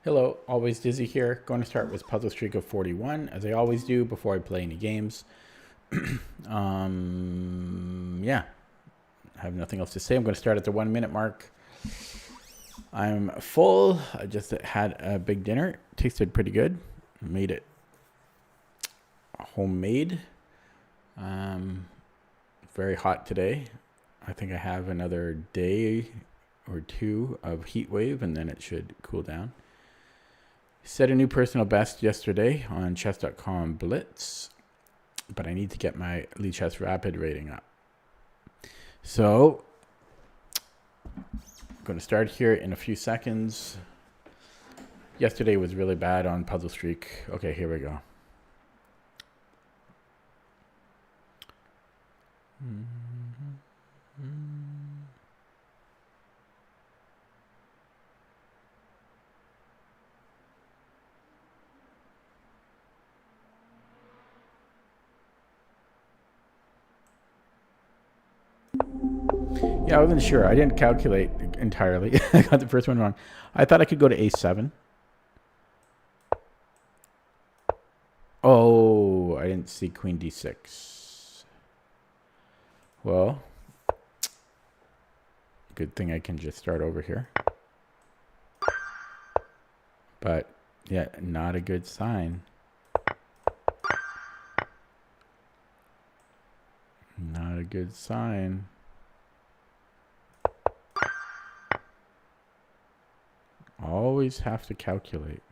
Hello, always Dizzy here. Going to start with puzzle streak of 41, as I always do before I play any games. Yeah, I have nothing else to say. I'm going to start at the 1 minute mark. I'm full. I just had a big dinner. Tasted pretty good. Made it homemade. Very hot today. I think I have another day or two of heat wave, and then it should cool down. Set a new personal best yesterday on chess.com Blitz, but I need to get my Lichess Rapid rating up. So, I'm going to start here in a few seconds. Yesterday was really bad on Puzzle Streak. Okay, here we go. Yeah, I wasn't sure. I didn't calculate entirely. I got the first one wrong. I thought I could go to A7. Oh, I didn't see Queen D6. Well, good thing I can just start over here. But, yeah, not a good sign. Not a good sign. Always have to calculate.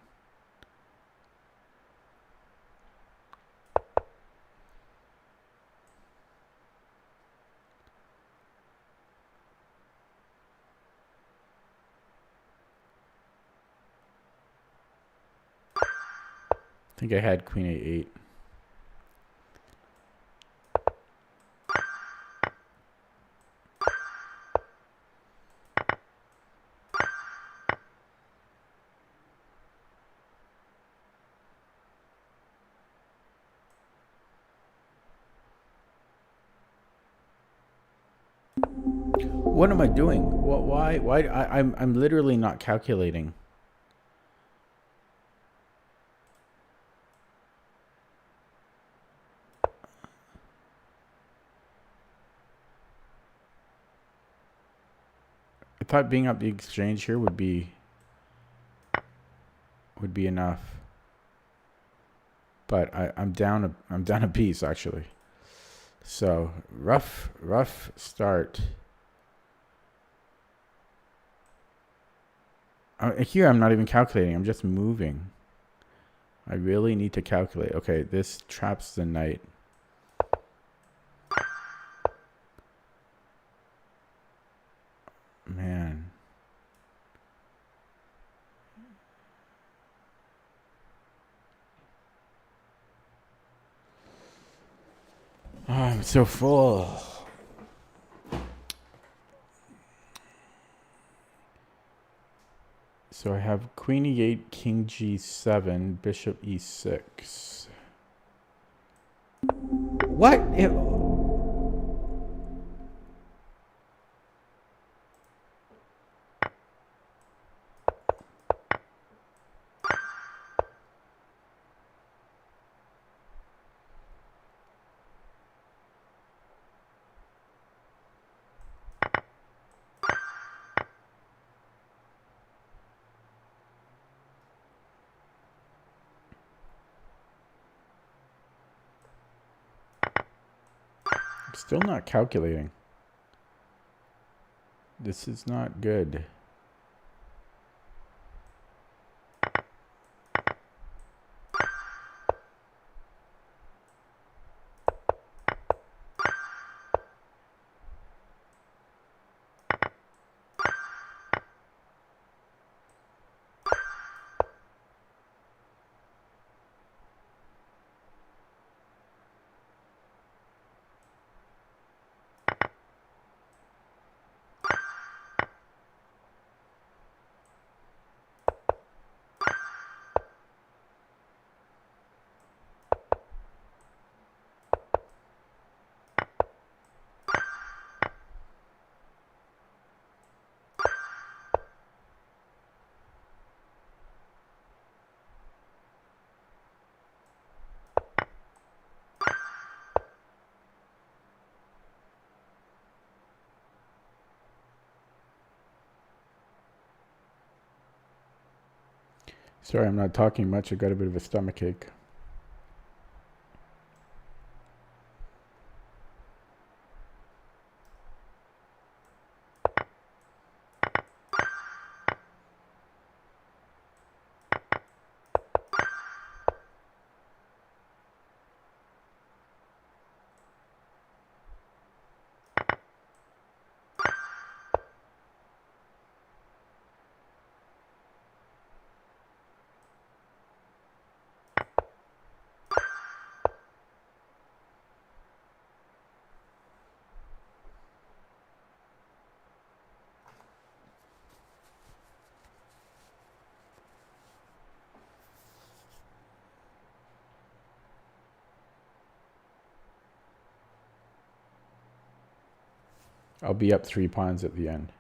I think I had Queen A8. What am I doing? Why? I'm literally not calculating. I thought being up the exchange here would be enough. But I'm down a piece actually. So rough start. Here I'm not even calculating. I'm just moving. I really need to calculate. Okay, this traps the knight. Man. Oh, I'm so full. So I have Queen E8, King G7, Bishop E6. What? I'm still not calculating. This is not good. Sorry, I'm not talking much. I got a bit of a stomach ache. I'll be up 3 pawns at the end.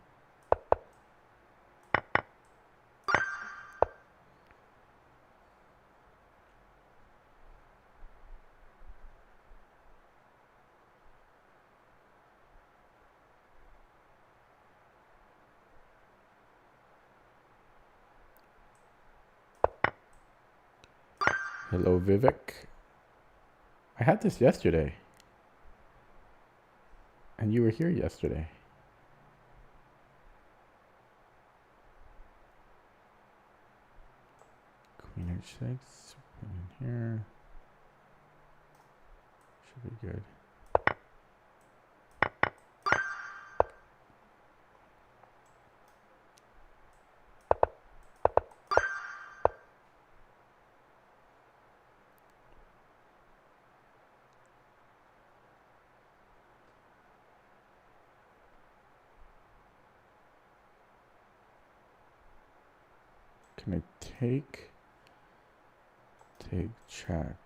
Hello, Vivek. I had this yesterday. And you were here yesterday. Queen h6. Put in here. Should be good. Can I take check?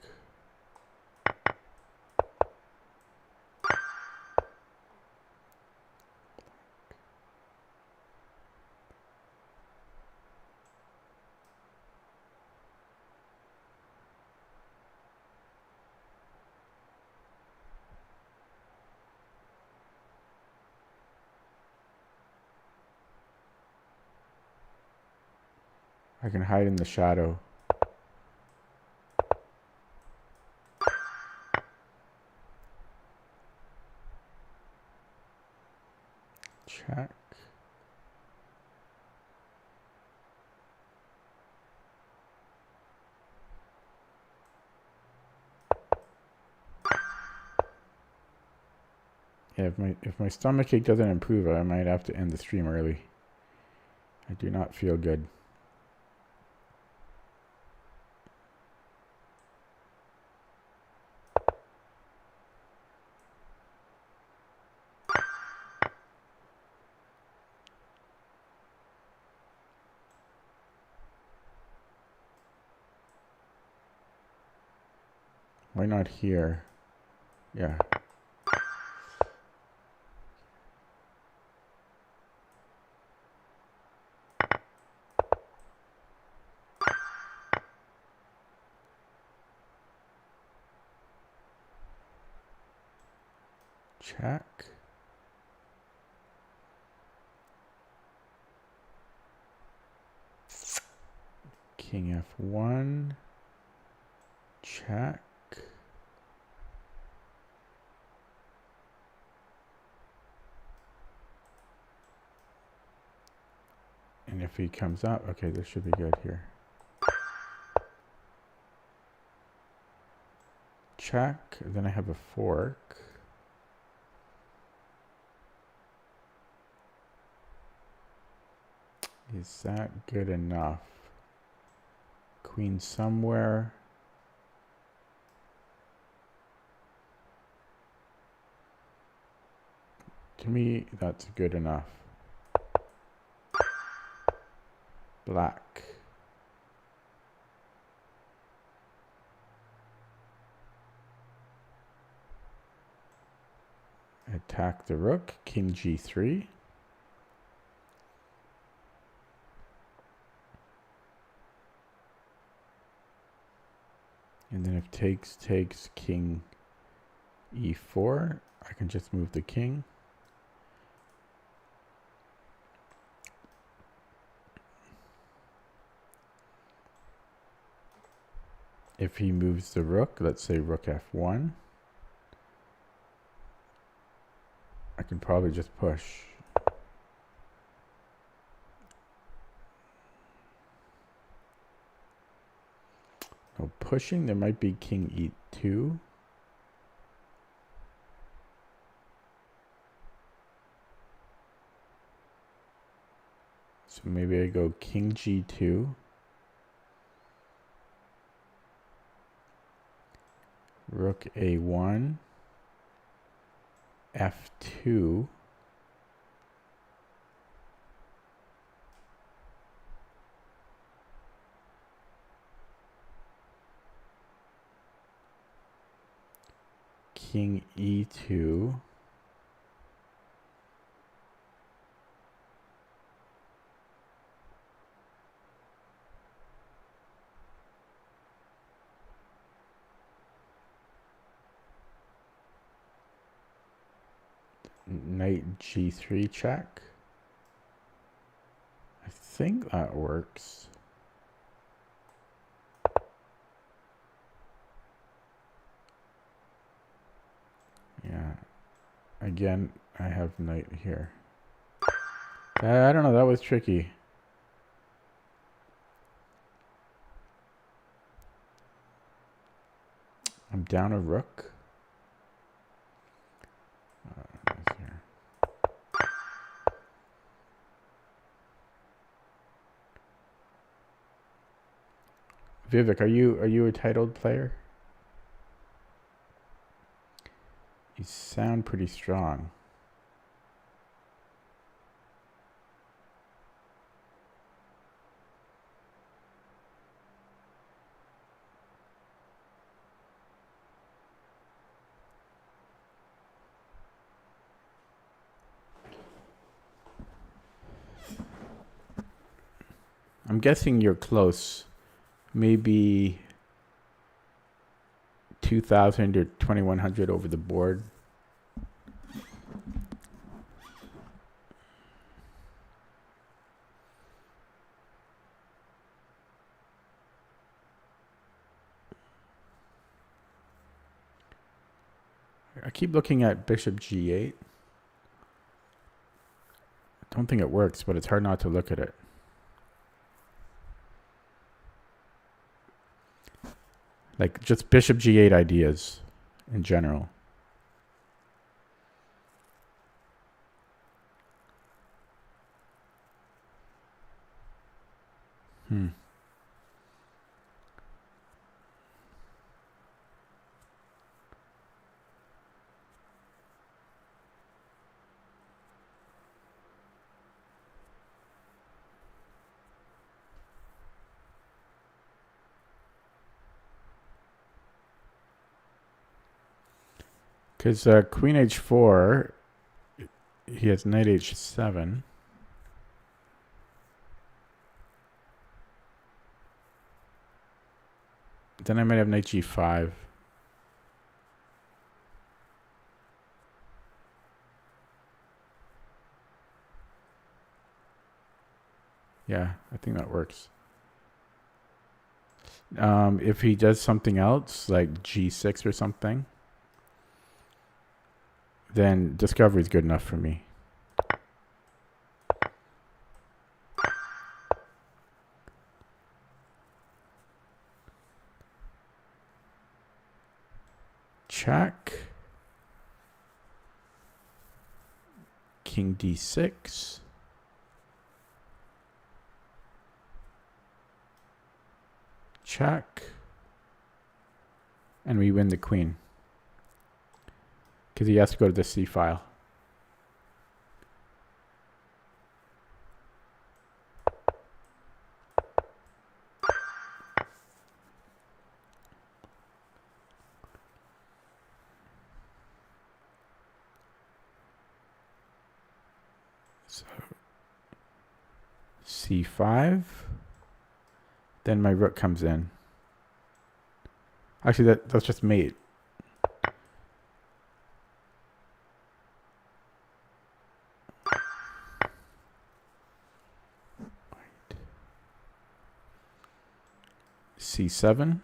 I can hide in the shadow. Check. Yeah, if my stomach ache doesn't improve, I might have to end the stream early. I do not feel good. Why not here? Yeah. Check. King f1. Check. And if he comes up, okay, this should be good here. Check. Then I have a fork. Is that good enough? Queen somewhere. To me, that's good enough. Black. Attack the rook. King g3. And then if takes king e4, I can just move the king. If he moves the rook, let's say rook f1, I can probably just push. No pushing, there might be king e2. So maybe I go king g2. Rook a1. f2. King e2. Knight g3 check. I think that works. Yeah. Again, I have knight here. I don't know, that was tricky. I'm down a rook. Here. Vivek, are you a titled player? You sound pretty strong. I'm guessing you're close. Maybe 2,000 or 2,100 over the board. I keep looking at bishop g8. I don't think it works, but it's hard not to look at it. Like just bishop g8 ideas in general. Because queen h4, he has knight h7. Then I might have knight g5. Yeah, I think that works. If he does something else, like g6 or something, then discovery is good enough for me. Check. King d6. Check. And we win the queen. Because he has to go to the c file. So c5. Then my rook comes in. Actually, that's just mate. c7.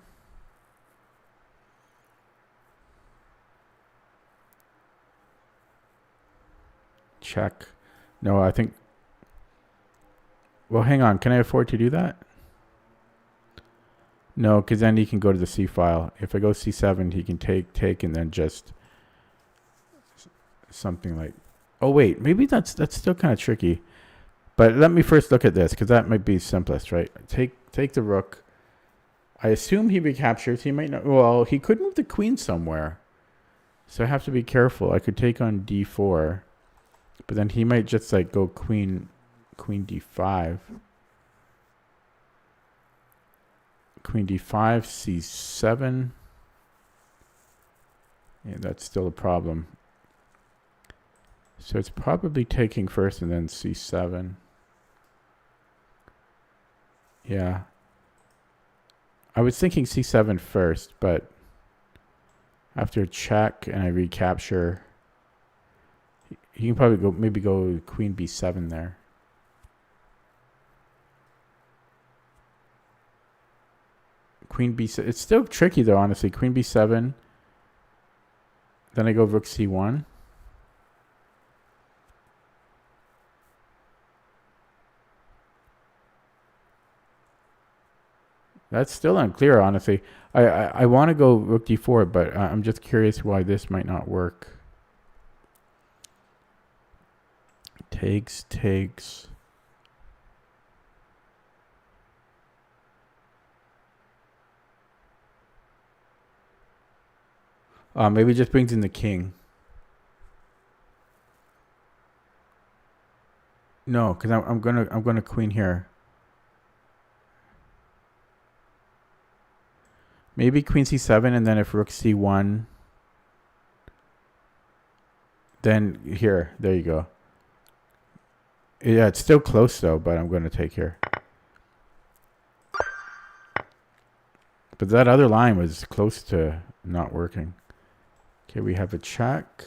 check. No, I think... Well, hang on. Can I afford to do that? No, because then he can go to the C file. If I go C7, he can take, and then just something like... Oh, wait. Maybe that's still kind of tricky. But let me first look at this, because that might be simplest, right? Take the rook. I assume he recaptures. He might not... Well, he could move the queen somewhere. So I have to be careful. I could take on D4. But then he might just like go queen D5. Queen D5, C7. Yeah, that's still a problem. So it's probably taking first and then C7. Yeah. I was thinking C7 first, but after check and I recapture, he can probably go queen B7 there. Queen B7. It's still tricky though, honestly. Queen B7. Then I go rook C1. That's still unclear, honestly. I want to go rook D4, but I'm just curious why this might not work. Takes. Maybe just brings in the king. No, because I'm gonna queen here. Maybe queen C7, and then if rook C1, then here. There you go. Yeah, it's still close though, but I'm going to take here. But that other line was close to not working. Okay, we have a check.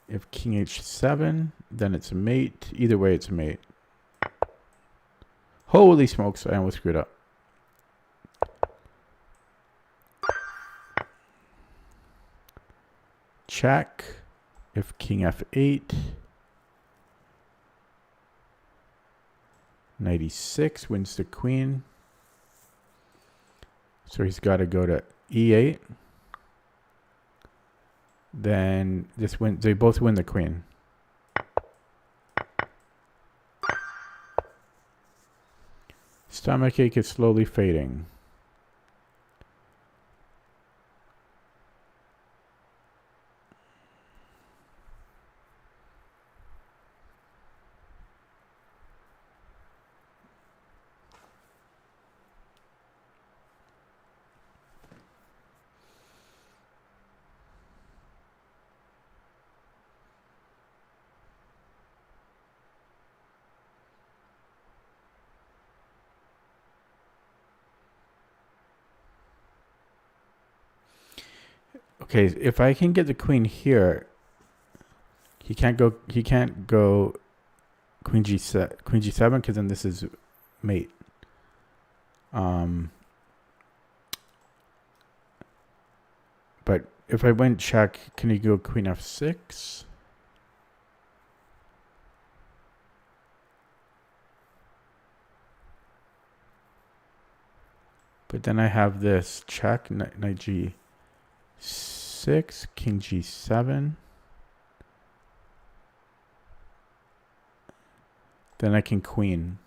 If king h7, then it's a mate. Either way, it's a mate. Holy smokes, I almost screwed up. Check. If king f8. Knight e6 wins the queen. So he's got to go to e8. Then this win. They both win the queen. Stomachache is slowly fading. Okay, if I can get the queen here, he can't go queen G7 because then this is mate. But if I went check, can he go queen F6? But then I have this check, knight G6, king G7. Then I can queen.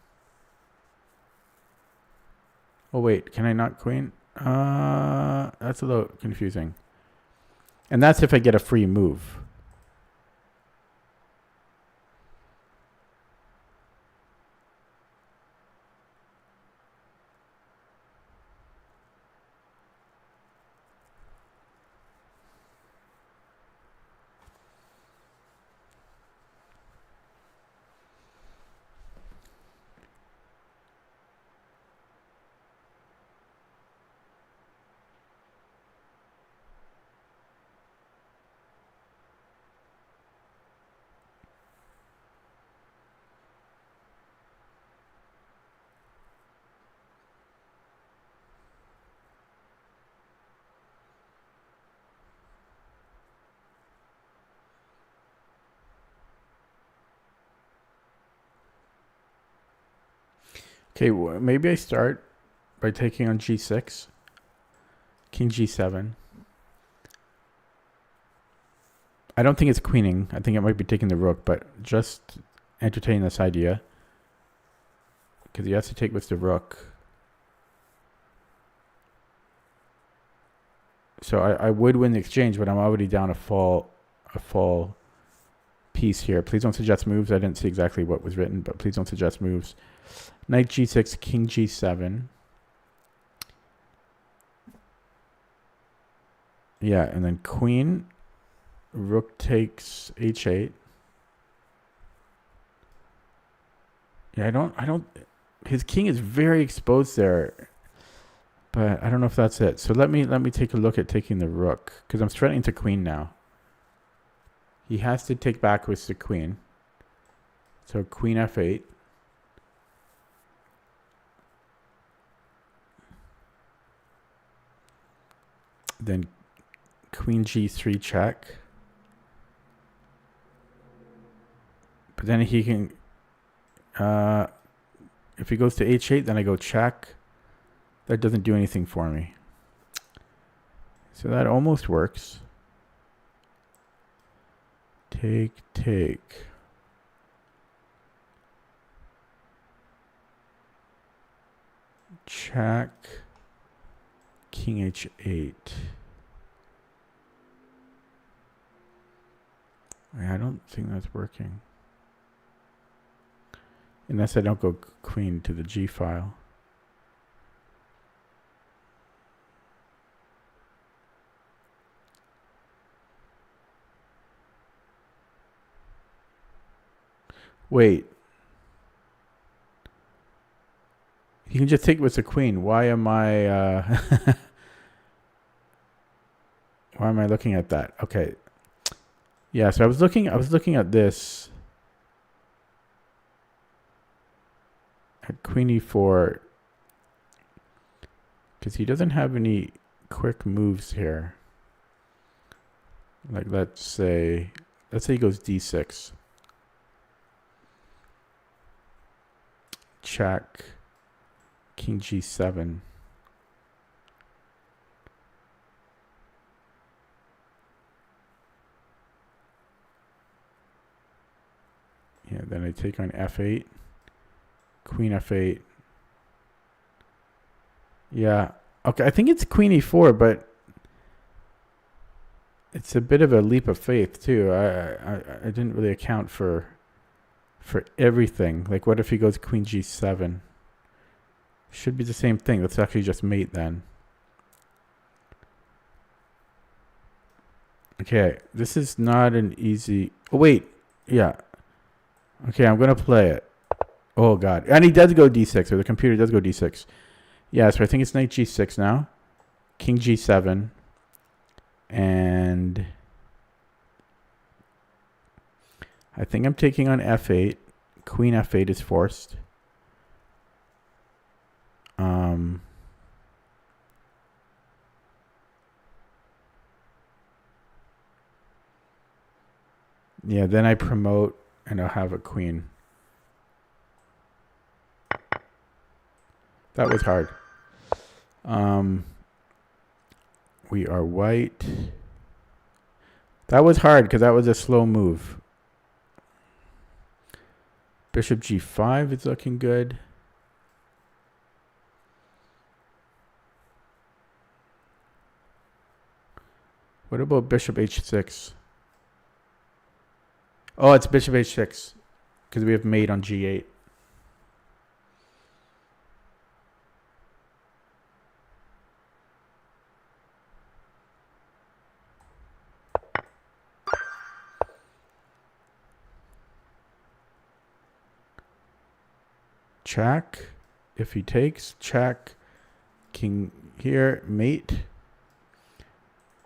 Oh wait, can I not queen? That's a little confusing. And that's if I get a free move. Okay, maybe I start by taking on g6, king g7. I don't think it's queening. I think it might be taking the rook, but just entertain this idea. Because he has to take with the rook. So I would win the exchange, but I'm already down a full piece here. Please don't suggest moves. I didn't see exactly what was written, but please don't suggest moves. Knight g6, king g7. Yeah, and then queen, rook takes h8. Yeah, I don't, his king is very exposed there, but I don't know if that's it. So let me take a look at taking the rook, because I'm threatening to queen now. He has to take back with the queen. So queen f8. Then queen g3 check. But then he can, if he goes to h8, then I go check. That doesn't do anything for me. So that almost works. Take. Check. King h8. I don't think that's working. Unless I don't go queen to the g file. Wait. You can just take it with the queen. Why am I why am I looking at that? Okay. Yeah, so I was looking at this at queen e4 because he doesn't have any quick moves here. Like let's say he goes d6. Check. King g7. Yeah, then I take on f8. Queen f8. Yeah. Okay, I think it's queen e4, but it's a bit of a leap of faith too. I didn't really account for everything. Like what if he goes queen g7? Should be the same thing. Let's actually just mate then. Okay, this is not an easy... Oh, wait. Yeah. Okay, I'm going to play it. Oh, God. And he does go d6, or the computer does go d6. Yeah, so I think it's knight g6 now. King g7. And I think I'm taking on f8. Queen f8 is forced. Yeah, then I promote and I'll have a queen. That was hard. We are white. That was hard because that was a slow move. Bishop g5 is looking good. What about bishop h6? Oh, it's bishop h6 because we have mate on g8. Check. If he takes, check. King here, mate.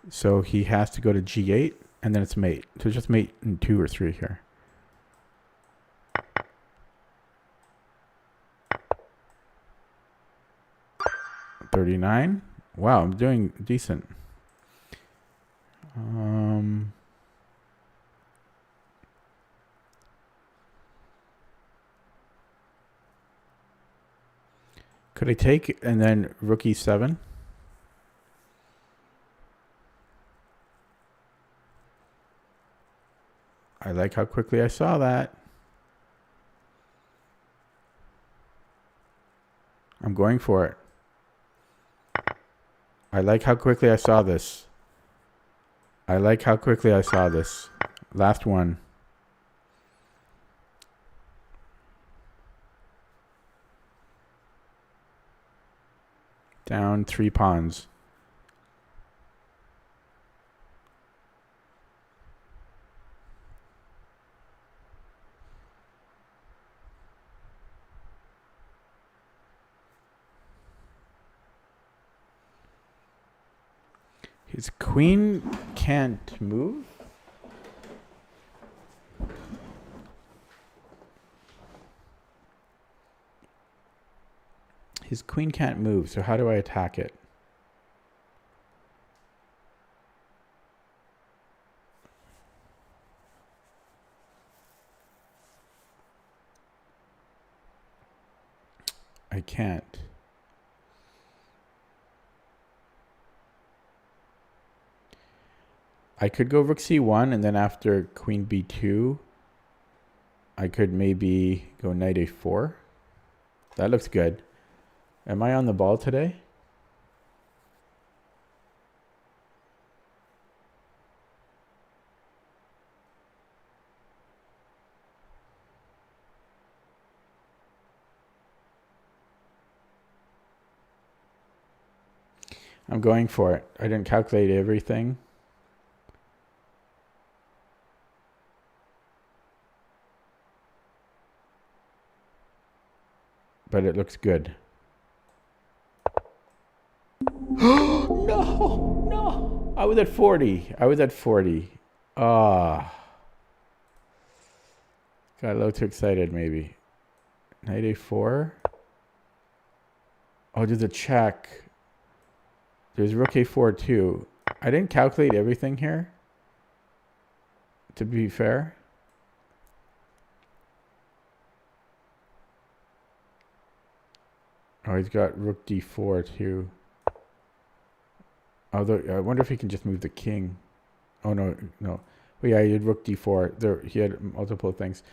So he has to go to g8, and then it's mate. So it's just mate in 2 or 3 here. $39. Wow, I'm doing decent. Could I take and then rook e7? I like how quickly I saw that. I'm going for it. I like how quickly I saw this. I like how quickly I saw this. Last one. Down 3 pawns. His queen can't move? His queen can't move, so how do I attack it? I can't. I could go rook c1, and then after queen b2, I could maybe go knight a4. That looks good. Am I on the ball today? I'm going for it. I didn't calculate everything. But it looks good. No. I was at 40. Ah. Got a little too excited, maybe. Knight a4. Oh, there's a check. There's rook a4 too. I didn't calculate everything here, to be fair. Oh, he's got rook d4 too. Although, I wonder if he can just move the king. Oh, no. Oh, yeah, he had rook d4. There, he had multiple things.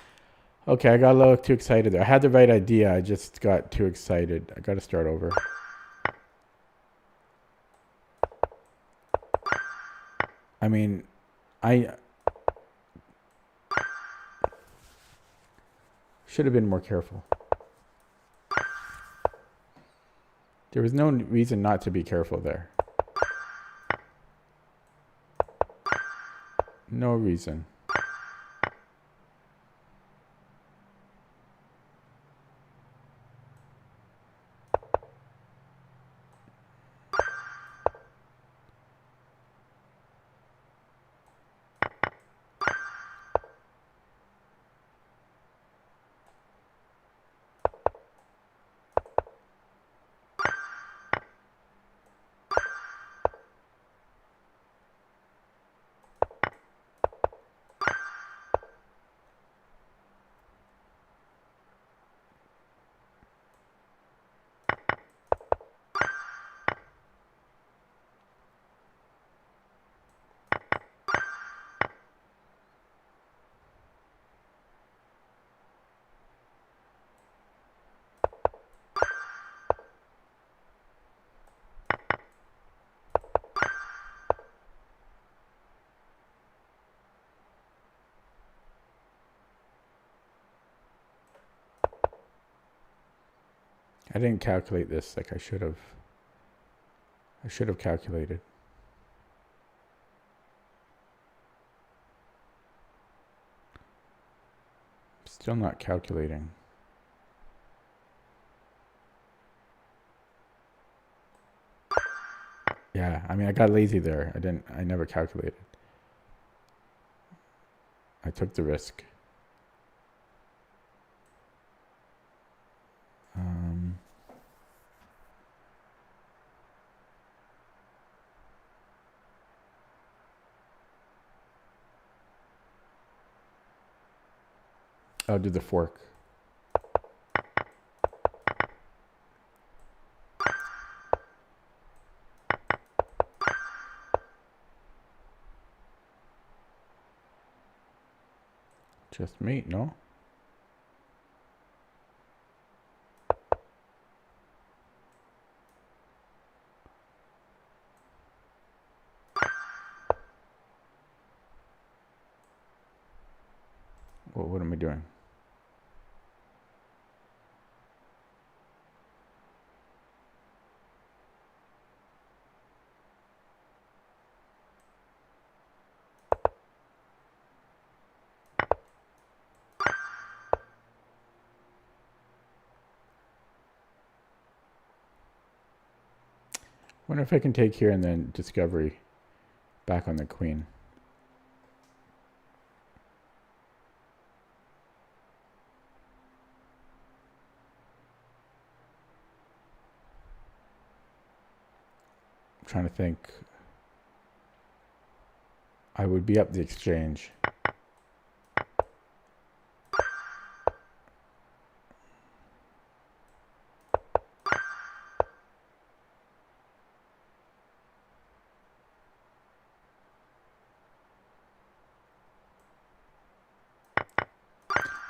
Okay, I got a little too excited there. I had the right idea. I just got too excited. I got to start over. I mean, I should have been more careful. There was no reason not to be careful there. No reason. I didn't calculate this like I should have. I should have calculated. Still not calculating. Yeah, I mean, I got lazy there. I never calculated. I took the risk. I'll do the fork. Just mate, no? Well, what am I doing? Wonder if I can take here and then discovery back on the queen. I'm trying to think. I would be up the exchange.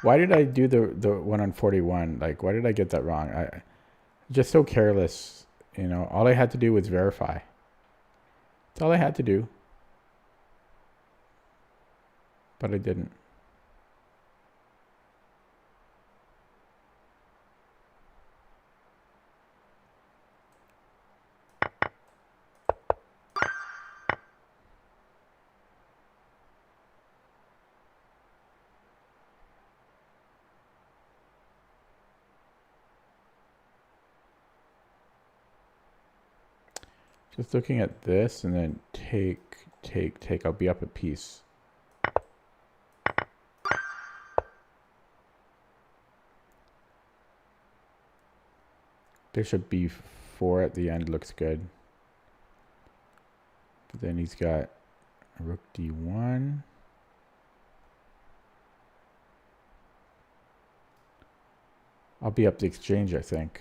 Why did I do the one on 41? Like, why did I get that wrong? I just so careless, you know. All I had to do was verify. That's all I had to do. But I didn't. Just looking at this and then take. I'll be up a piece. Bishop b4 at the end looks good. But then he's got rook d1. I'll be up the exchange, I think.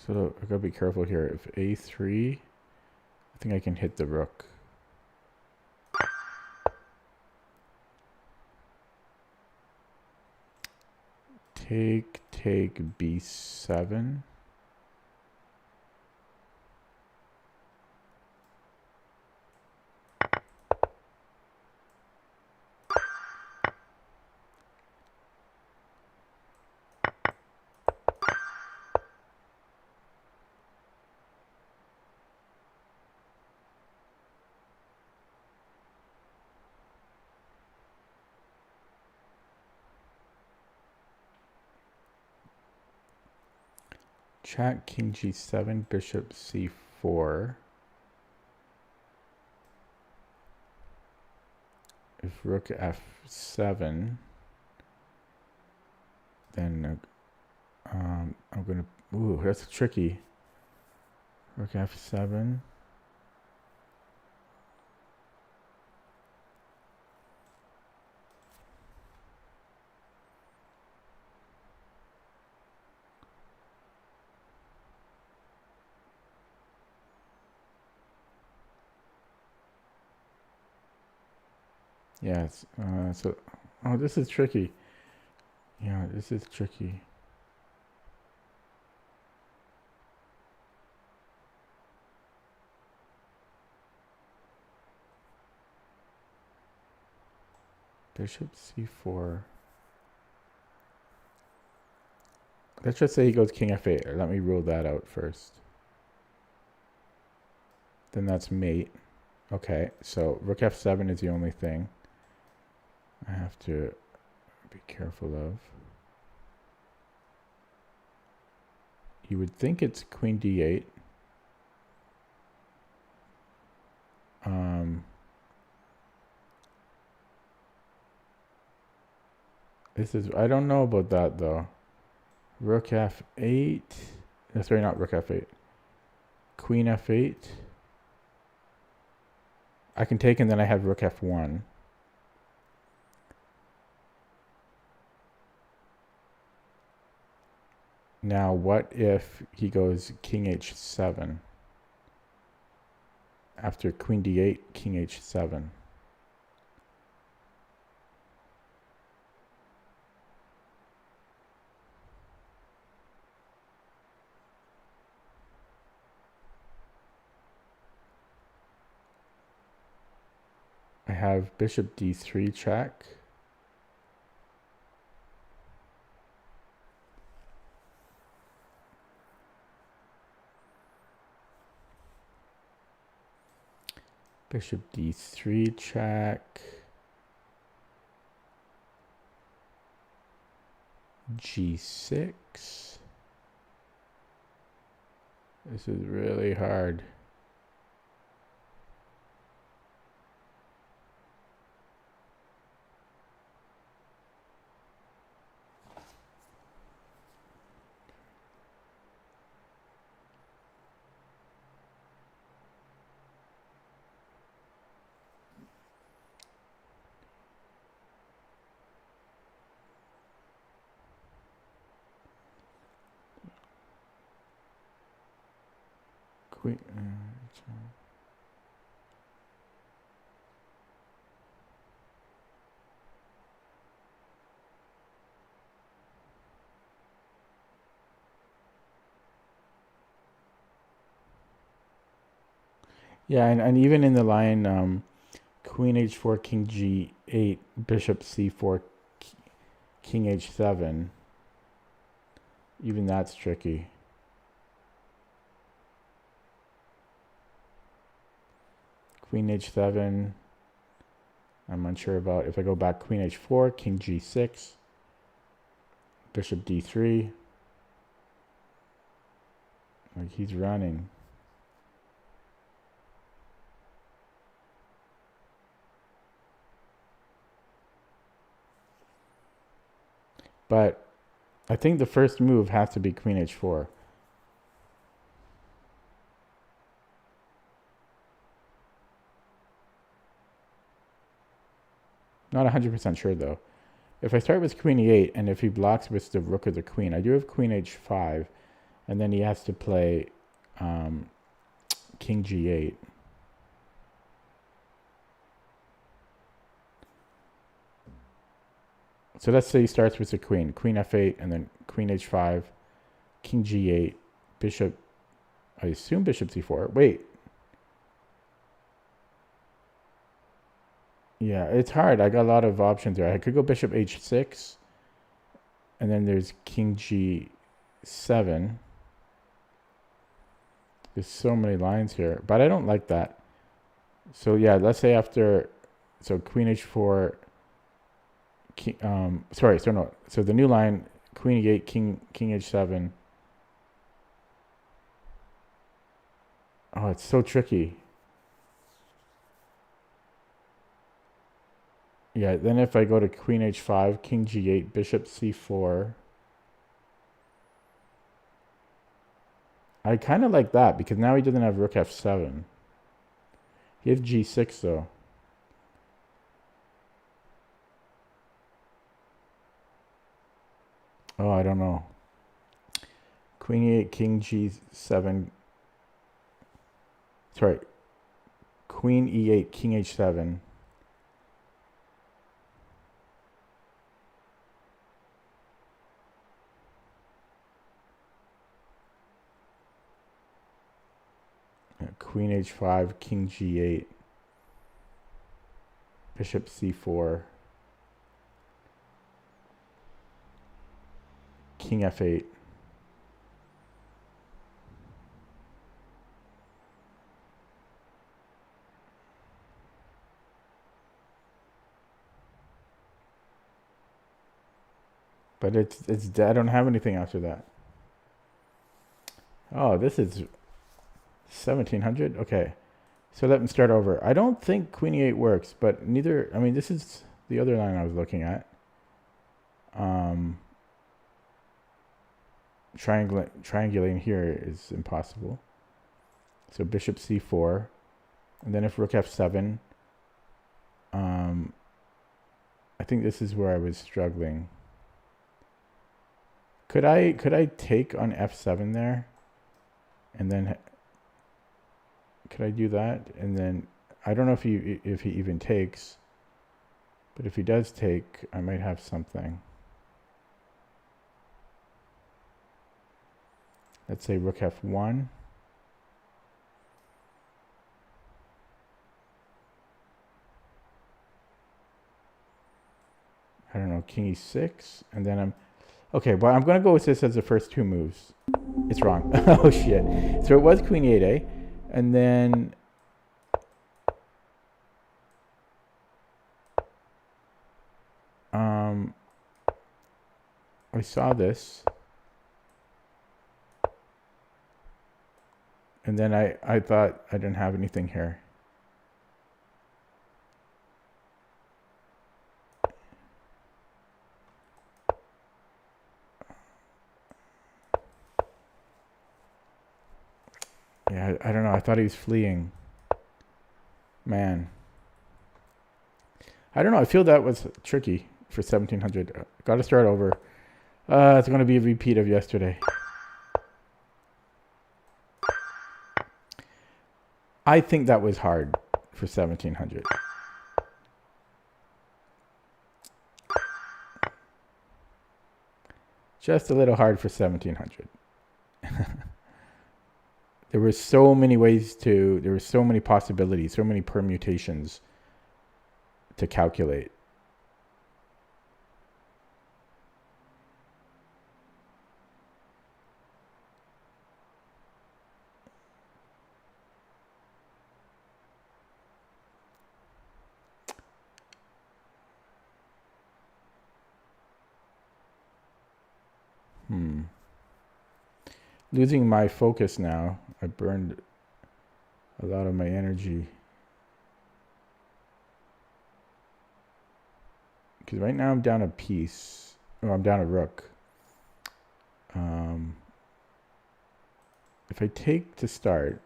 So I gotta be careful here. If a3, I think I can hit the rook. Take b7. Check, king g7, bishop c4. If rook f7, then I'm gonna. Ooh, that's tricky. Rook f7. Yes. Oh, this is tricky. Yeah, this is tricky. Bishop c4. Let's just say he goes king f8. Let me rule that out first. Then that's mate. Okay, so rook f7 is the only thing I have to be careful of. You would think it's queen d8. This is, I don't know about that though. Rook f8. Sorry, not rook f8. Queen f8. I can take and then I have rook f1. Now, what if he goes king h7 after queen d8, king h7? I have bishop d3 check. Bishop d3 check. g6. This is really hard. Queen. Yeah, and even in the line, queen h4, king g8, bishop c4, king h7. Even that's tricky. Queen h7. I'm unsure about. If I go back, queen h4, king g6, bishop d3. Like, he's running. But I think the first move has to be queen h4. Not 100% sure though. If I start with queen e8, and if he blocks with the rook or the queen, I do have queen h5, and then he has to play king g8. So let's say he starts with the queen f8, and then queen h5, king g8, bishop, I assume bishop c4. Wait. Yeah, it's hard. I got a lot of options there. I could go bishop h6, and then there's king g7. There's so many lines here, but I don't like that. So yeah, let's say after, so queen h4, so the new line, queen e8, king h7. Oh, it's so tricky. Yeah, then if I go to queen h5, king g8, bishop c4. I kind of like that because now he doesn't have rook f7. He has g6 though. Oh, I don't know. Queen e8, king g7. Sorry. Queen e8, king h7. Queen h5, king g8, bishop c4, king f8. But it's I don't have anything after that. Oh, this is 1700. Okay, so let me start over. I don't think queen e8 works, but neither. I mean, this is the other line I was looking at. Triangulating here is impossible. So bishop c4, and then if rook f7. I think this is where I was struggling. Could I take on F7 there? And then could I do that? And then I don't know if he even takes, but if he does take, I might have something. Let's say rook F1. I don't know, king E6, and then I'm okay. Well, I'm gonna go with this as the first two moves. It's wrong. Oh shit! So it was queen E8, and then I saw this, and then I thought I didn't have anything here. Yeah, I don't know. I thought he was fleeing. Man. I don't know. I feel that was tricky for 1700. Got to start over. It's going to be a repeat of yesterday. I think that was hard for 1700. Just a little hard for 1700. There were so many ways to, there were so many possibilities, so many permutations to calculate. Losing my focus now. I burned a lot of my energy. Because right now I'm down a piece. Oh, I'm down a rook. If I take to start,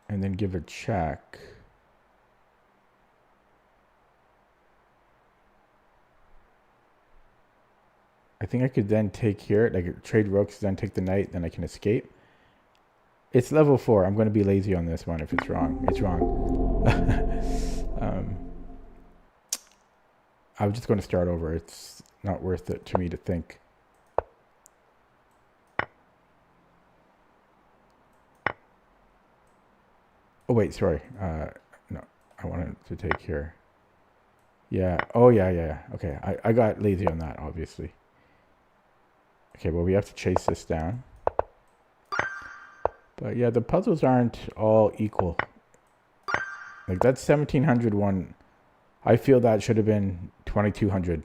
and then give a check, I think I could then take here, like trade rooks, then take the knight, then I can escape. It's level 4. I'm going to be lazy on this one if it's wrong. It's wrong. I'm just going to start over. It's not worth it to me to think. Oh, wait, sorry. No, I wanted to take here. Yeah. Oh, yeah. Okay, I got lazy on that, obviously. Okay, well, we have to chase this down. But yeah, the puzzles aren't all equal. Like that 1700 one, I feel that should have been 2200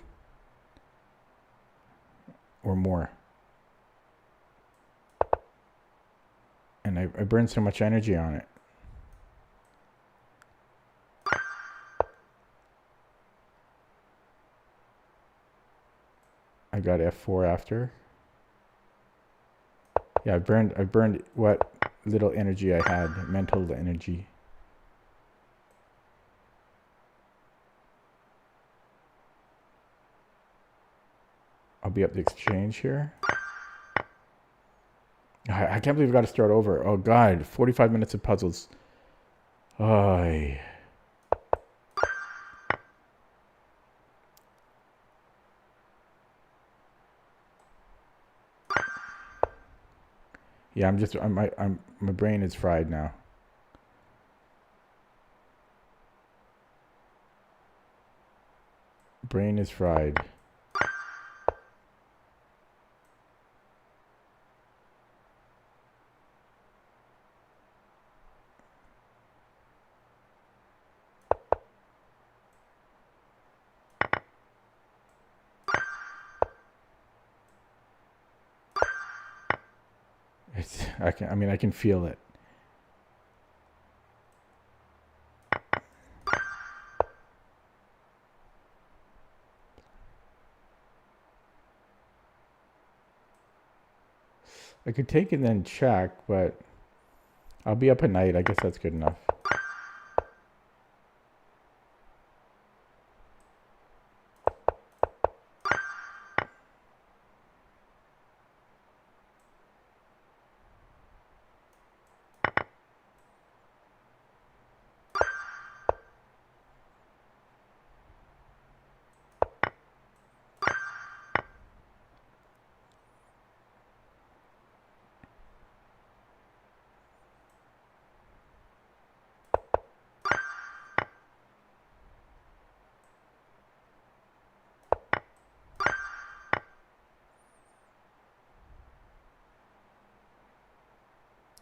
or more. And I burned so much energy on it. I got F4 after. Yeah, I burned what little energy I had, mental energy. I'll be up the exchange here. I can't believe I got to start over. Oh God, 45 minutes of puzzles. Oh. Yeah, my brain is fried now. Brain is fried. I can feel it. I could take and then check, but I'll be up at night. I guess that's good enough.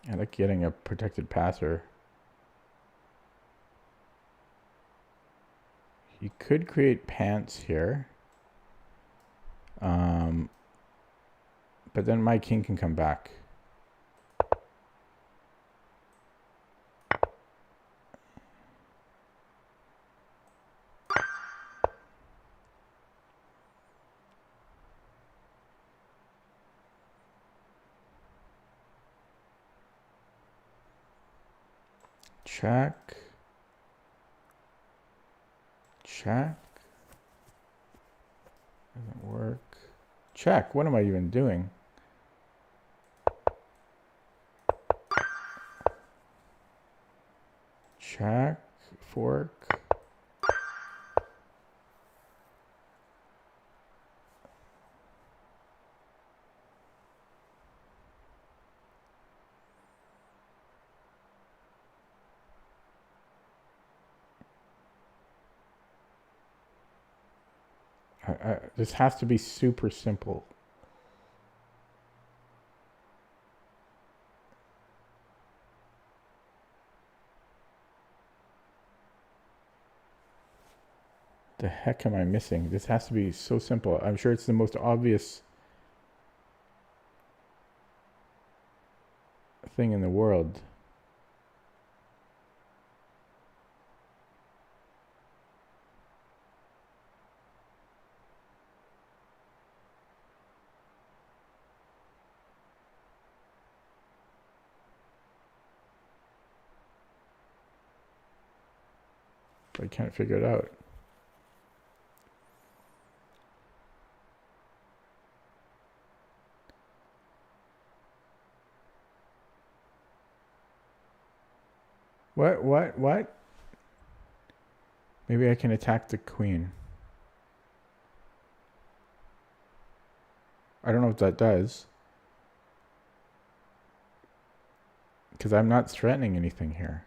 I like getting a protected passer. You could create pants here. But then my king can come back. Check. Check. Doesn't work. Check. What am I even doing? Check. Fork. This has to be super simple. The heck am I missing? This has to be so simple. I'm sure it's the most obvious thing in the world. I can't figure it out. What? Maybe I can attack the queen. I don't know what that does. Because I'm not threatening anything here.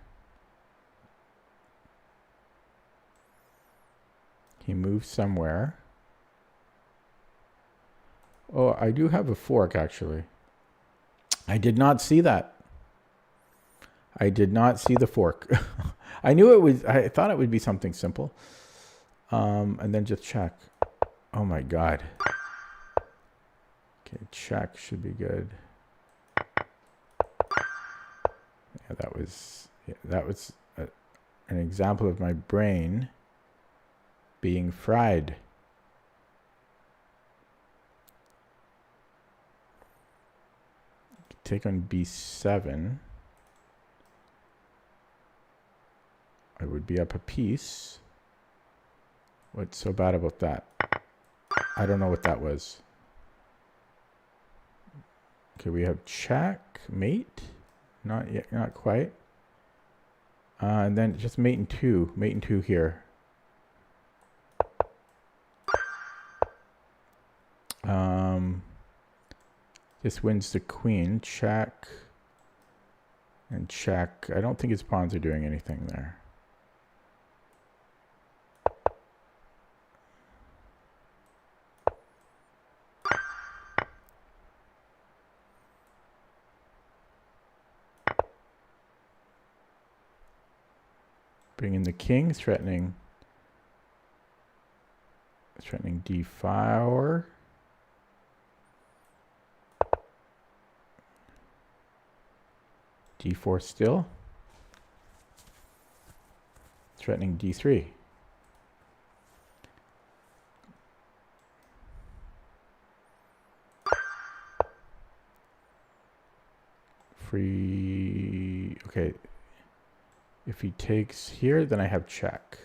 He moves somewhere. Oh, I do have a fork, actually. I did not see that. I did not see the fork. I knew it was, I thought it would be something simple. And then just check. Oh my God. Okay, check should be good. Yeah, that was an example of my brain being fried. Take on b7. I would be up a piece. What's so bad about that? I don't know what that was. Okay, we have check, mate. Not yet, not quite. And then just mate and two here. This wins the queen. Check and check. I don't think his pawns are doing anything there. Bring in the king, threatening d4. d4 still. Threatening d3. free. Okay. If he takes here, then I have check.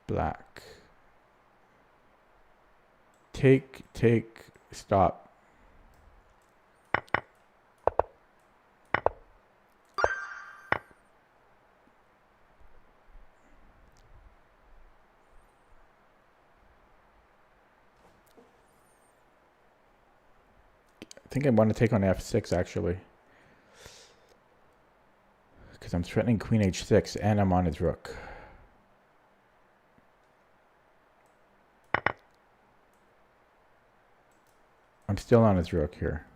Black. Take, stop. I think I want to take on f6 actually. Because I'm threatening queen h6 and I'm on his rook. I'm still on his rook here.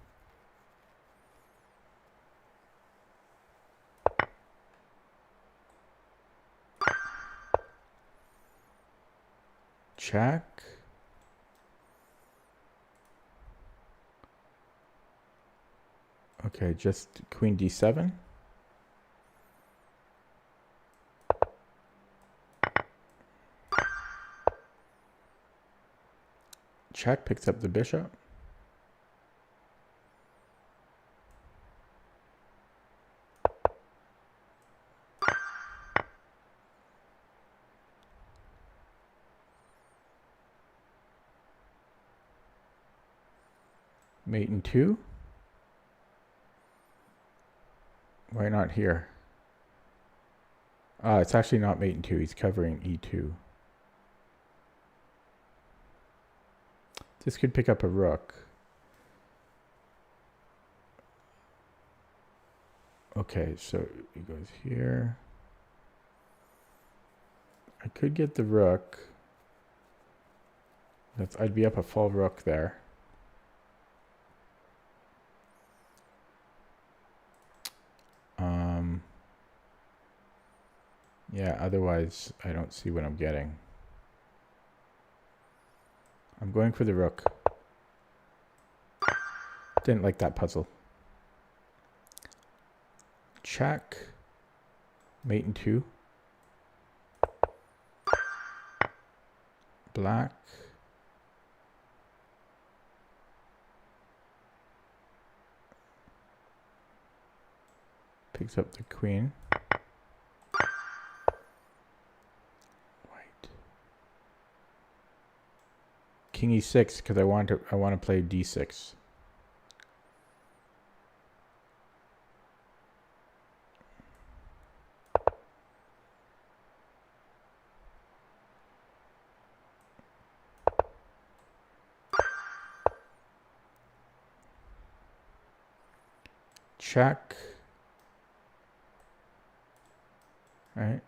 Check. Okay, just queen d7. Check, picks up the bishop. Mate in 2. Why not here? It's actually not mate in 2. He's covering e2. This could pick up a rook. Okay, so he goes here. I could get the rook. I'd be up a full rook there. Yeah, otherwise I don't see what I'm getting. I'm going for the rook. Didn't like that puzzle. Check. Mate in 2. Black. Picks up the queen. White. King e6 because I want to play d6. Check. All right.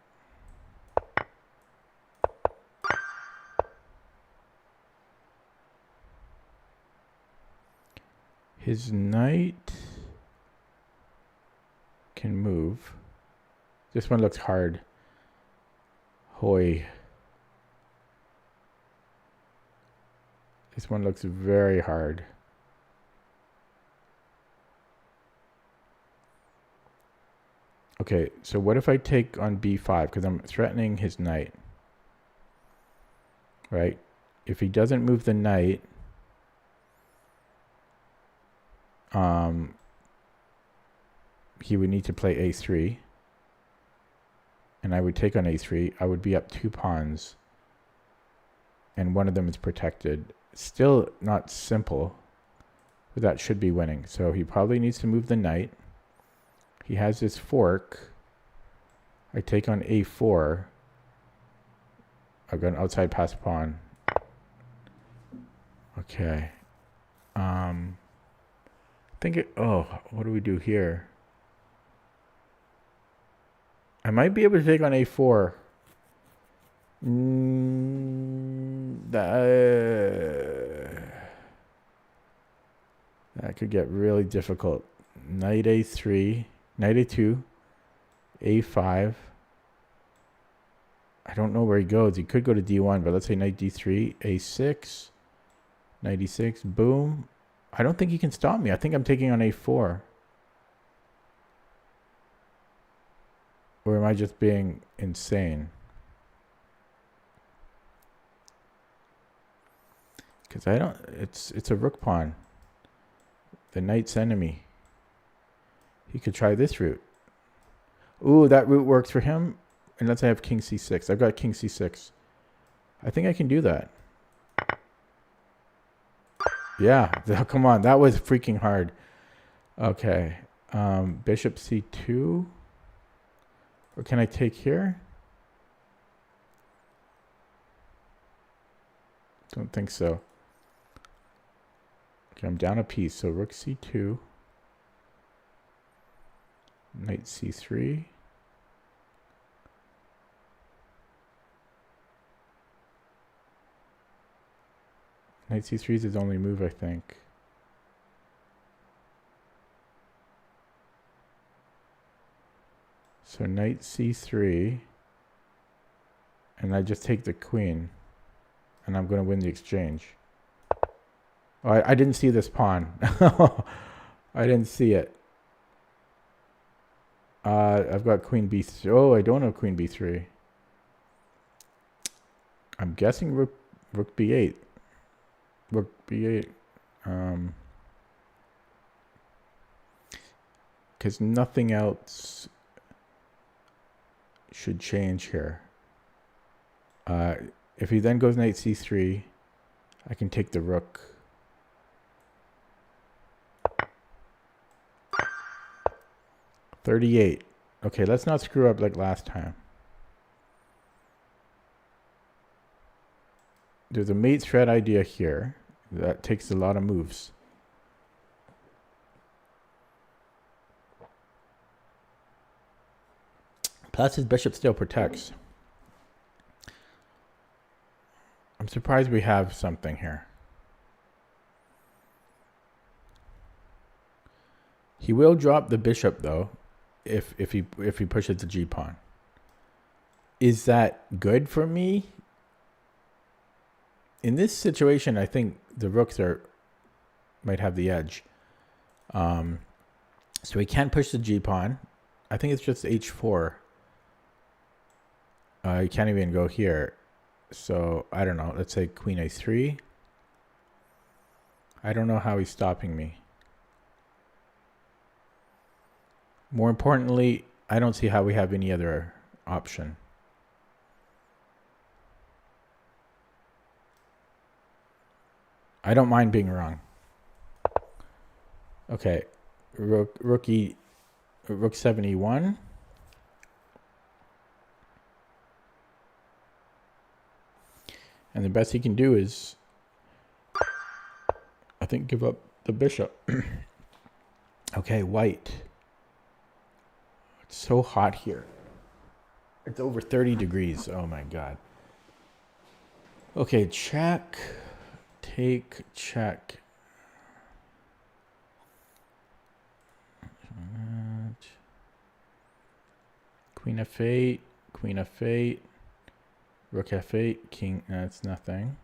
His knight can move. This one looks hard. Hoy. This one looks very hard. Okay, so what if I take on b5? Because I'm threatening his knight. Right? If he doesn't move the knight, he would need to play a3. And I would take on a3. I would be up 2 pawns. And one of them is protected. Still not simple. But that should be winning. So he probably needs to move the knight. He has this fork. I take on a4. I've got an outside pass pawn. Okay. What do we do here? I might be able to take on a4. That could get really difficult. Knight a3, knight a2, a5. I don't know where he goes. He could go to d1, but let's say knight d3, a6, knight e6, boom. I don't think he can stop me. I think I'm taking on a4. Or am I just being insane? Because I don't... It's a rook pawn. The knight's enemy. He could try this route. Ooh, that route works for him. Unless I have king c6. I've got king c6. I think I can do that. Yeah, come on. That was freaking hard. Okay. Bishop c2. Or can I take here? Don't think so. Okay, I'm down a piece. So rook c2. Knight c3. Knight c3 is his only move, I think. So knight c3. And I just take the queen. And I'm going to win the exchange. Oh, I didn't see this pawn. I didn't see it. I've got queen b3. Oh, I don't have queen b3. I'm guessing rook b8. Rook b8. Because nothing else should change here. If he then goes knight c3, I can take the rook. $38. Okay, let's not screw up like last time. There's a mate threat idea here that takes a lot of moves. Plus his bishop still protects. I'm surprised we have something here. He will drop the bishop though, if he pushes the g pawn. Is that good for me? In this situation, I think the rooks might have the edge. So he can't push the g pawn. I think it's just h4. He can't even go here. So I don't know. Let's say queen a3. I don't know how he's stopping me. More importantly, I don't see how we have any other option. I don't mind being wrong. Okay, rook 7e1. And the best he can do is, I think, give up the bishop. Okay, white. It's so hot here. It's over 30 degrees. Oh my God. Okay, check. Take, check. Queen f8, queen f8, rook f8, king, that's nothing.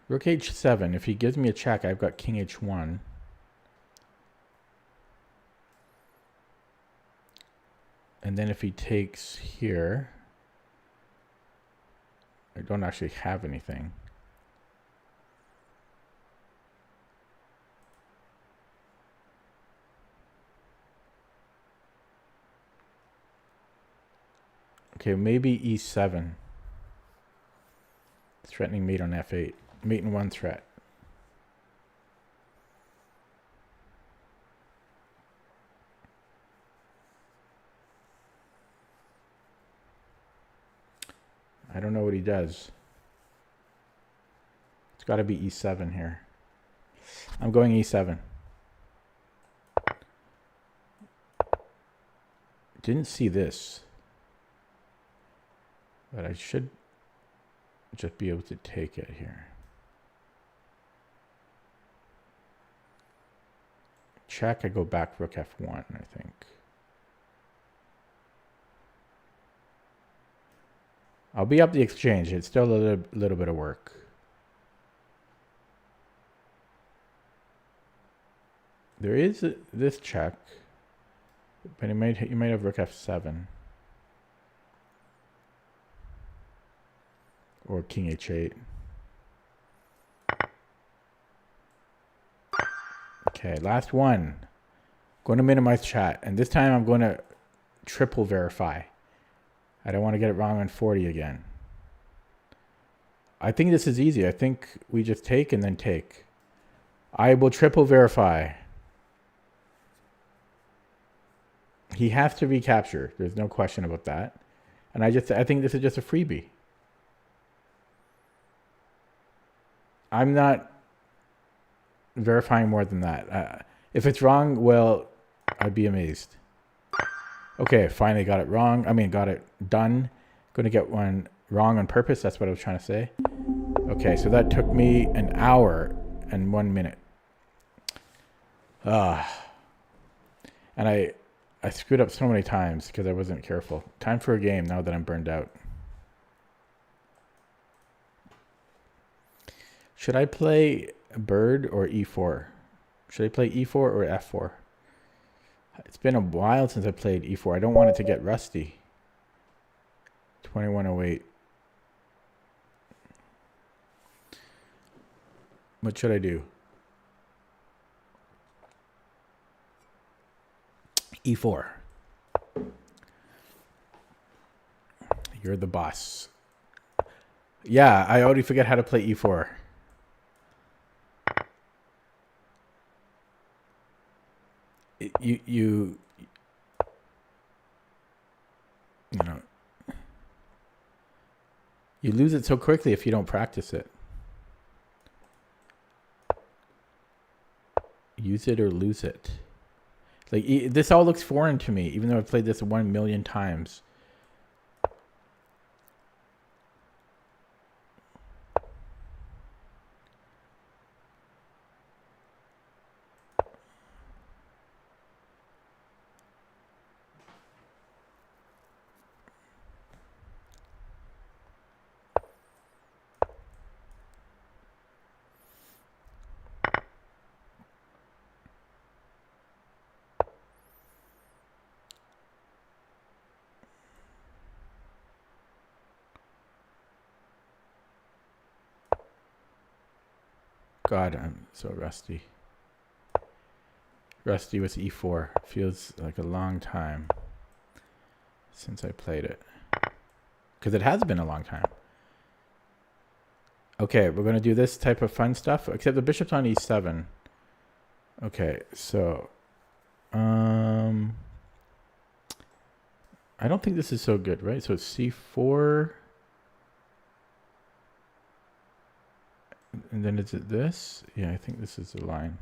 Rook h7. If he gives me a check, I've got king h1. And then if he takes here, I don't actually have anything. Okay, maybe e7. Threatening mate on f8. Mate in one threat. I don't know what he does. It's got to be e7 here. I'm going e7. Didn't see this. But I should just be able to take it here. Check, I go back rook f1, I think. I'll be up the exchange. It's still a little bit of work. There is this check, but you might have rook f7 or king h8. Okay, last one. Going to minimize chat, and this time I'm going to triple verify. I don't want to get it wrong on 40 again. I think this is easy. I think we just take and then take. I will triple verify. He has to recapture. There's no question about that. And I think this is just a freebie. I'm not verifying more than that. If it's wrong, well, I'd be amazed. Okay, finally got it wrong. I mean, got it done. Going to get one wrong on purpose. That's what I was trying to say. Okay, so that took me an hour and 1 minute. And I screwed up so many times because I wasn't careful. Time for a game now that I'm burned out. Should I play bird or e4? Should I play e4 or f4? It's been a while since I played e4. I don't want it to get rusty. 2108. What should I do? e4. You're the boss. Yeah, I already forget how to play e4. You know, you lose it so quickly if you don't practice it. Use it or lose it. Like, this all looks foreign to me, even though I've played this 1 million times. God, I'm so rusty. Rusty with e4. Feels like a long time since I played it. Because it has been a long time. Okay, we're going to do this type of fun stuff, except the bishop's on e7. Okay, so... I don't think this is so good, right? So it's c4... And then is it this? Yeah, I think this is the line.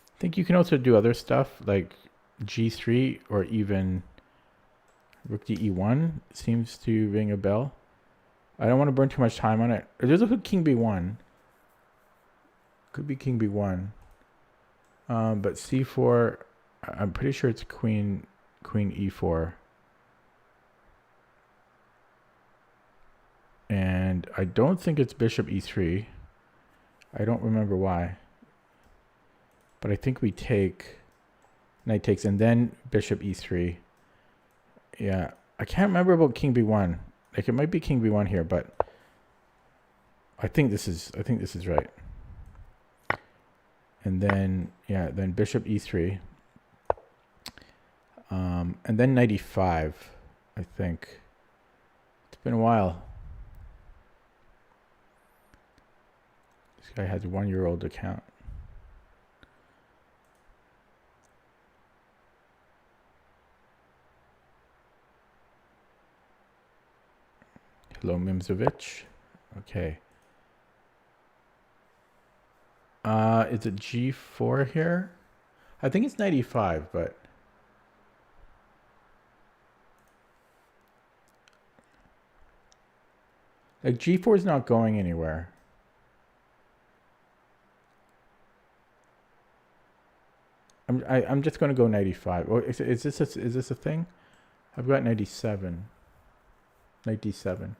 I think you can also do other stuff like g3 or even rook to e1 seems to ring a bell. I don't want to burn too much time on it. There's a hook king b1. Could be king b1. But c4, I'm pretty sure it's queen e4. And I don't think it's bishop e3. I don't remember why. But I think we take, knight takes, and then bishop e3. Yeah, I can't remember about king b1. Like, it might be king b1 here, but I think this is right. And then, yeah, then bishop e3. And then knight e5, I think. It's been a while. This guy has a 1-year-old account. Hello, Mimzovich. Okay. Is it g4 here? I think it's knight e5, but like g4 is not going anywhere. I'm just going to go 95. Or is this a thing? I've got 97. 97.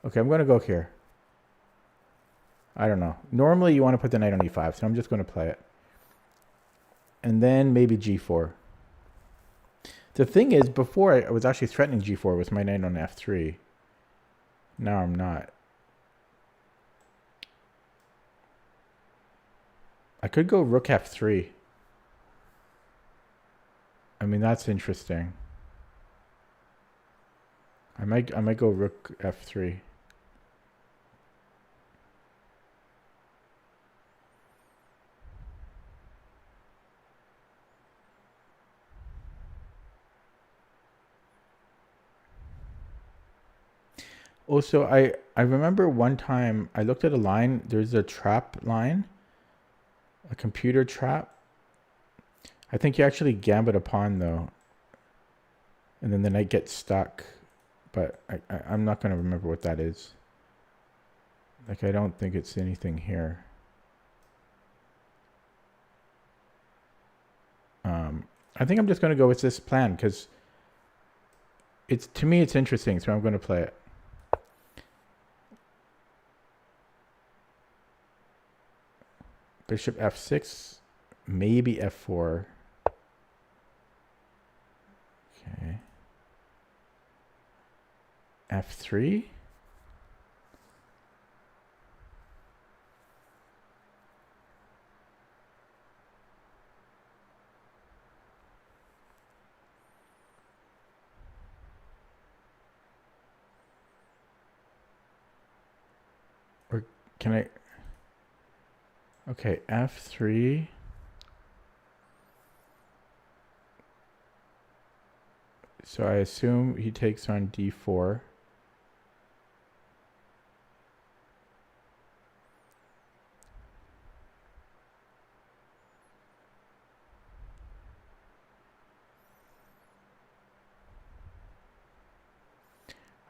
Okay, I'm going to go here. I don't know. Normally you want to put the knight on e5, so I'm just going to play it. And then maybe g4. The thing is, before I was actually threatening g4 with my knight on f3. Now I'm not. I could go rook f3. I mean, that's interesting. I might go rook f3. Also, I remember one time I looked at a line. There's a trap line, a computer trap. I think you actually gambit a pawn though, and then the knight gets stuck. But I'm not going to remember what that is. Like, I don't think it's anything here. I think I'm just going to go with this plan because to me it's interesting, so I'm going to play it. Bishop f6, maybe f4. Okay. f3. Or can I... Okay, f3. So I assume he takes on d4.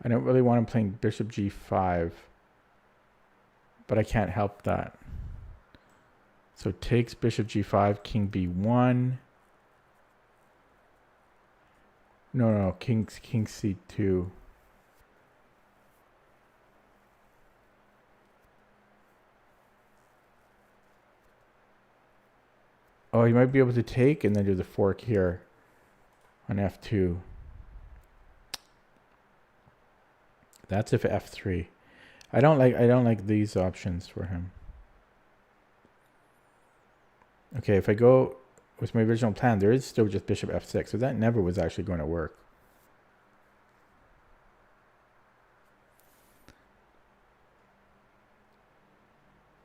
I don't really want him playing bishop g5, but I can't help that. So takes bishop g5, king b1. No, king c2. Oh, he might be able to take and then do the fork here on f2. That's if f3. I don't like these options for him. Okay, if I go with my original plan, there is still just bishop f6, so that never was actually going to work.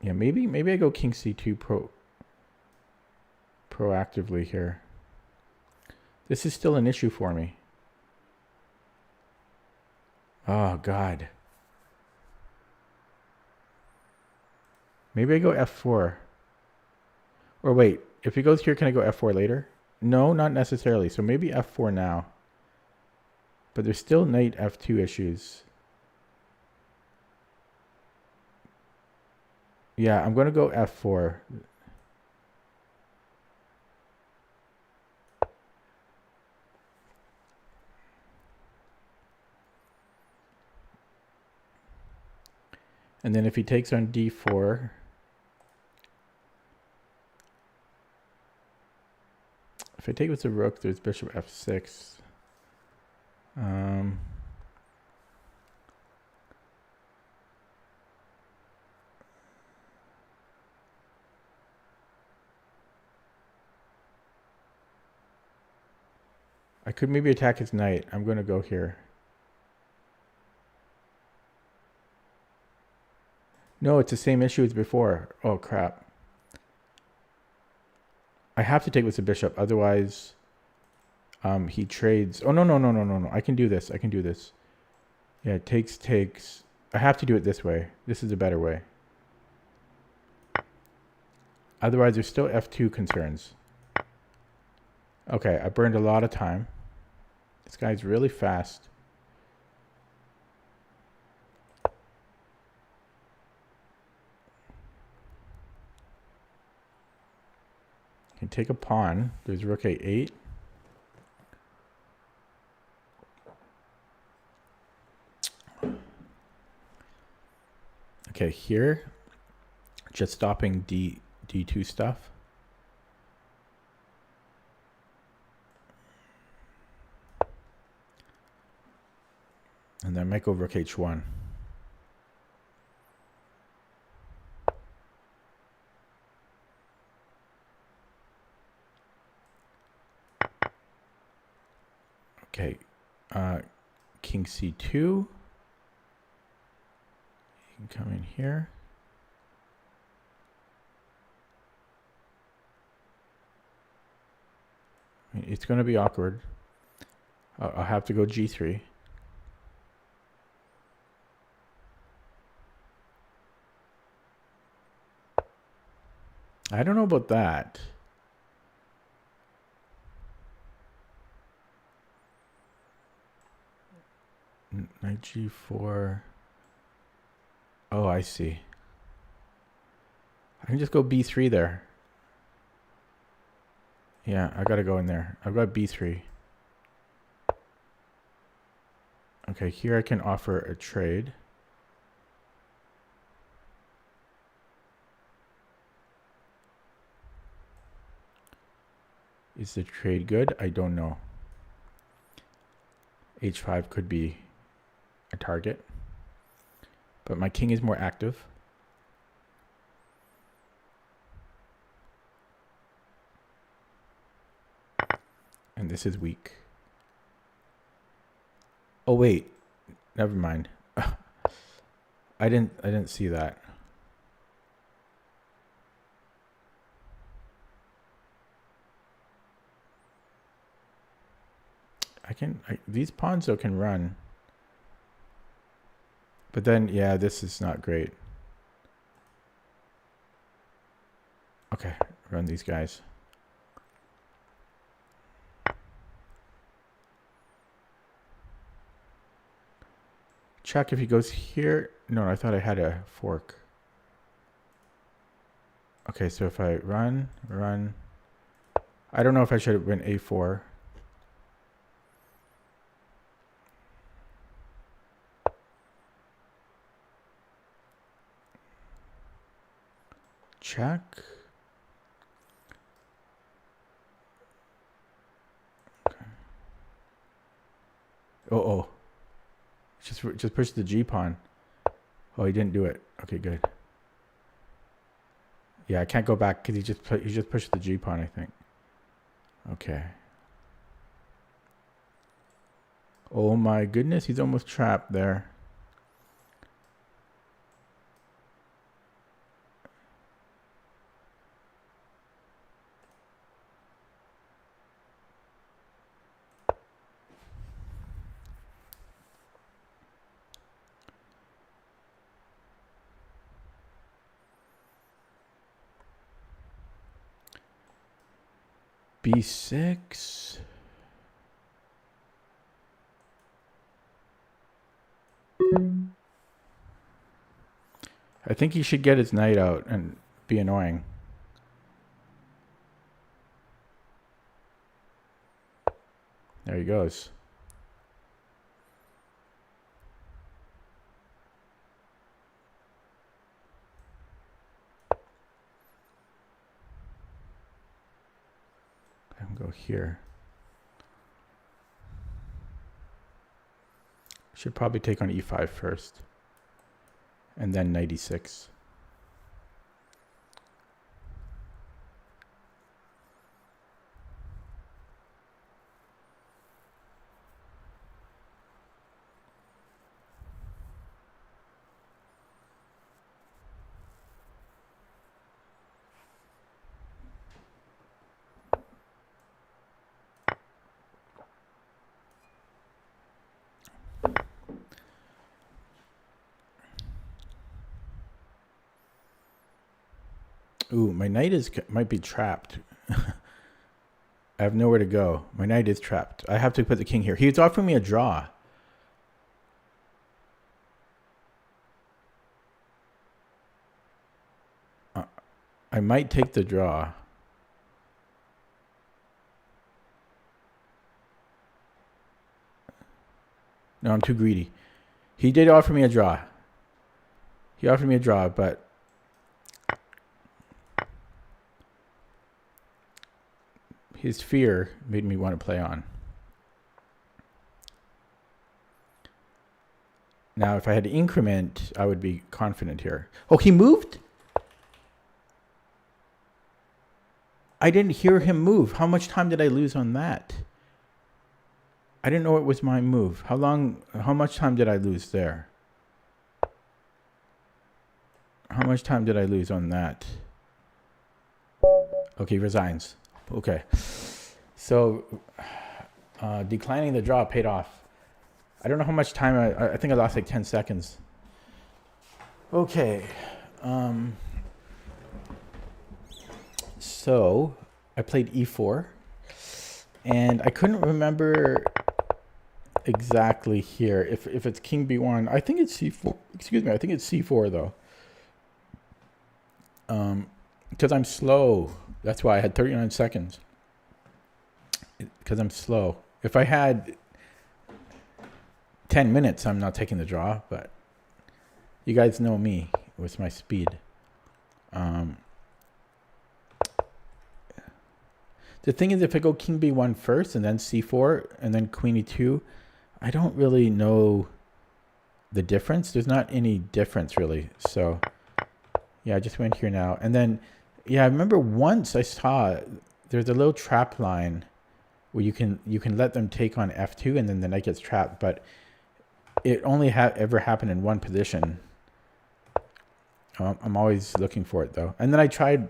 Yeah, maybe I go king c2 proactively here. This is still an issue for me. Oh, God. Maybe I go f4. Or wait, if he goes here, can I go f4 later? No, not necessarily. So maybe f4 now. But there's still knight f2 issues. Yeah, I'm going to go f4. And then if he takes on d4... If I take with the rook, there's bishop f6. I could maybe attack his knight. I'm going to go here. No, it's the same issue as before. Oh, crap. I have to take with the bishop, otherwise he trades. Oh, no. I can do this. Yeah, takes. I have to do it this way. This is a better way. Otherwise, there's still f2 concerns. Okay, I burned a lot of time. This guy's really fast. can take a pawn. There's rook a8. Okay, here, just stopping d2 stuff. And then I might go rook h1. Okay, king c2. You can come in here. It's going to be awkward. I'll have to go g3. I don't know about that. Knight g4. Oh, I see. I can just go b3 there. Yeah, I gotta go in there. I've got b3. Okay, here I can offer a trade. Is the trade good? I don't know. h5 could be a target. But my king is more active. And this is weak. Oh wait, never mind. I didn't see that. These pawns though can run. But then, yeah, this is not great. Okay, run these guys. Check if he goes here. No, I thought I had a fork. Okay, so if I run. I don't know if I should have been a4. Check. Okay. Oh. Just push the G pawn. Oh, he didn't do it. Okay, good. Yeah, I can't go back because he just pushed the G pawn, I think. Okay. Oh my goodness, he's almost trapped there. B6. I think he should get his knight out and be annoying. There he goes. I'm go here. Should probably take on e5 first. And then knight e6. Ooh, my knight might be trapped. I have nowhere to go. My knight is trapped. I have to put the king here. He's offering me a draw. I might take the draw. No, I'm too greedy. He did offer me a draw. He offered me a draw, but his fear made me want to play on. Now, if I had to increment, I would be confident here. Oh, he moved? I didn't hear him move. How much time did I lose on that? I didn't know it was my move. How much time did I lose there? How much time did I lose on that? Okay, resigns. Okay. So, declining the draw paid off. I don't know how much time I think I lost like 10 seconds. Okay. So I played e4 and I couldn't remember exactly here if it's king b1. I think it's c4. Excuse me. I think it's c4 though. Because I'm slow. That's why I had 39 seconds. Because I'm slow. If I had 10 minutes, I'm not taking the draw, but you guys know me with my speed. The thing is, if I go king b1 first and then c4 and then queen e2, I don't really know the difference. There's not any difference really. So yeah, I just went here now. And then, yeah, I remember once I saw there's a little trap line where you can let them take on f2 and then the knight gets trapped, but it only ever happened in one position. I'm always looking for it though. And then I tried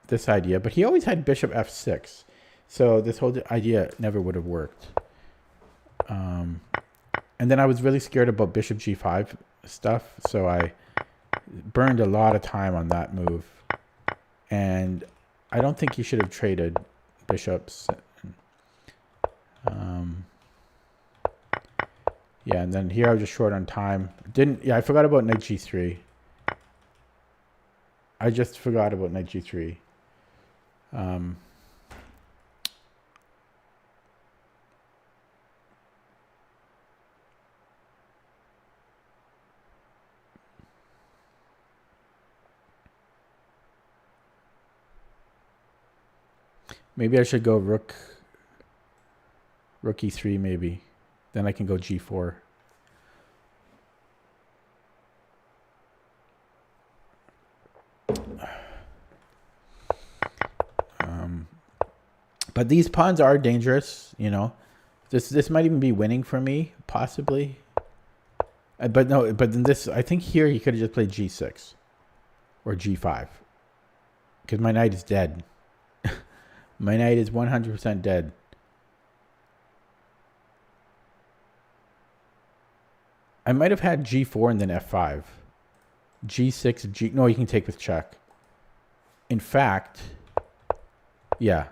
this idea, but he always had bishop f6. So this whole idea never would have worked. And then I was really scared about bishop g5 stuff. So I burned a lot of time on that move. And I don't think he should have traded bishops. Yeah, and then here I was just short on time. I forgot about knight g3. I just forgot about knight g3. Maybe I should go rook e3 maybe. Then I can go g4. But these pawns are dangerous, you know. This might even be winning for me, possibly. But no, but in this, I think here he could have just played g6 or g5. Because my knight is dead. My knight is 100% dead. I might have had g4 and then f5. g6, no, you can take with check. In fact, yeah.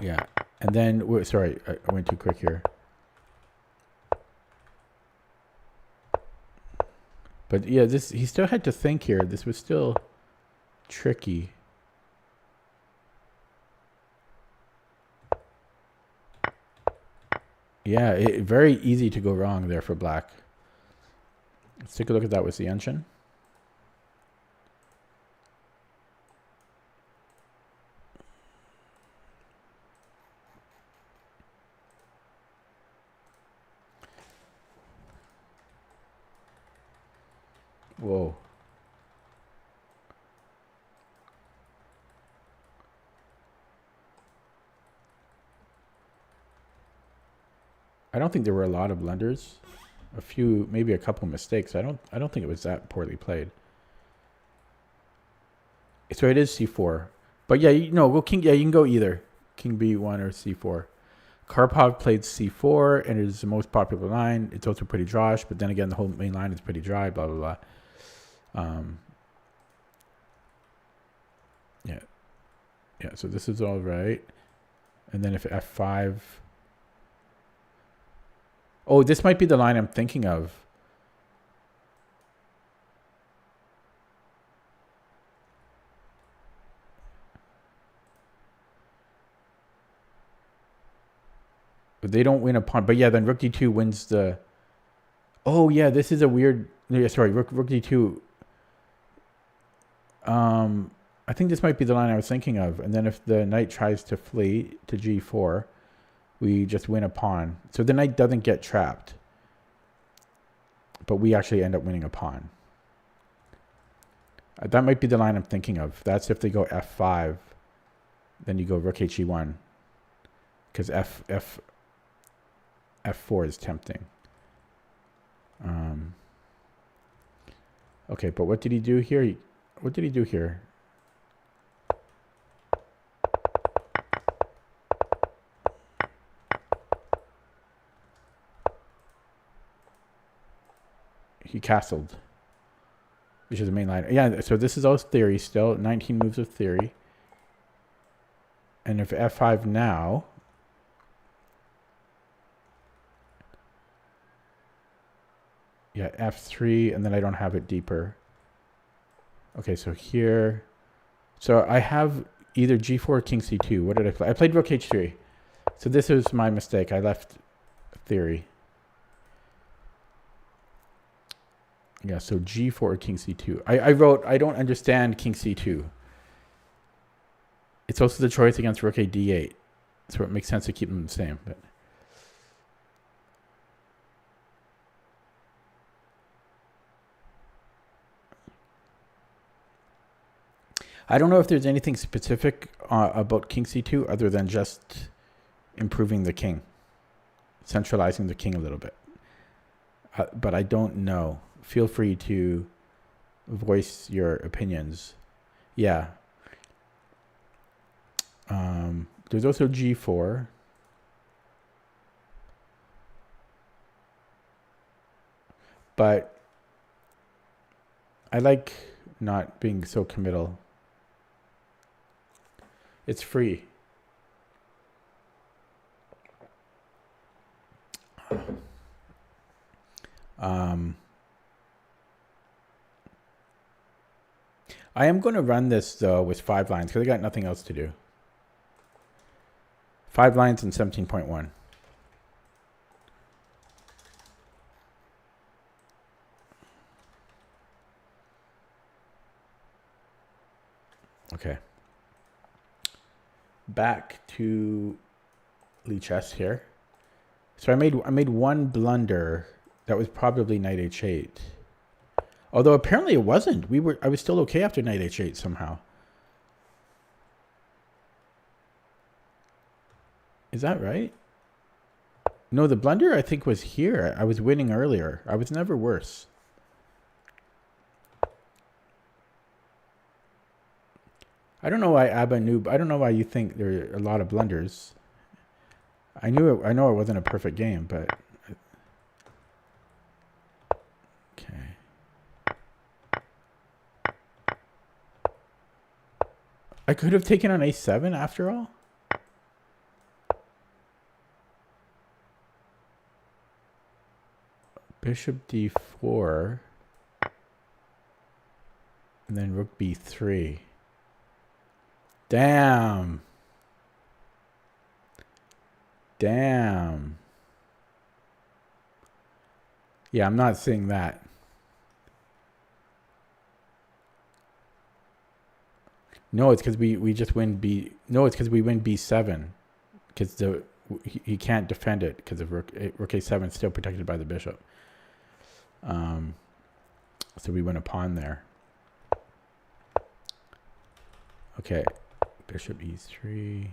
Yeah. And then, sorry, I went too quick here. But yeah, he still had to think here. This was still tricky. Yeah, very easy to go wrong there for black. Let's take a look at that with the Yenshin. Whoa. I don't think there were a lot of blunders. A few, maybe a couple mistakes. I don't think it was that poorly played. So it is c4. But yeah, go king. Yeah, you can go either king b1 or c4. Karpov played c4, and it is the most popular line. It's also pretty drawish, but then again, the whole main line is pretty dry. Blah blah blah. Yeah. So this is all right. And then if f5. Oh, this might be the line I'm thinking of. But they don't win a pawn. But yeah, then rook d2 wins the... Oh, yeah, this is a weird... Yeah, sorry, rook d2. I think this might be the line I was thinking of. And then if the knight tries to flee to g4, we just win a pawn. So the knight doesn't get trapped. But we actually end up winning a pawn. That might be the line I'm thinking of. That's if they go f5, then you go rook he1, because f4 is tempting. Okay, but what did he do here? What did he do here? He castled, which is the main line. Yeah, so this is all theory still. 19 moves of theory. And if f5 now... Yeah, f3, and then I don't have it deeper. Okay, so here... So I have either g4 or king c2. What did I play? I played rook h3. So this was my mistake. I left theory. Yeah, so g4 or king c2. I wrote, I don't understand king c2. It's also the choice against rook a d8. So it makes sense to keep them the same. But I don't know if there's anything specific about king c2 other than just improving the king. Centralizing the king a little bit. But I don't know. Feel free to voice your opinions. Yeah. There's also g4. But I like not being so committal. It's free. I am going to run this, though, with 5 lines, because I got nothing else to do. 5 lines and 17.1. Okay. Back to Lichess here. So I made one blunder. That was probably knight h8. Although apparently it wasn't. I was still okay after knight h8 somehow. Is that right? No, the blunder I think was here. I was winning earlier. I was never worse. I don't know why Abba Noob. I don't know why you think there are a lot of blunders. I know it wasn't a perfect game, but okay. I could have taken on a7 after all. Bishop d4. And then rook b3. Damn. Damn. Yeah, I'm not seeing that. No, it's because we just win b. No, it's because we win b7. Because he can't defend it because of rook a7 is still protected by the bishop. So we win a pawn there. Okay, bishop e3.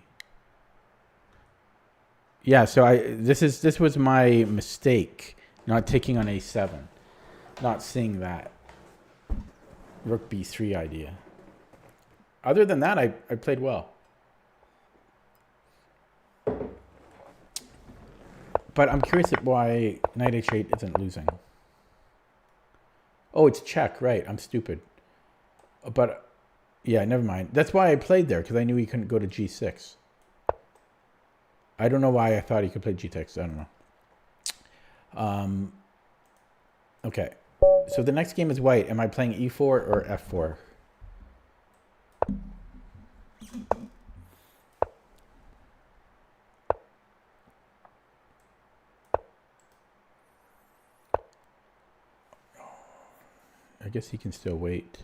Yeah, so this was my mistake, not taking on a7, not seeing that rook b3 idea. Other than that, I played well. But I'm curious why knight h8 isn't losing. Oh, it's check, right. I'm stupid. But, yeah, never mind. That's why I played there, because I knew he couldn't go to g6. I don't know why I thought he could play g6. I don't know. Okay. So the next game is white. Am I playing e4 or f4? I guess he can still wait.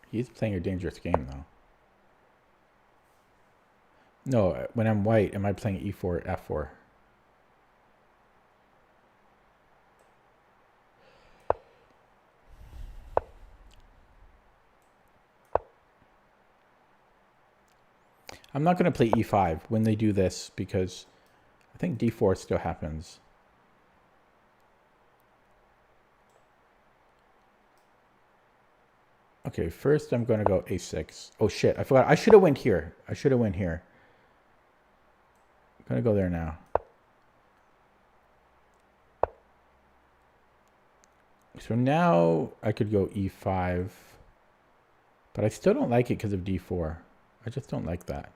He's playing a dangerous game, though. No, when I'm white, am I playing e4, f4? I'm not going to play e5 when they do this because I think d4 still happens. Okay, first I'm going to go a6. Oh shit, I forgot. I should have went here. I should have went here. I'm going to go there now. So now I could go e5, but I still don't like it because of d4. I just don't like that.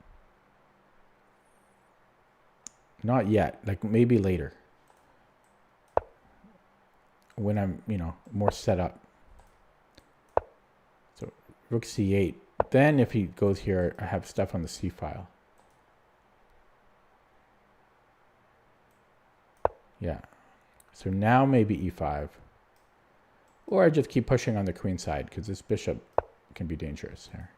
Not yet, like maybe later. When I'm, you know, more set up. So rook c8. Then if he goes here, I have stuff on the c file. Yeah. So now maybe e5. Or I just keep pushing on the queen side because this bishop can be dangerous here.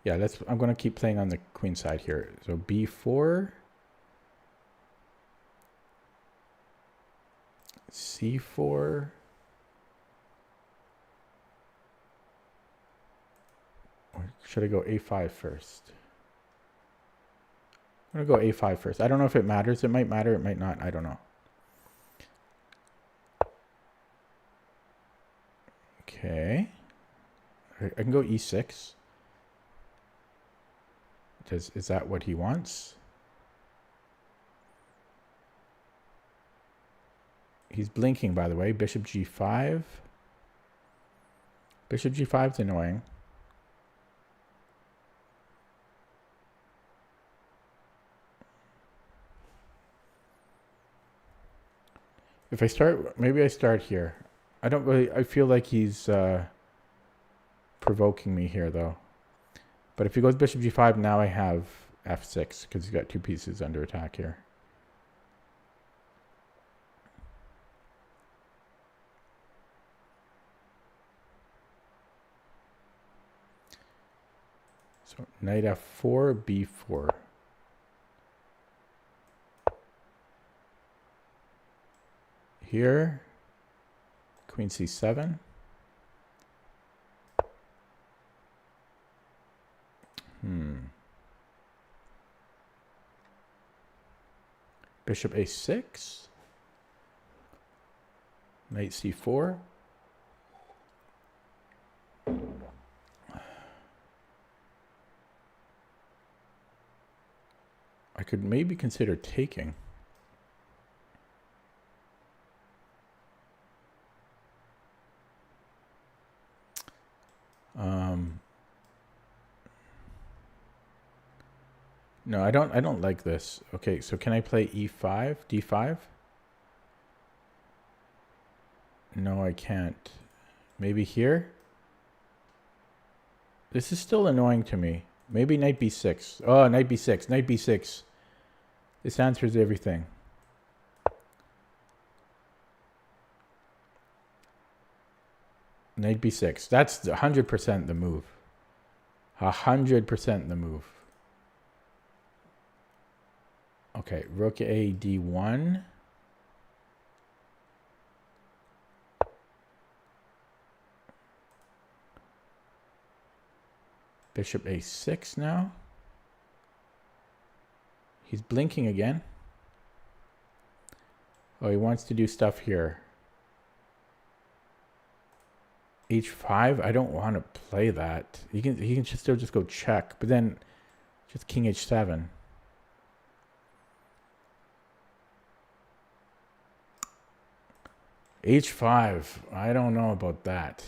Yeah, I'm going to keep playing on the queen side here. So b4, c4, or should I go a5 first? I'm going to go a5 first. I don't know if it matters. It might matter. It might not. I don't know. Okay. I can go e6. Is that what he wants? He's blinking, by the way. Bishop g5. Bishop g5 is annoying. If I start, maybe I start here. I feel like he's provoking me here, though. But if he goes bishop g5, now I have f6 because he's got two pieces under attack here. So knight f4, b4. Here, queen c7. Bishop a6. Knight c4. I could maybe consider taking. No, I don't like this. Okay, so can I play e5, d5? No, I can't. Maybe here? This is still annoying to me. Maybe knight b6. Oh, knight b6, knight b6. This answers everything. Knight b6. That's 100% the move. 100% the move. Okay, rook a d1. Bishop a6 now. He's blinking again. Oh, he wants to do stuff here. h5. I don't want to play that. He can still just go check, but then just king h7. h5. I don't know about that.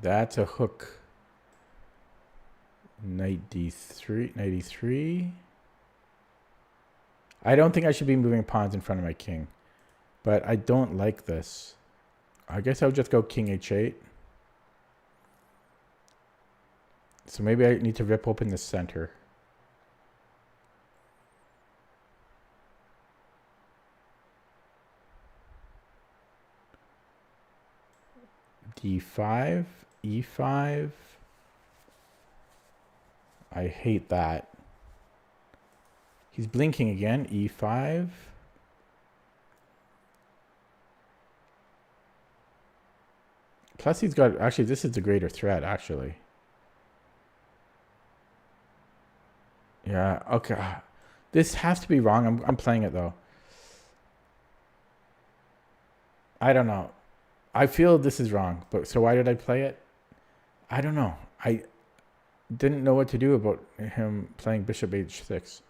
That's a hook. Knight d3, knight e3. I don't think I should be moving pawns in front of my king, but I don't like this. I guess I'll just go king h8. So maybe I need to rip open the center. d5, e5. I hate that. He's blinking again, e5. Plus he's got, actually this is the greater threat, actually. Yeah, okay. This has to be wrong. I'm playing it though. I don't know. I feel this is wrong, but so why did I play it? I don't know. I didn't know what to do about him playing bishop h6.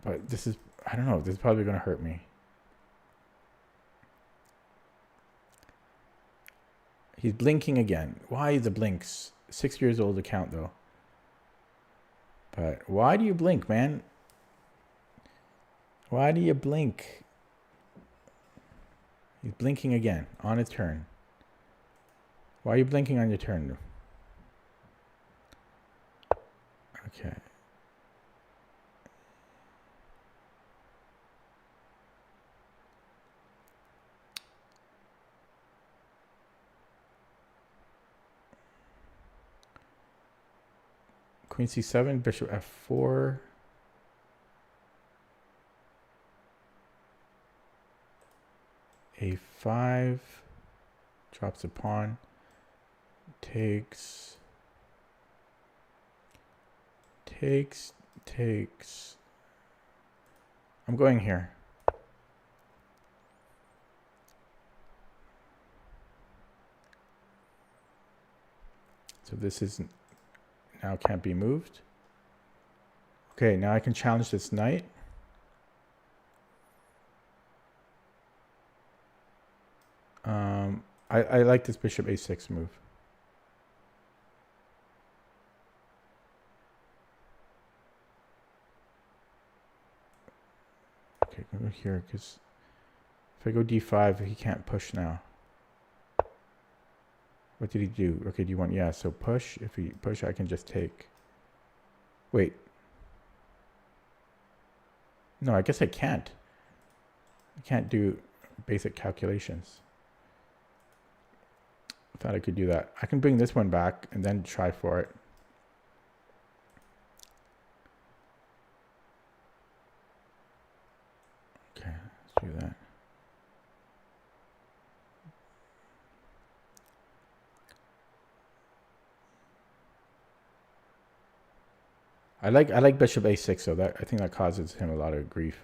But this is, I don't know, this is probably going to hurt me. He's blinking again. Why the blinks? 6 years old account though. But why do you blink, man? Why do you blink? He's blinking again on his turn. Why are you blinking on your turn? Okay. Queen c7, bishop f4. a5. Drops a pawn. Takes. I'm going here. So this is now can't be moved. Okay, now I can challenge this knight. I like this bishop a6 move. Okay, go here because if I go d5, he can't push now. What did he do? Okay, do you want, yeah, so push. If he push, I can just take. Wait. No, I guess I can't. I can't do basic calculations. I thought I could do that. I can bring this one back and then try for it. Okay, let's do that. I like bishop a6, so that I think that causes him a lot of grief.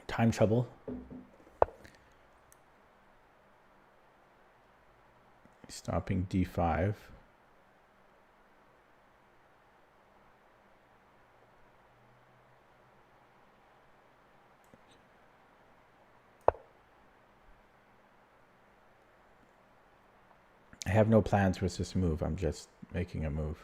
Time trouble. Stopping d5. I have no plans with this move. I'm just making a move.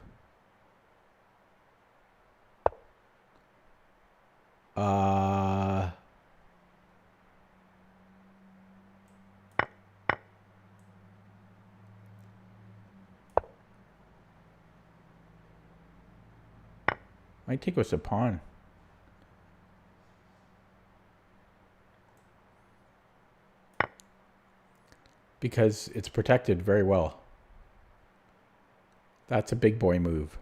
Might take us a pawn. Because it's protected very well. That's a big boy move.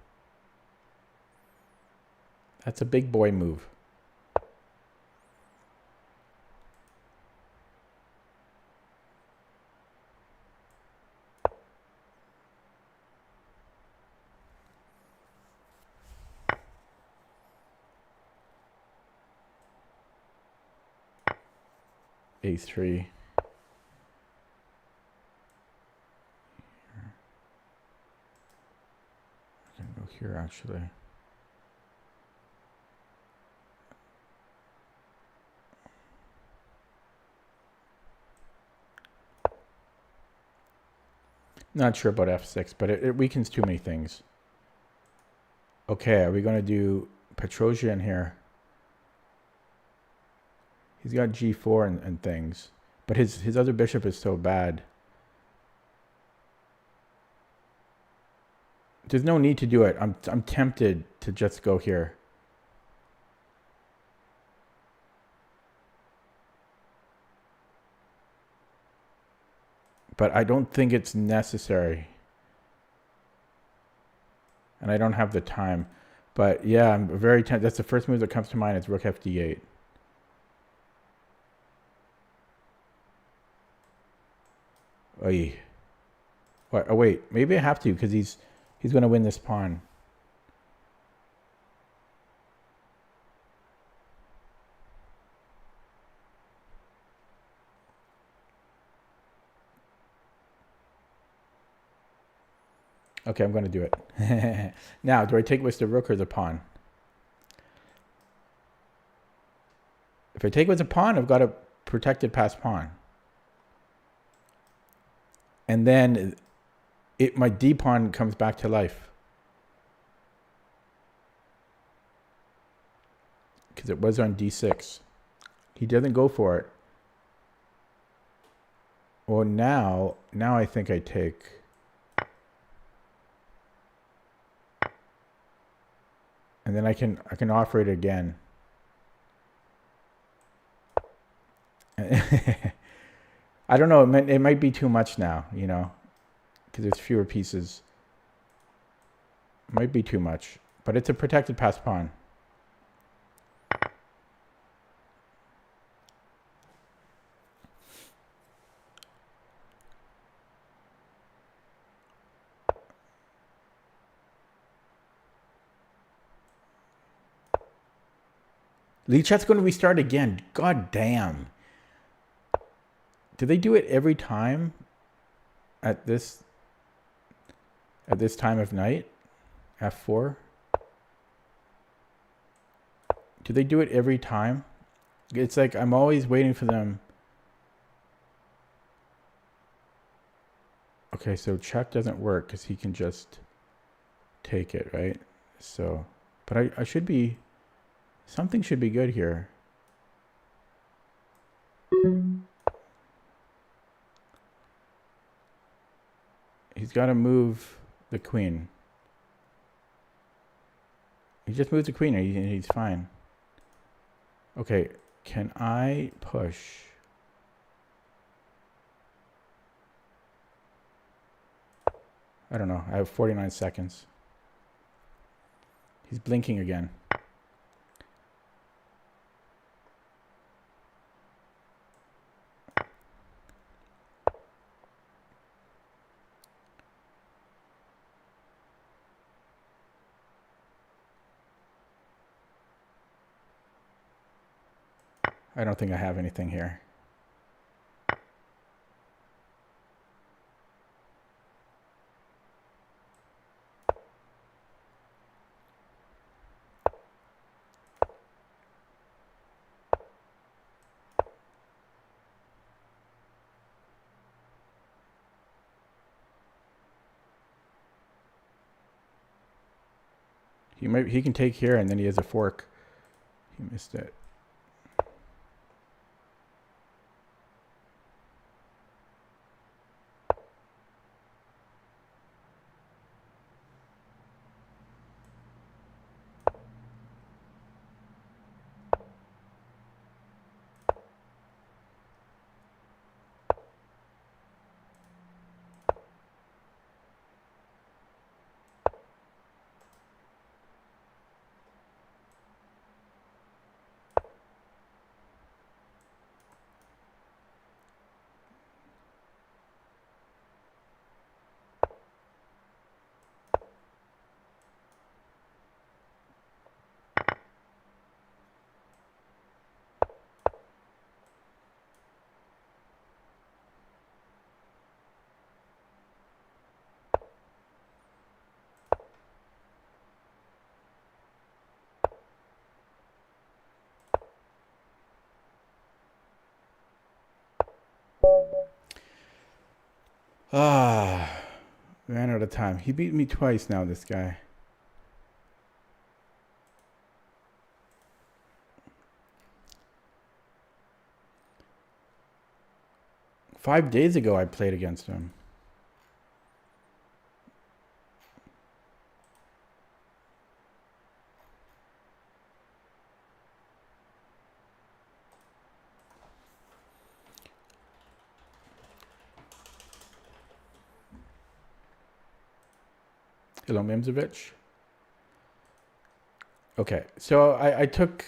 That's a big boy move. A3. here actually. Not sure about f6, but it weakens too many things. Okay, are we going to do Petrosian here? He's got g4 and things, but his other bishop is so bad. There's no need to do it. I'm tempted to just go here. But I don't think it's necessary. And I don't have the time. But yeah, I'm very tempted. That's the first move that comes to mind is rook fd8. Oy. What? Oh wait, maybe I have to because he's going to win this pawn. Okay, I'm going to do it. Now, do I take with the rook or the pawn? If I take with the pawn, I've got a protected passed pawn. And then my d pawn comes back to life. Because it was on d6. He doesn't go for it. Well, now I think I take... And then I can offer it again. I don't know. It might be too much now, you know, because there's fewer pieces. It might be too much, but it's a protected passed pawn. Lee chat's going to restart again. God damn. Do they do it every time at this time of night? F4? Do they do it every time? It's like I'm always waiting for them. Okay, so check doesn't work because he can just take it, right? So, but I should be... Something should be good here. He's got to move the queen. He just moves the queen and he's fine. Okay, can I push? I don't know. I have 49 seconds. He's blinking again. I don't think I have anything here. He can take here and then he has a fork. He missed it. Ah, ran out of time. He beat me twice now, this guy. Five days ago, I played against him. Hello, Mimzovich. Okay, so I took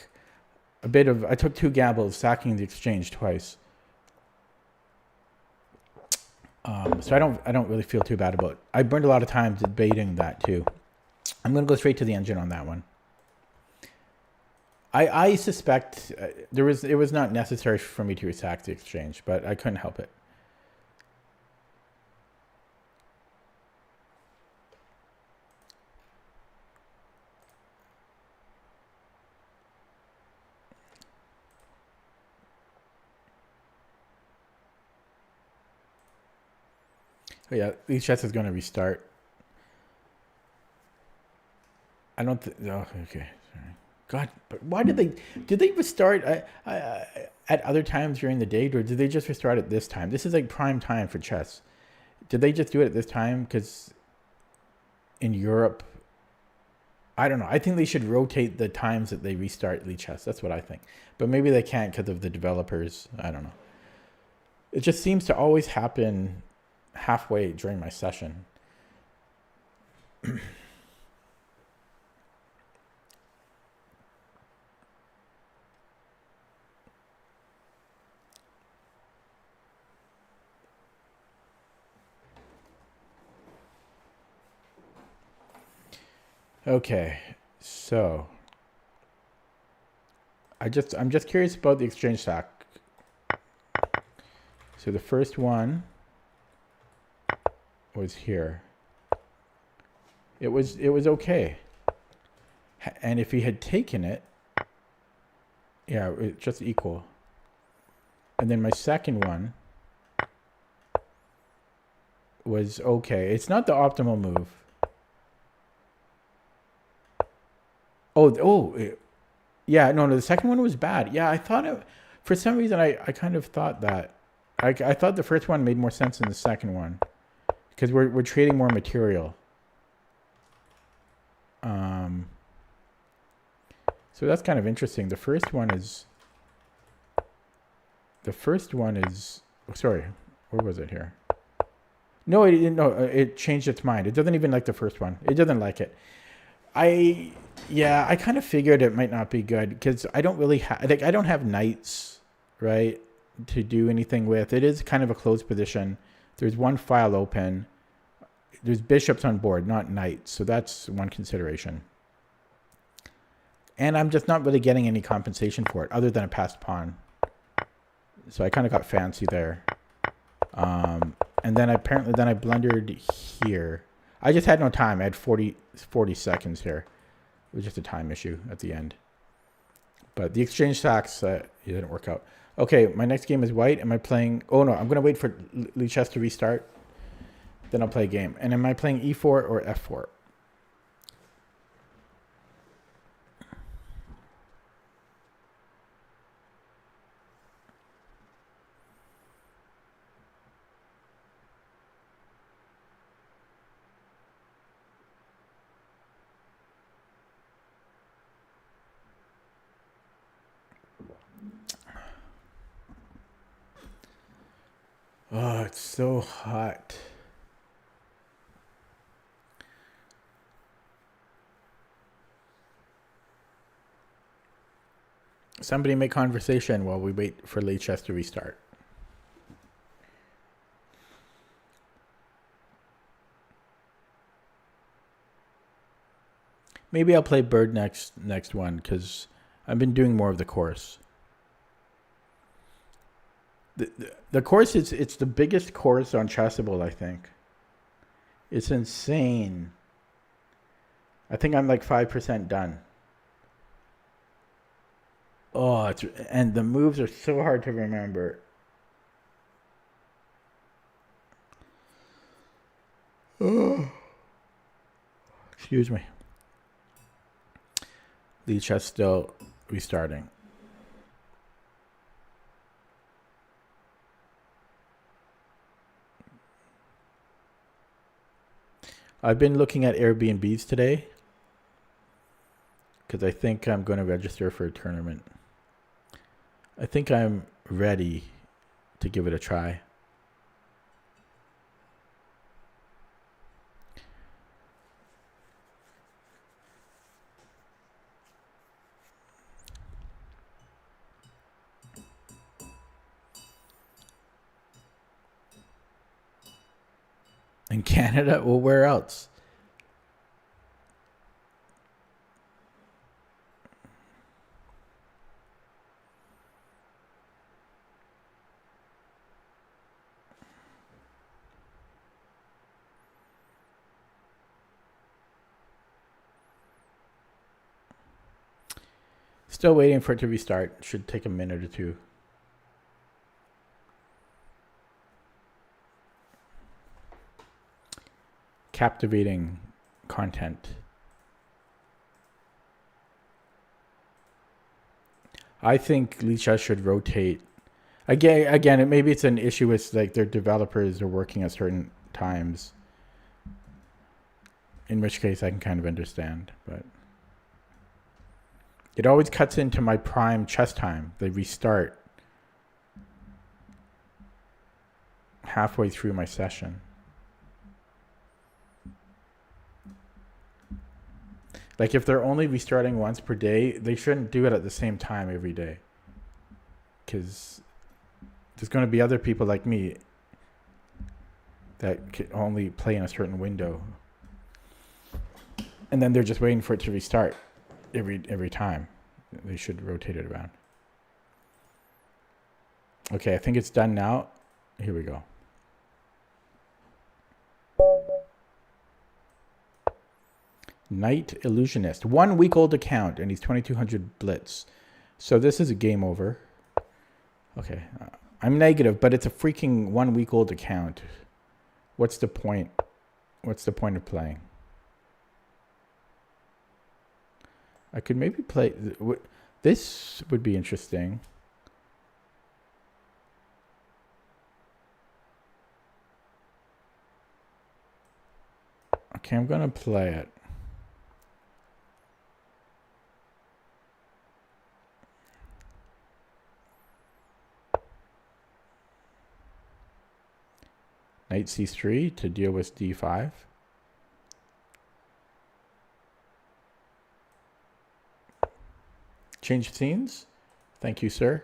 I took two gambles, sacking the exchange twice. So I don't really feel too bad about it. I burned a lot of time debating that too. I'm gonna go straight to the engine on that one. I suspect it was not necessary for me to sack the exchange, but I couldn't help it. Oh yeah, each chess is going to restart. I don't think. Oh, okay. Sorry. God, but why did they restart at other times during the day, or did they just restart at this time? This is like prime time for chess. Did they just do it at this time? Because in Europe, I don't know. I think they should rotate the times that they restart Lee Chess. That's what I think. But maybe they can't because of the developers. I don't know. It just seems to always happen halfway during my session. Okay, so I'm just curious about the exchange sack. So the first one was here. It was okay. And if he had taken it, yeah, it's just equal. And then my second one was okay. It's not the optimal move. Yeah, no, the second one was bad. Yeah, I thought it, for some reason, I kind of thought that. I thought the first one made more sense than the second one. Because we're trading more material. So that's kind of interesting. The first one is... Sorry, where was it here? No, it changed its mind. It doesn't even like the first one. It doesn't like it. I kind of figured it might not be good because I don't really have I don't have knights, right, to do anything with. It is kind of a closed position. There's one file open. There's bishops on board, not knights, so that's one consideration. And I'm just not really getting any compensation for it other than a passed pawn. So I kind of got fancy there. And then I blundered here. I just had no time. I had 40 seconds here. It was just a time issue at the end. But the exchange sacks, it didn't work out. Okay, my next game is white. Am I playing... Oh, no, I'm going to wait for Lee Chess to restart. Then I'll play a game. And am I playing e4 or f4? Oh, it's so hot. Somebody make conversation while we wait for Lee Chess to restart. Maybe I'll play Bird next one because I've been doing more of the course. The course it's the biggest course on Chessable, I think. It's insane. I think I'm like 5% done. Oh, and the moves are so hard to remember. Excuse me. Leech is still restarting. I've been looking at Airbnbs today because I think I'm going to register for a tournament. I think I'm ready to give it a try. In Canada? Well, where else? Still waiting for it to restart. Should take a minute or two. Captivating content. I think Licha should rotate. Again, maybe it's an issue with like their developers are working at certain times. In which case I can kind of understand, but it always cuts into my prime chess time. They restart halfway through my session. Like if they're only restarting once per day, they shouldn't do it at the same time every day. Because there's going to be other people like me that can only play in a certain window. And then they're just waiting for it to restart every time. They should rotate it around. Okay, I think it's done now. Here we go. Night Illusionist. 1 week old account, and he's 2200 blitz. So this is a game over. Okay. I'm negative, but it's a freaking 1 week old account. What's the point? What's the point of playing? I could maybe play... This would be interesting. Okay, I'm going to play it. Knight c3 to deal with d5. Change scenes. Thank you, sir.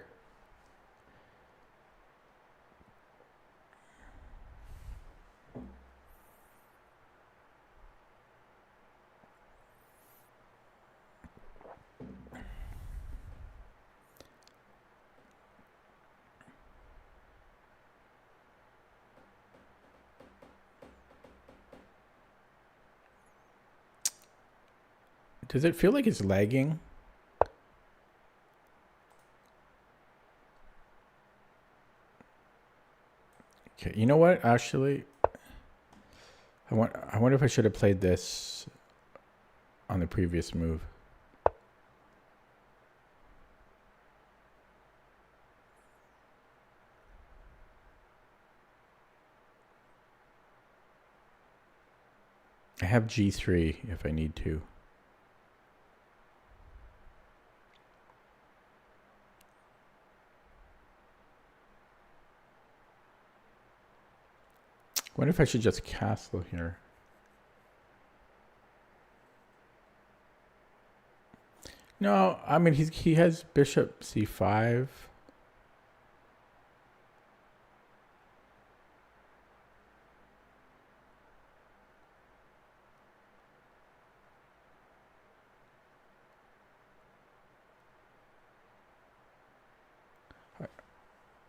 Does it feel like it's lagging? Okay, you know what? Actually, I wonder if I should have played this on the previous move. I have g3 if I need to. I wonder if I should just castle here. No, I mean he has bishop c5.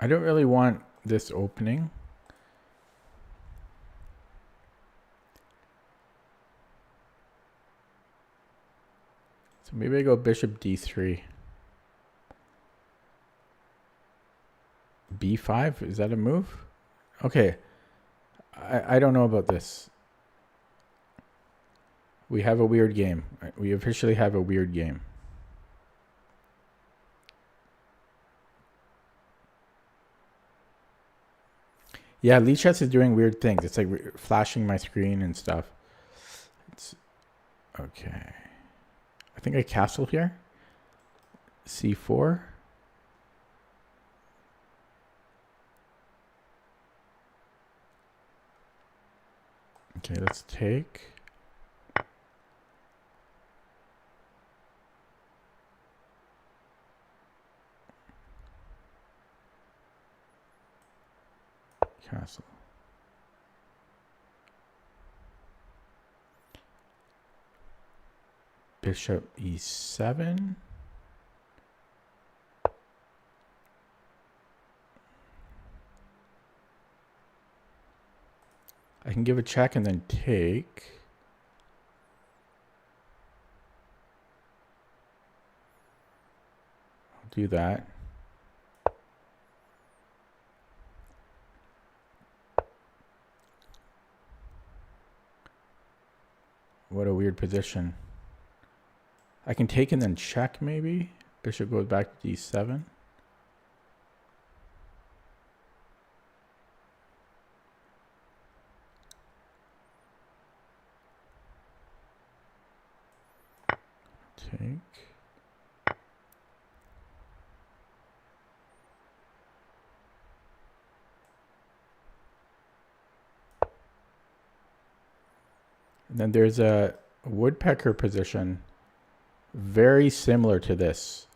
I don't really want this opening. So maybe I go bishop d3. b5, is that a move? Okay. I don't know about this. We have a weird game. We officially have a weird game. Yeah, Lichess is doing weird things. It's like flashing my screen and stuff. It's okay. I think I castle here. C4. Okay, let's take. Castle. Bishop E7. I can give a check and then take. I'll do that. What a weird position. I can take and then check maybe. Bishop goes back to D7. Take. And then there's a woodpecker position very similar to this.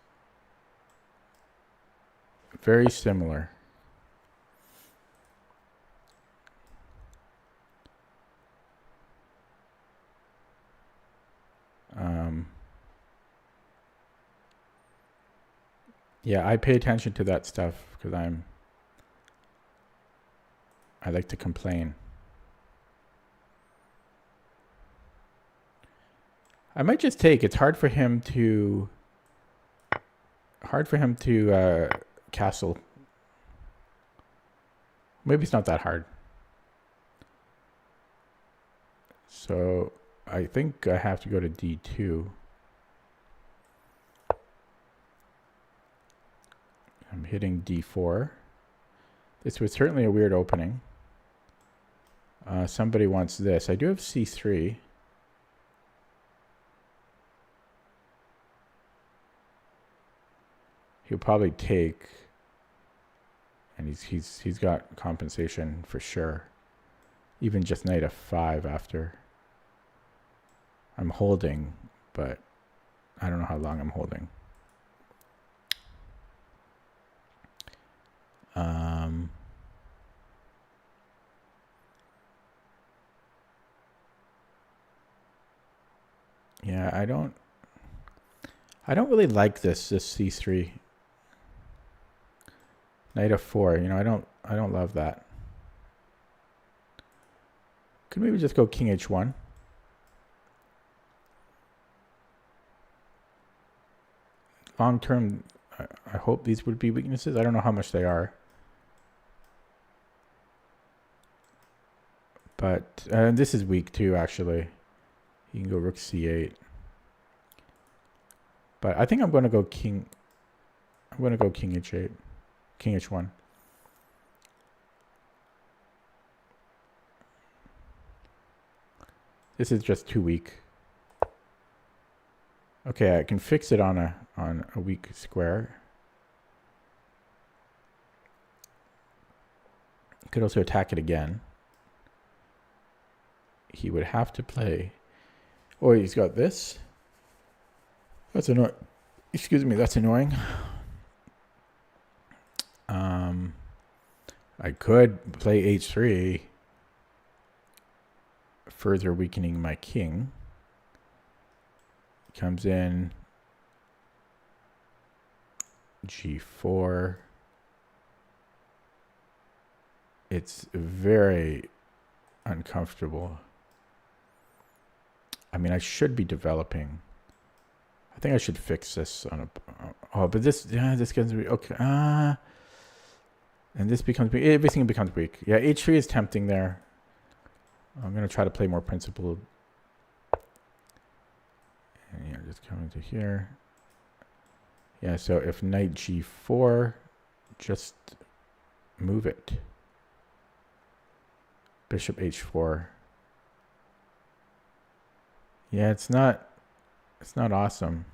Very similar. Yeah, I pay attention to that stuff because I like to complain. I might just take. It's hard for him to castle. Maybe it's not that hard. So I think I have to go to D2. I'm hitting D4. This was certainly a weird opening. Somebody wants this. I do have C3. He'll probably take, and he's got compensation for sure. Even just knight F5 after. I'm holding, but I don't know how long I'm holding. Yeah, I don't really like this C3. Knight F4, you know, I don't love that. Could maybe just go King H1. Long term, I hope these would be weaknesses. I don't know how much they are. But this is weak too, actually. You can go Rook C8. But I think I'm going to go King. I'm going to go King H8. King H1. This is just too weak. Okay, I can fix it on a weak square. Could also attack it again. He would have to play. Oh, he's got this. That's annoying. Excuse me, that's annoying. I could play H3, further weakening my king. Comes in G4. It's very uncomfortable. I mean, I should be developing. I think I should fix this on a. Oh, but this gets weak. Okay. And this becomes weak. Everything becomes weak. Yeah, H3 is tempting there. I'm gonna try to play more principled. just coming to here. Yeah, so if knight g4, just move it. Bishop h4. Yeah, it's not awesome.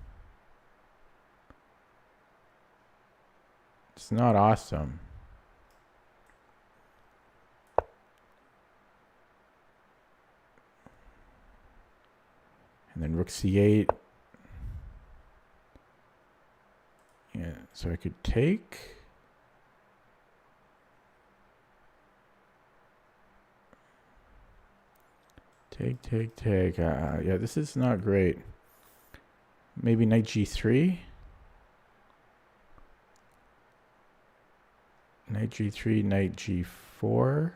It's not awesome. And then rook c8. Yeah, so I could take. Take. Yeah, this is not great. Maybe knight g3. Knight g3, knight g4.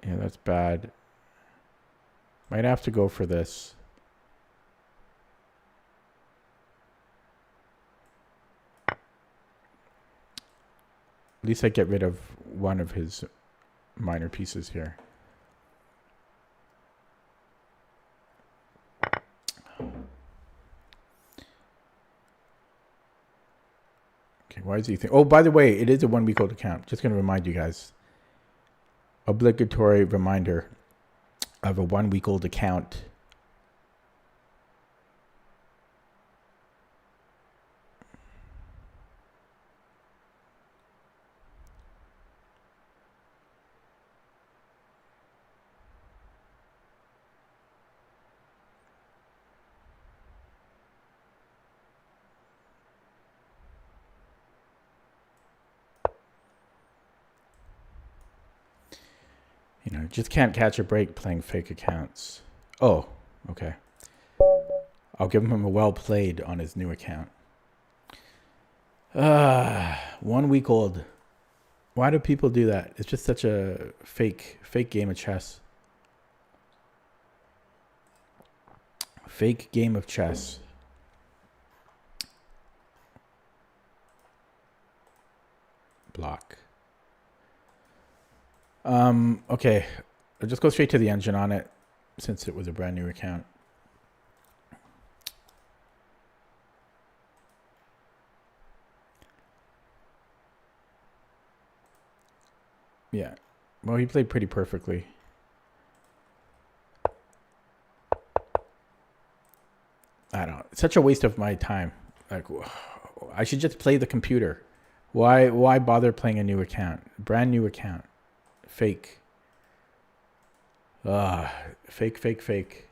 Yeah, that's bad. Might have to go for this. At least I get rid of one of his minor pieces here. Okay, why is he think? Oh, by the way, it is a 1 week old account. Just going to remind you guys. Obligatory reminder of a 1 week old account. You know, just can't catch a break playing fake accounts. Oh, okay. I'll give him a well played on his new account. 1 week old. Why do people do that? It's just such a fake game of chess. Fake game of chess. Block. Okay. I'll just go straight to the engine on it since it was a brand new account. Yeah. Well, he played pretty perfectly. I don't know. It's such a waste of my time. Like, I should just play the computer. Why bother playing a new account? Brand new account. Fake. Fake.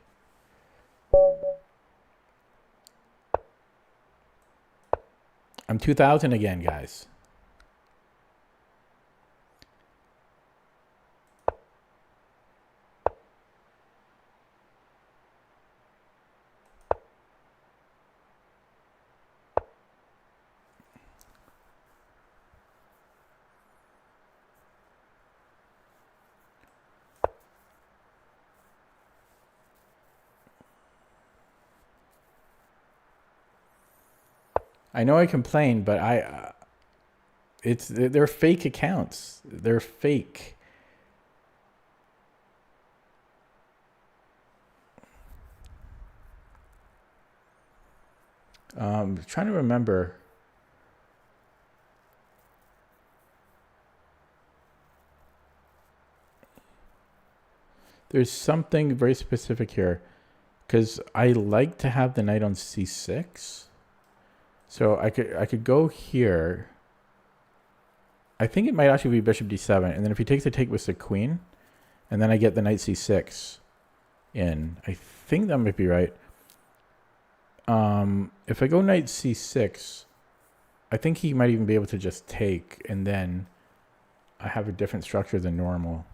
I'm 2000 again, guys. I know I complain, but they're fake accounts. They're fake. Trying to remember. There's something very specific here, because I like to have the knight on c6. So I could go here. I think it might actually be bishop d7, and then if he takes the take with the queen, and then I get the knight c6 in. I think that might be right. If I go knight c6, I think he might even be able to just take, and then I have a different structure than normal.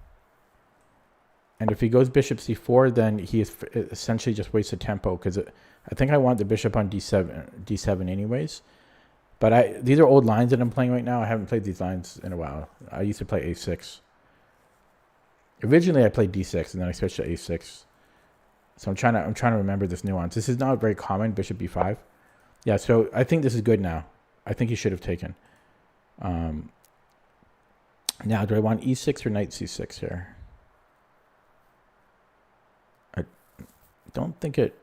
And if he goes bishop c4, then he is essentially just wasted tempo, because I think I want the bishop on d7 anyways. But these are old lines that I'm playing right now. I haven't played these lines in a while. I used to play a6. Originally, I played d6, and then I switched to a6. So I'm trying to remember this nuance. This is not very common, bishop b5. Yeah, so I think this is good now. I think he should have taken. Now, do I want e6 or knight c6 here? don't think it...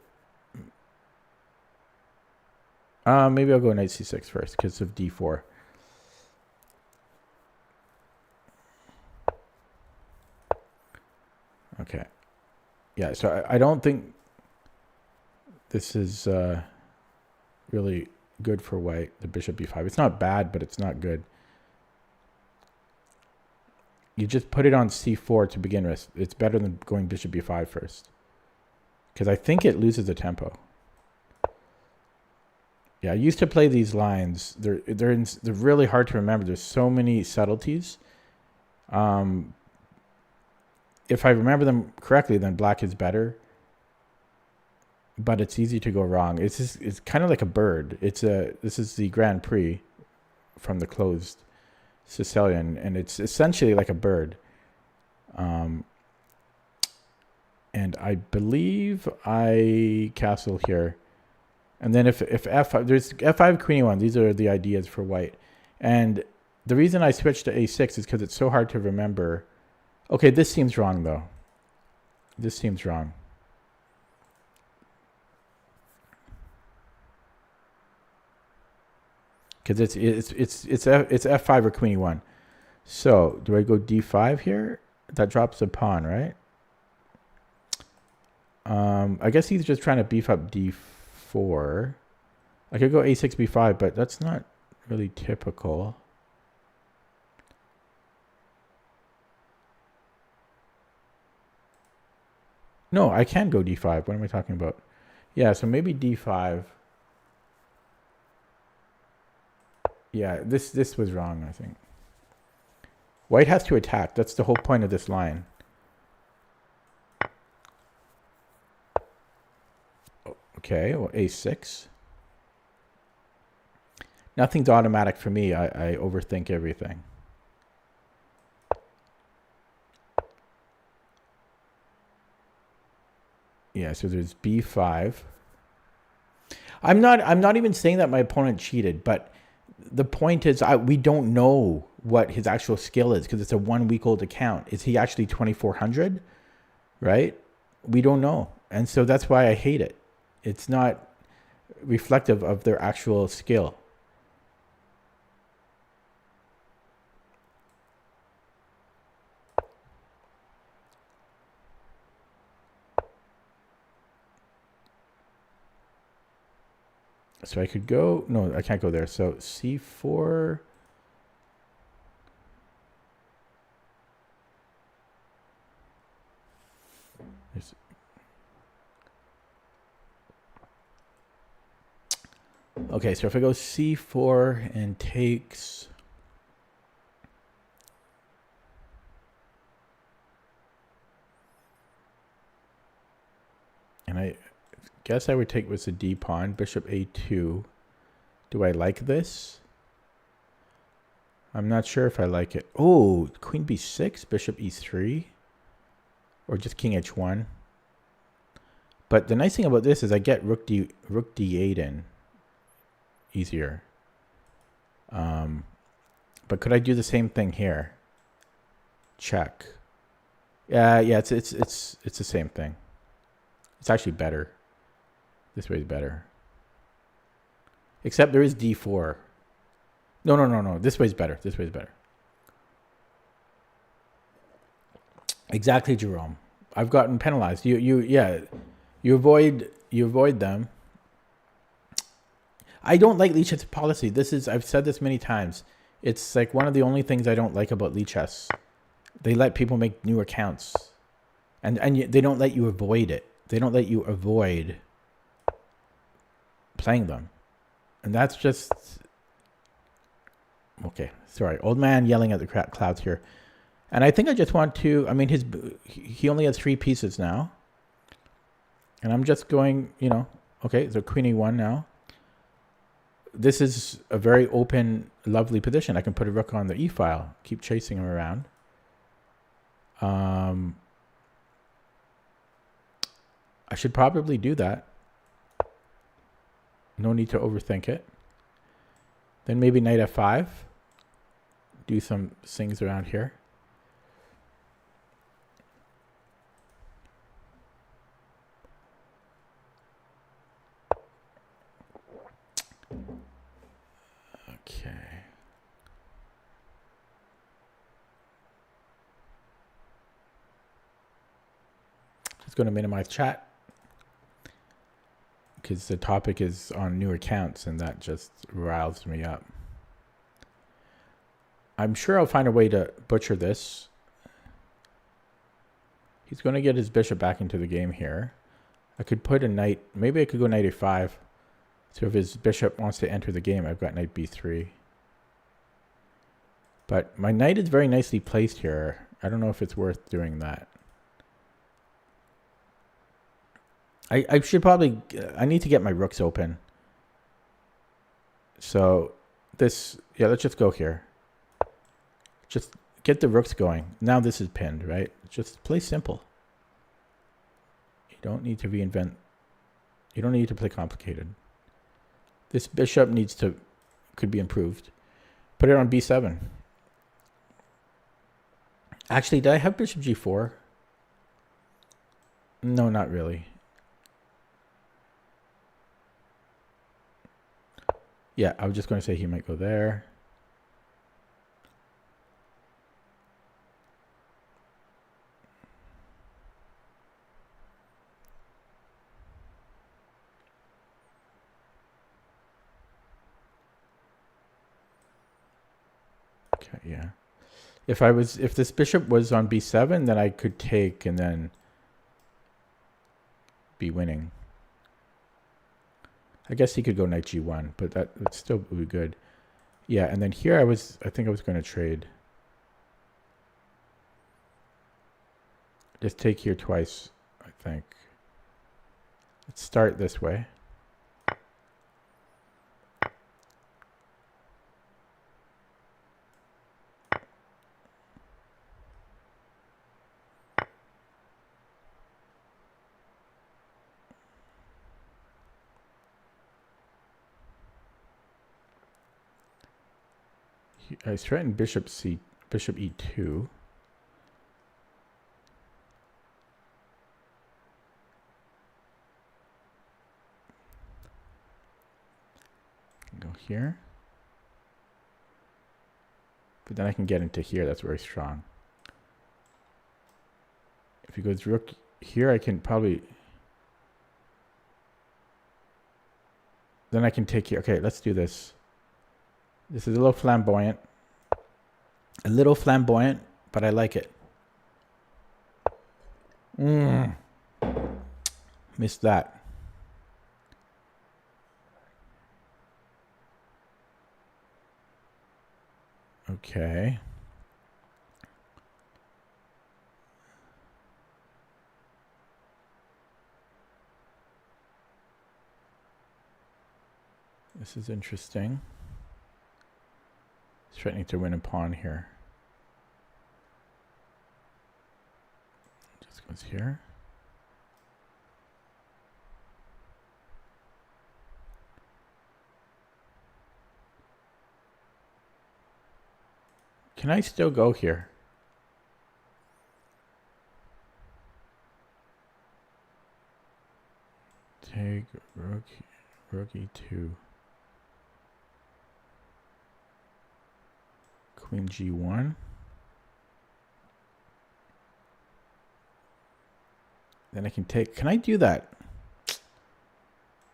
maybe I'll go knight c6 first because of d4. Okay. Yeah, so I don't think this is really good for white, the bishop b5. It's not bad, but it's not good. You just put it on c4 to begin with. It's better than going bishop b5 first. Because I think it loses the tempo. Yeah, I used to play these lines. They're really hard to remember. There's so many subtleties. If I remember them correctly, then black is better. But it's easy to go wrong. It's kind of like a bird. This is the Grand Prix from the closed Sicilian, and it's essentially like a bird. And I believe I castle here. And then if f5, there's f5, queen e1. These are the ideas for white. And the reason I switched to a6 is because it's so hard to remember. Okay, this seems wrong, though. This seems wrong. Because it's f5 or queen e1. So do I go d5 here? That drops a pawn, right? I guess he's just trying to beef up d4. I could go a6 b5, but that's not really typical. No, I can go d5. What am I talking about? Yeah, so maybe d5. Yeah, this was wrong, I think. White has to attack. That's the whole point of this line. Okay, well, a6. Nothing's automatic for me. I overthink everything. Yeah, so there's b5. I'm not even saying that my opponent cheated, but the point is we don't know what his actual skill is because it's a 1 week old account. Is he actually 2400? Right? We don't know. And so that's why I hate it. It's not reflective of their actual skill. So I could go, no, I can't go there. So c4. Okay, so if I go c4 and takes, and I guess I would take with the d pawn, bishop a2. Do I like this? I'm not sure if I like it. Oh, queen b6, bishop e3, or just king h1. But the nice thing about this is I get rook d8 in easier. But could I do the same thing here? Check. Yeah, it's the same thing. It's actually better. This way is better. Except there is d4. No. This way is better. This way is better. Exactly, Jerome. I've gotten penalized. You avoid them. I don't like Lichess policy. I've said this many times. It's like one of the only things I don't like about Lichess. They let people make new accounts, and they don't let you avoid it. They don't let you avoid playing them, and that's just okay. Sorry, old man yelling at the clouds here, and I think I just want to. I mean, he only has 3 pieces now, and I'm just going. Okay, so queen e1 now. This is a very open, lovely position. I can put a rook on the e file, keep chasing him around. I should probably do that. No need to overthink it. Then maybe knight f5. Do some things around here. going to minimize chat because the topic is on new accounts and that just riles me up. I'm sure I'll find a way to butcher this. He's going to get his bishop back into the game here. I could put a knight. Maybe I could go knight a5. So if his bishop wants to enter the game, I've got knight b3. But my knight is very nicely placed here. I don't know if it's worth doing that. I should probably... I need to get my rooks open. So this... Yeah, let's just go here. Just get the rooks going. Now this is pinned, right? Just play simple. You don't need to reinvent. You don't need to play complicated. This bishop could be improved. Put it on b7. Actually, did I have bishop g4? No, not really. Yeah, I was just going to say he might go there. Okay, yeah. If this bishop was on b7, then I could take and then be winning. I guess he could go knight g1, but that would still be good. Yeah, and then here I think I was going to trade. Just take here twice, I think. Let's start this way. I threatened bishop e2. Go here. But then I can get into here. That's very strong. If he goes rook here, I can probably... Then I can take here. Okay, let's do this. This is a little flamboyant. A little flamboyant, but I like it. Missed that. Okay. This is interesting. Threatening to win a pawn here. Just goes here. Can I still go here? Take rook e2. Queen g1. Then I can take... Can I do that?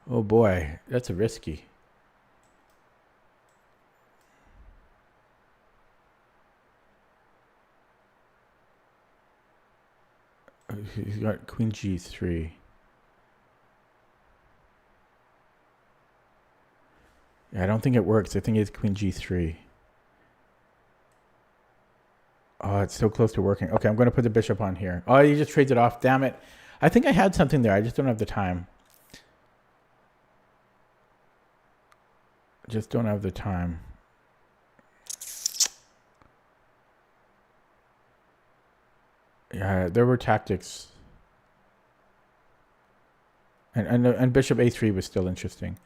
Oh boy, that's a risky. He's got queen g3. Yeah, I don't think it works. I think it's queen g3. Oh, it's so close to working. Okay, I'm going to put the bishop on here. Oh, he just trades it off. Damn it. I think I had something there. I just don't have the time. Just don't have the time. Yeah, there were tactics. And bishop a3 was still interesting.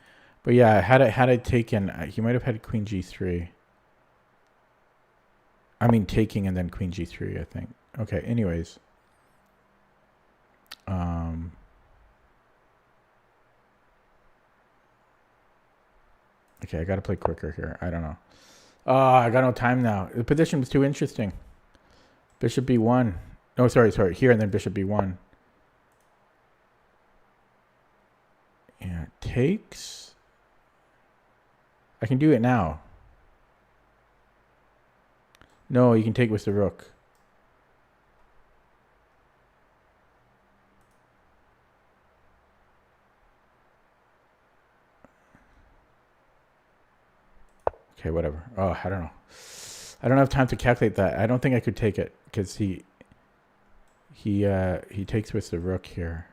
But yeah, had I taken, he might have had queen g3. I mean, taking and then queen g3, I think. Okay, anyways. Okay, I got to play quicker here. I don't know. Oh, I got no time now. The position was too interesting. Bishop b1. No, sorry. Here and then bishop b1. takes. I can do it now. No, you can take with the rook. Okay, whatever. Oh, I don't know. I don't have time to calculate that. I don't think I could take it because he takes with the rook here.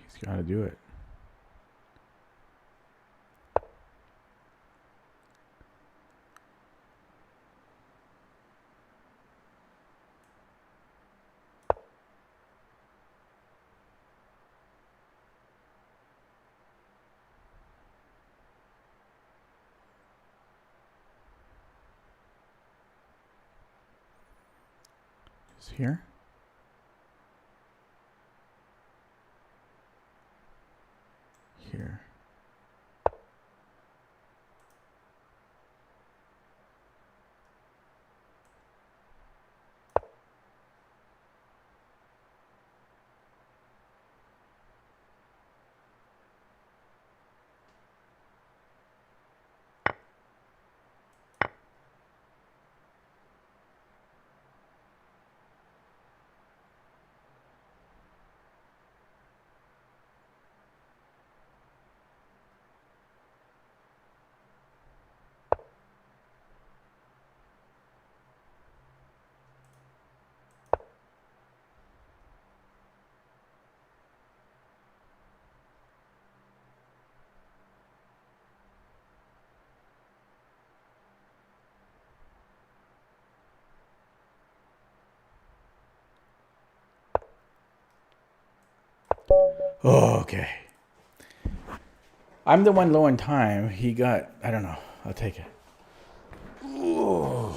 He's got to do it. It's here. Here. Oh, okay. I'm the one low on time. He got, I don't know. I'll take it. Ooh.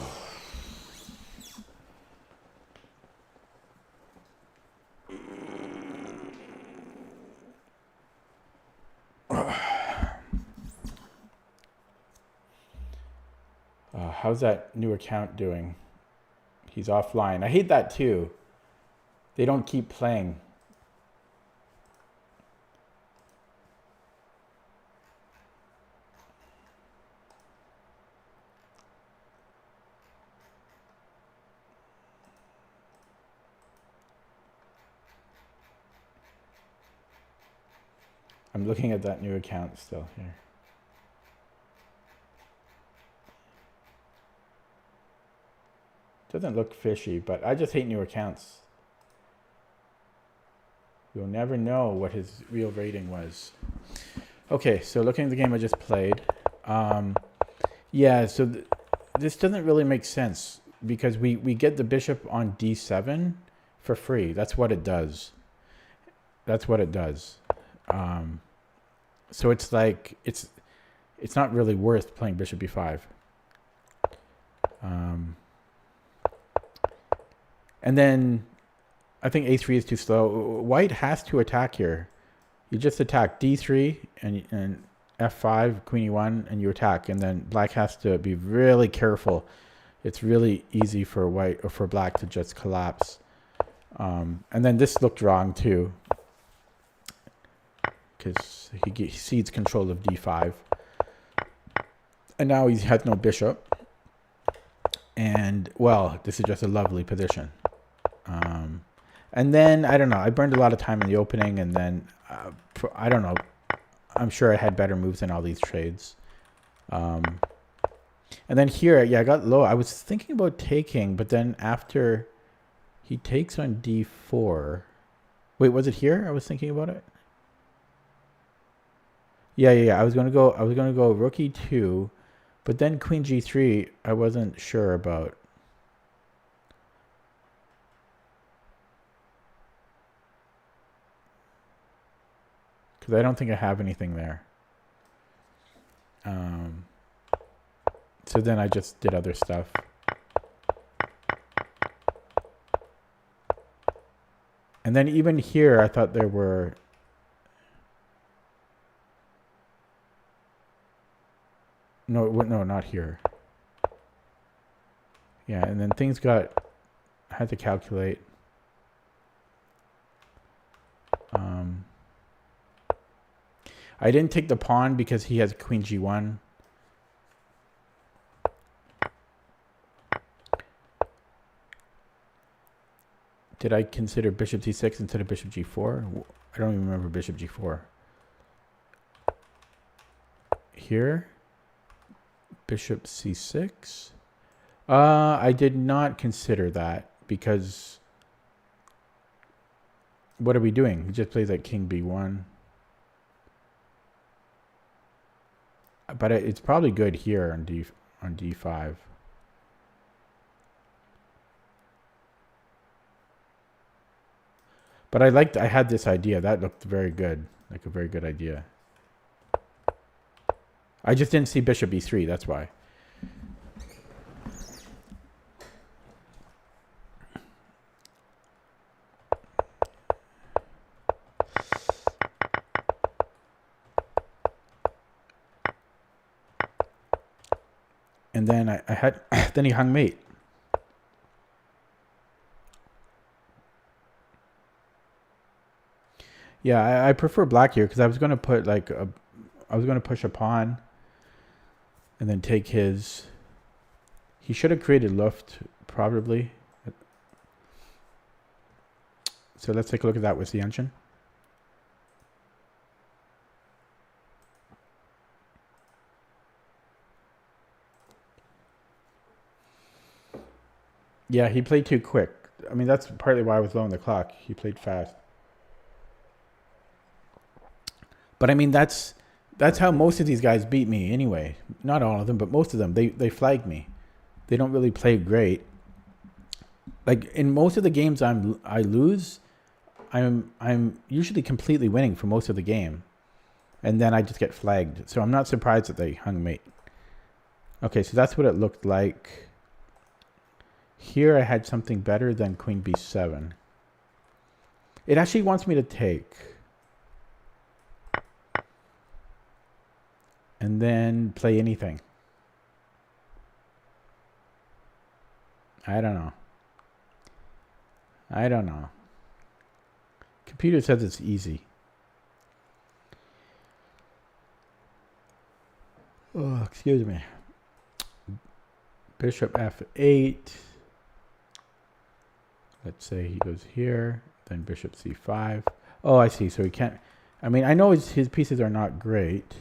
How's that new account doing? He's offline. I hate that too. They don't keep playing. I'm looking at that new account still here. Doesn't look fishy, but I just hate new accounts. You'll never know what his real rating was. Okay, so looking at the game I just played. Yeah, so this doesn't really make sense because we get the bishop on d7 for free. That's what it does. That's what it does. So it's like, it's not really worth playing bishop b5. And then I think a3 is too slow. White has to attack here. You just attack d3 and f5, queen e1, and you attack. And then black has to be really careful. It's really easy for white or for black to just collapse. And then this looked wrong too, because he cedes control of d5. And now he has no bishop. And, well, this is just a lovely position. And then, I don't know, I burned a lot of time in the opening, and then, I don't know, I'm sure I had better moves in all these trades. And then here, yeah, I got low. I was thinking about taking, but then after he takes on d4, Wait, was it here? I was thinking about it. Yeah. I was gonna go rook e2, but then queen g3. I wasn't sure about. Because I don't think I have anything there. So then I just did other stuff. And then even here, I thought there were... No, not here. Yeah, and then things got... I had to calculate. I didn't take the pawn because he has queen g1. Did I consider bishop c6 instead of bishop g4? I don't even remember bishop g4. Here, bishop c6. I did not consider that because what are we doing? He just plays like king b1. But it's probably good here on d5. But I had this idea. That looked very good. Like a very good idea. I just didn't see bishop e3, that's why. And then I had, then he hung mate. Yeah, I prefer black here because I was going to put like I was going to push a pawn and then take his. He should have created Luft probably. So let's take a look at that with the engine. Yeah, he played too quick. I mean, that's partly why I was low on the clock. He played fast. But I mean, that's how most of these guys beat me anyway. Not all of them, but most of them. They flag me. They don't really play great. Like in most of the games I lose, I'm usually completely winning for most of the game. And then I just get flagged. So I'm not surprised that they hung mate. Okay, so that's what it looked like. Here I had something better than queen b7. It actually wants me to take. And then play anything. I don't know. Computer says it's easy. Oh, excuse me. Bishop f8. Let's say he goes here, then bishop c5. Oh, I see. So he can't. I mean, I know his pieces are not great.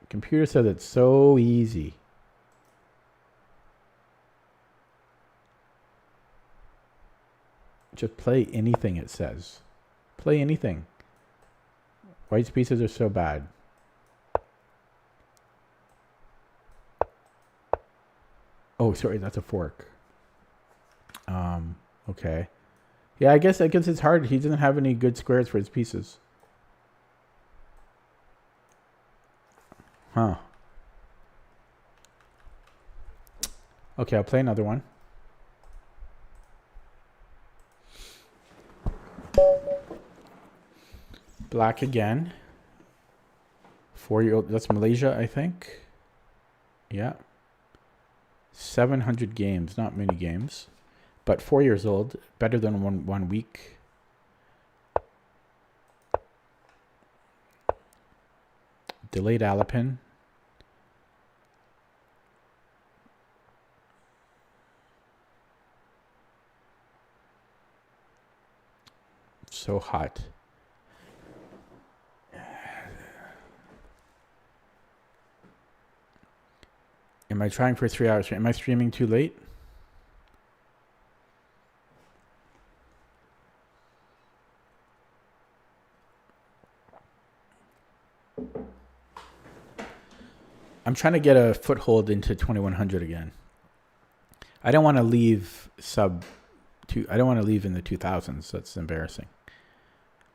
Computer says it's so easy. Just play anything, it says. Play anything. White's pieces are so bad. Oh, sorry, that's a fork. Okay. Yeah, I guess it's hard. He doesn't have any good squares for his pieces. Huh. Okay, I'll play another one. Black again. 4-year-old. That's Malaysia, I think. Yeah. 700 games. Not many games. But 4 years old. Better than one week. Delayed Alapin. So hot. Am I trying for 3 hours? Am I streaming too late? I'm trying to get a foothold into 2100 again. I don't want to leave I don't want to leave in the 2000s. That's embarrassing.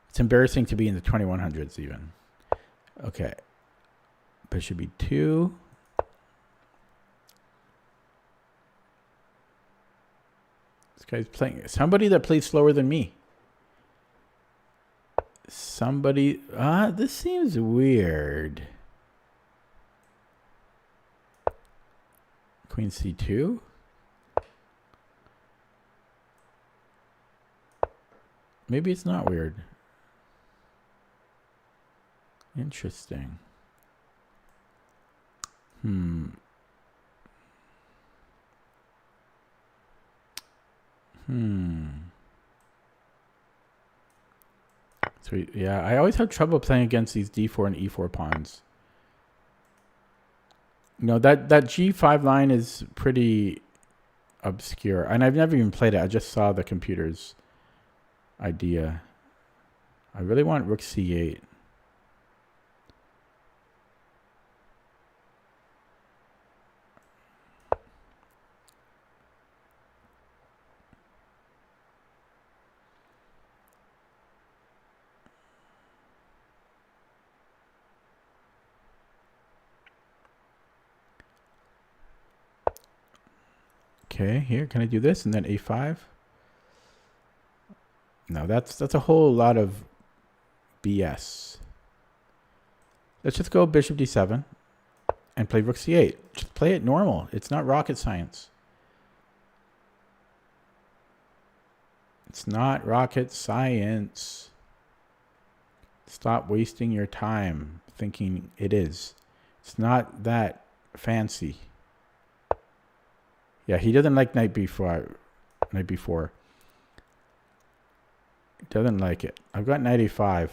It's embarrassing to be in the 2100s even. Okay. Bishop b2. This guy's playing somebody that plays slower than me. Somebody. This seems weird. Queen c2. Maybe it's not weird. Interesting. So yeah, I always have trouble playing against these d4 and e4 pawns. No, that g5 line is pretty obscure, and I've never even played it. I just saw the computer's idea. I really want rook c8. Okay, here, can I do this and then a5? No, that's a whole lot of BS. Let's just go bishop d7 and play rook c8. Just play it normal. It's not rocket science. It's not rocket science. Stop wasting your time thinking it is. It's not that fancy. Yeah, he doesn't like knight b4. Knight b4. He doesn't like it. I've got knight a5.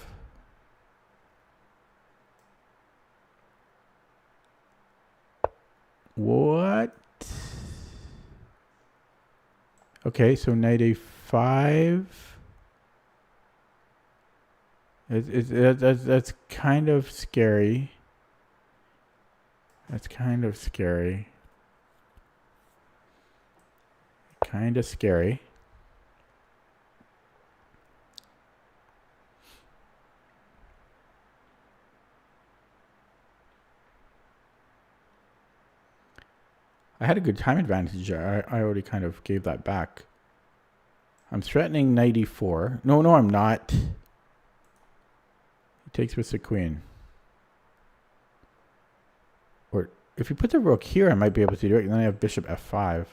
What? Okay, so knight a5. That's kind of scary. That's kind of scary. Kind of scary. I had a good time advantage. I already kind of gave that back. I'm threatening knight e4. No, I'm not. He takes with the queen. Or if you put the rook here, I might be able to do it. And then I have bishop f5.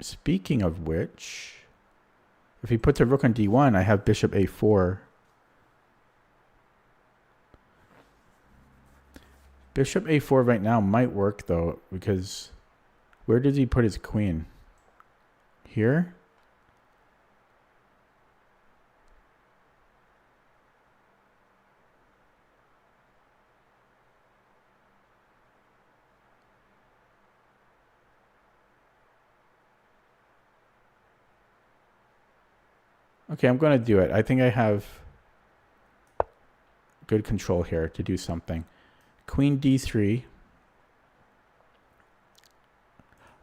Speaking of which, if he puts a rook on d1, I have bishop a4. Bishop a4 right now might work though, because where does he put his queen? Here? Okay, I'm going to do it. I think I have good control here to do something. Queen d3.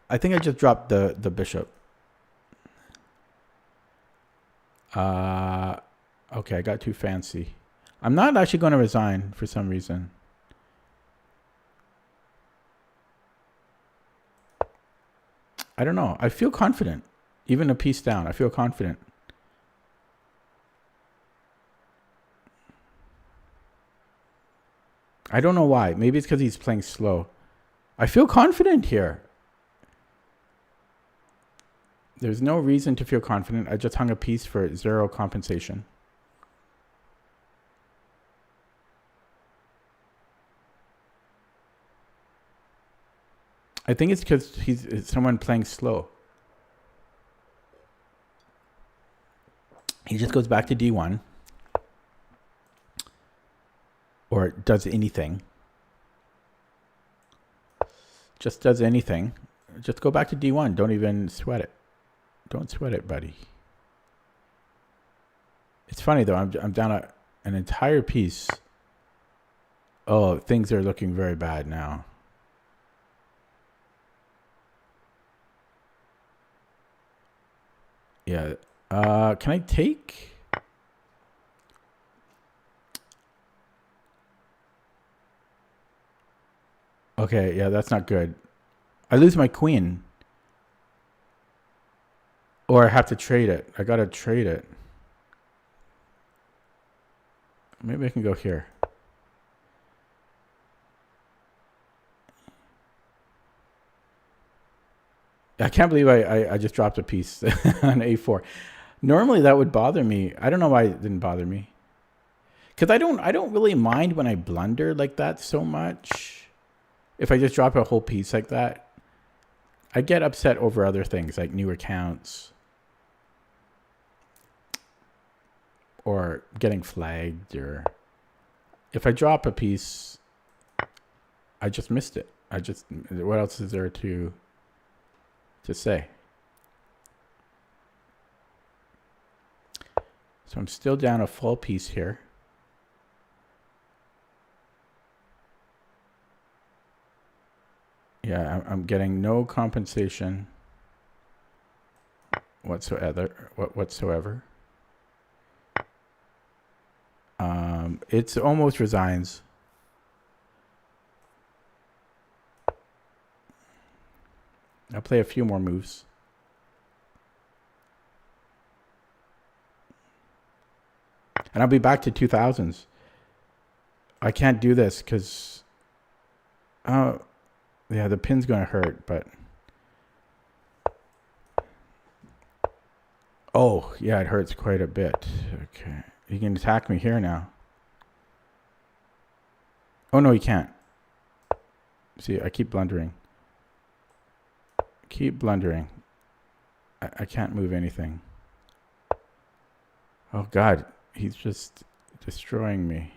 I think I just dropped the bishop. Okay, I got too fancy. I'm not actually going to resign for some reason. I don't know. I feel confident. Even a piece down, I feel confident. I don't know why. Maybe it's because he's playing slow. I feel confident here. There's no reason to feel confident. I just hung a piece for 0 compensation. I think it's because he's someone playing slow. He just goes back to d1. Or does anything. Just does anything. Just go back to d1. Don't even sweat it. Don't sweat it, buddy. It's funny though. I'm down an entire piece Oh, things are looking very bad now. Yeah. Can I take? Okay, yeah, that's not good. I lose my queen. Or I have to trade it. I gotta trade it. Maybe I can go here. I can't believe I just dropped a piece on A4. Normally that would bother me. I don't know why it didn't bother me. Because I don't really mind when I blunder like that so much. If I just drop a whole piece like that, I get upset over other things like new accounts or getting flagged, or if I drop a piece, I just missed it. What else is there to say? So I'm still down a full piece here. Yeah, I'm getting no compensation whatsoever. It's almost resigns. I'll play a few more moves. And I'll be back to 2000s. I can't do this because, yeah, the pin's going to hurt, but. Oh, yeah, it hurts quite a bit. Okay. He can attack me here now. Oh, no, he can't. See, I keep blundering. I can't move anything. Oh, God. He's just destroying me.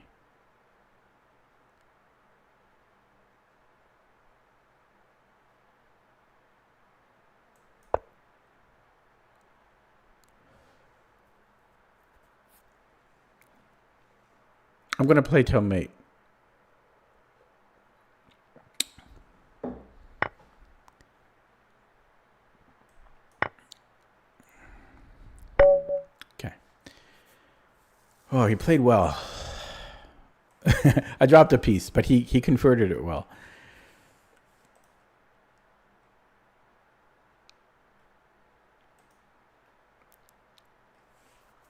I'm going to play till mate. Okay. Oh, he played well. I dropped a piece, but he converted it well.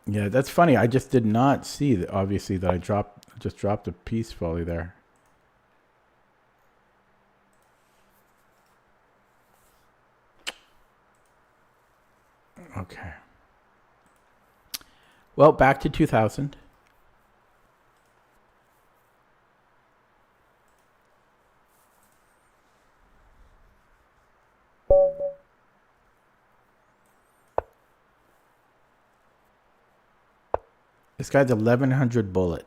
Yeah, that's funny. I just did not see that, obviously, that I just dropped a piece fully there. Okay. Well, back to 2000. This guy's 1100 bullet.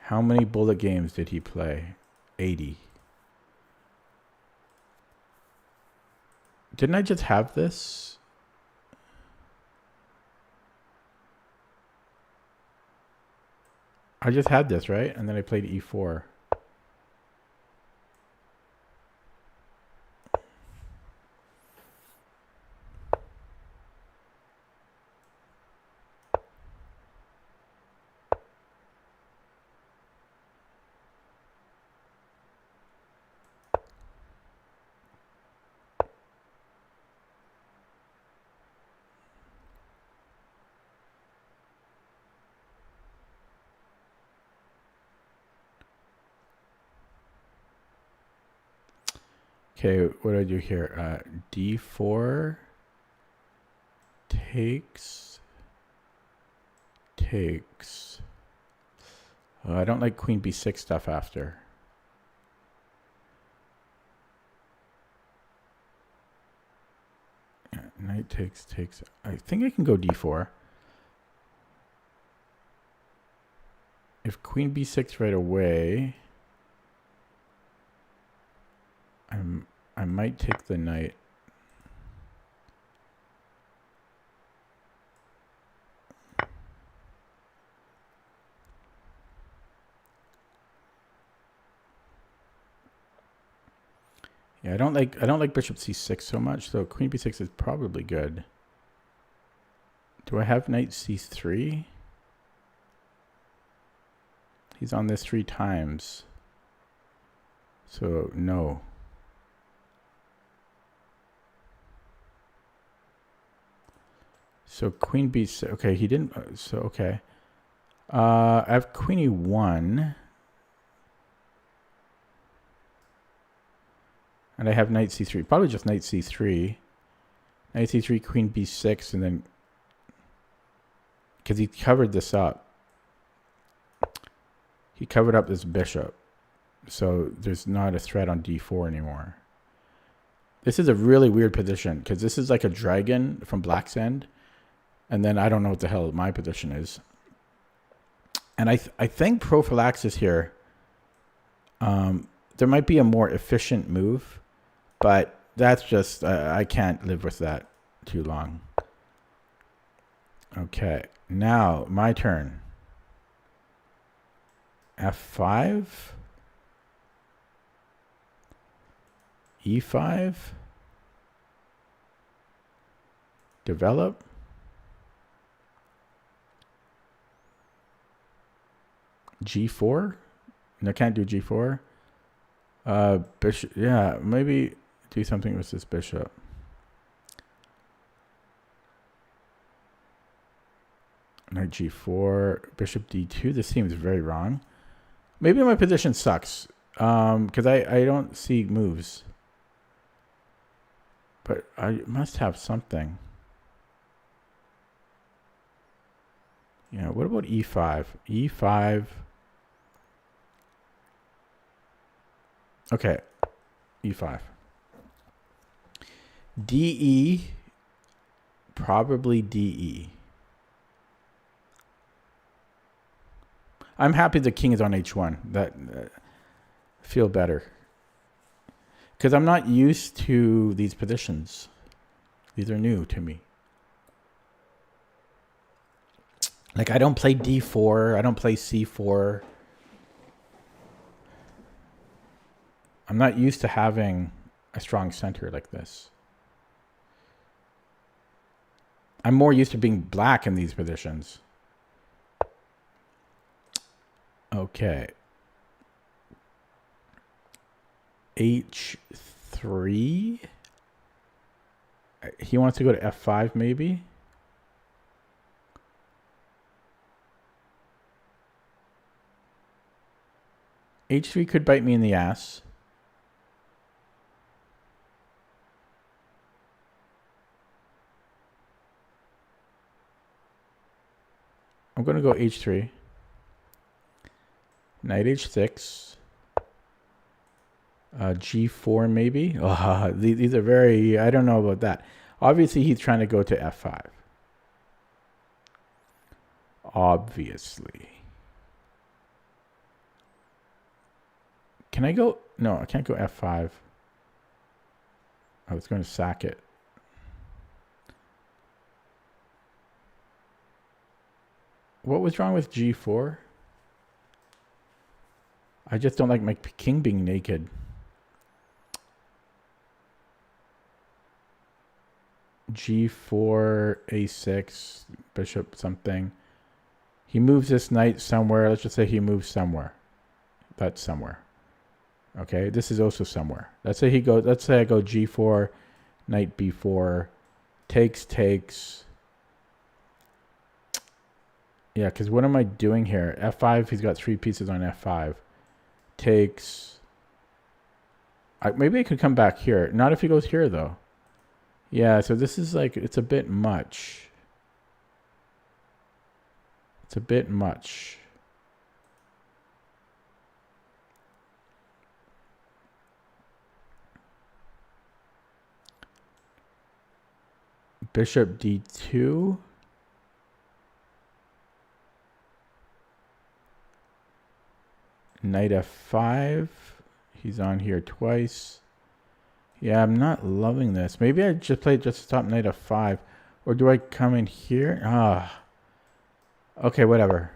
How many bullet games did he play? 80. Didn't I just have this? I just had this, right? And then I played E4. Okay, what do I do here? D4 takes. Oh, I don't like queen b6 stuff after. Yeah, knight takes. I think I can go d4. If queen b6 right away, I might take the knight. Yeah, I don't like bishop c6 so much, so queen b6 is probably good. Do I have knight c3? He's on this 3 times. So, no. So, queen b6. Okay, he didn't. So, okay. I have queen e1. And I have knight c3. Probably just knight c3. Knight c3, queen b6, and then... Because he covered this up. He covered up this bishop. So there's not a threat on d4 anymore. This is a really weird position, because this is like a dragon from Black's End. And then I don't know what the hell my position is. And I think prophylaxis here, there might be a more efficient move. But that's just, I can't live with that too long. Okay, now my turn. F5. E5. Develop. G4. No, can't do G4. Bishop, yeah, maybe do something with this bishop. Knight G4, bishop D2. This seems very wrong. Maybe my position sucks, because I don't see moves. But I must have something. Yeah, what about E5? E5. Okay, E5. DE, probably DE. I'm happy the king is on H1. That feel better. Because I'm not used to these positions. These are new to me. Like, I don't play D4. I don't play C4. I'm not used to having a strong center like this. I'm more used to being black in these positions. Okay. H3. He wants to go to F5 maybe. H3 could bite me in the ass. I'm going to go H3. Knight H6. G4 maybe. Oh, these are very... I don't know about that. Obviously, he's trying to go to F5. Obviously. Can I go? No, I can't go F5. I was going to sack it. What was wrong with G4? I just don't like my king being naked. G4, A6, bishop something. He moves this knight somewhere. Let's just say he moves somewhere. That's somewhere. Okay, this is also somewhere. Let's say I go G4, knight B4, takes. Yeah, because what am I doing here? F5, he's got 3 pieces on F5. Takes. Maybe I could come back here. Not if he goes here, though. Yeah, so this is like, it's a bit much. It's a bit much. Bishop D2. Knight F5. He's on here twice. Yeah, I'm not loving this. Maybe I just play just stop knight F5. Or do I come in here? Ah. Okay, whatever.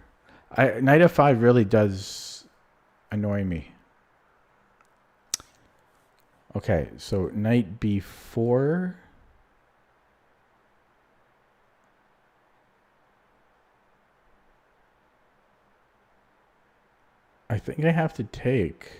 Knight F5 really does annoy me. Okay, so knight b4. I think I have to take.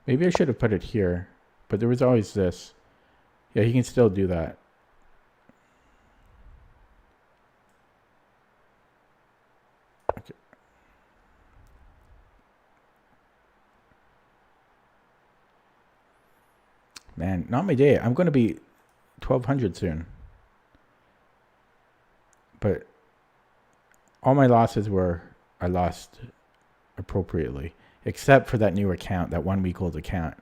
Maybe I should have put it here, but there was always this. Yeah, he can still do that. Okay. Man, not my day. I'm going to be 1200 soon. But all my losses were, I lost appropriately, except for that new account, that 1 week old account.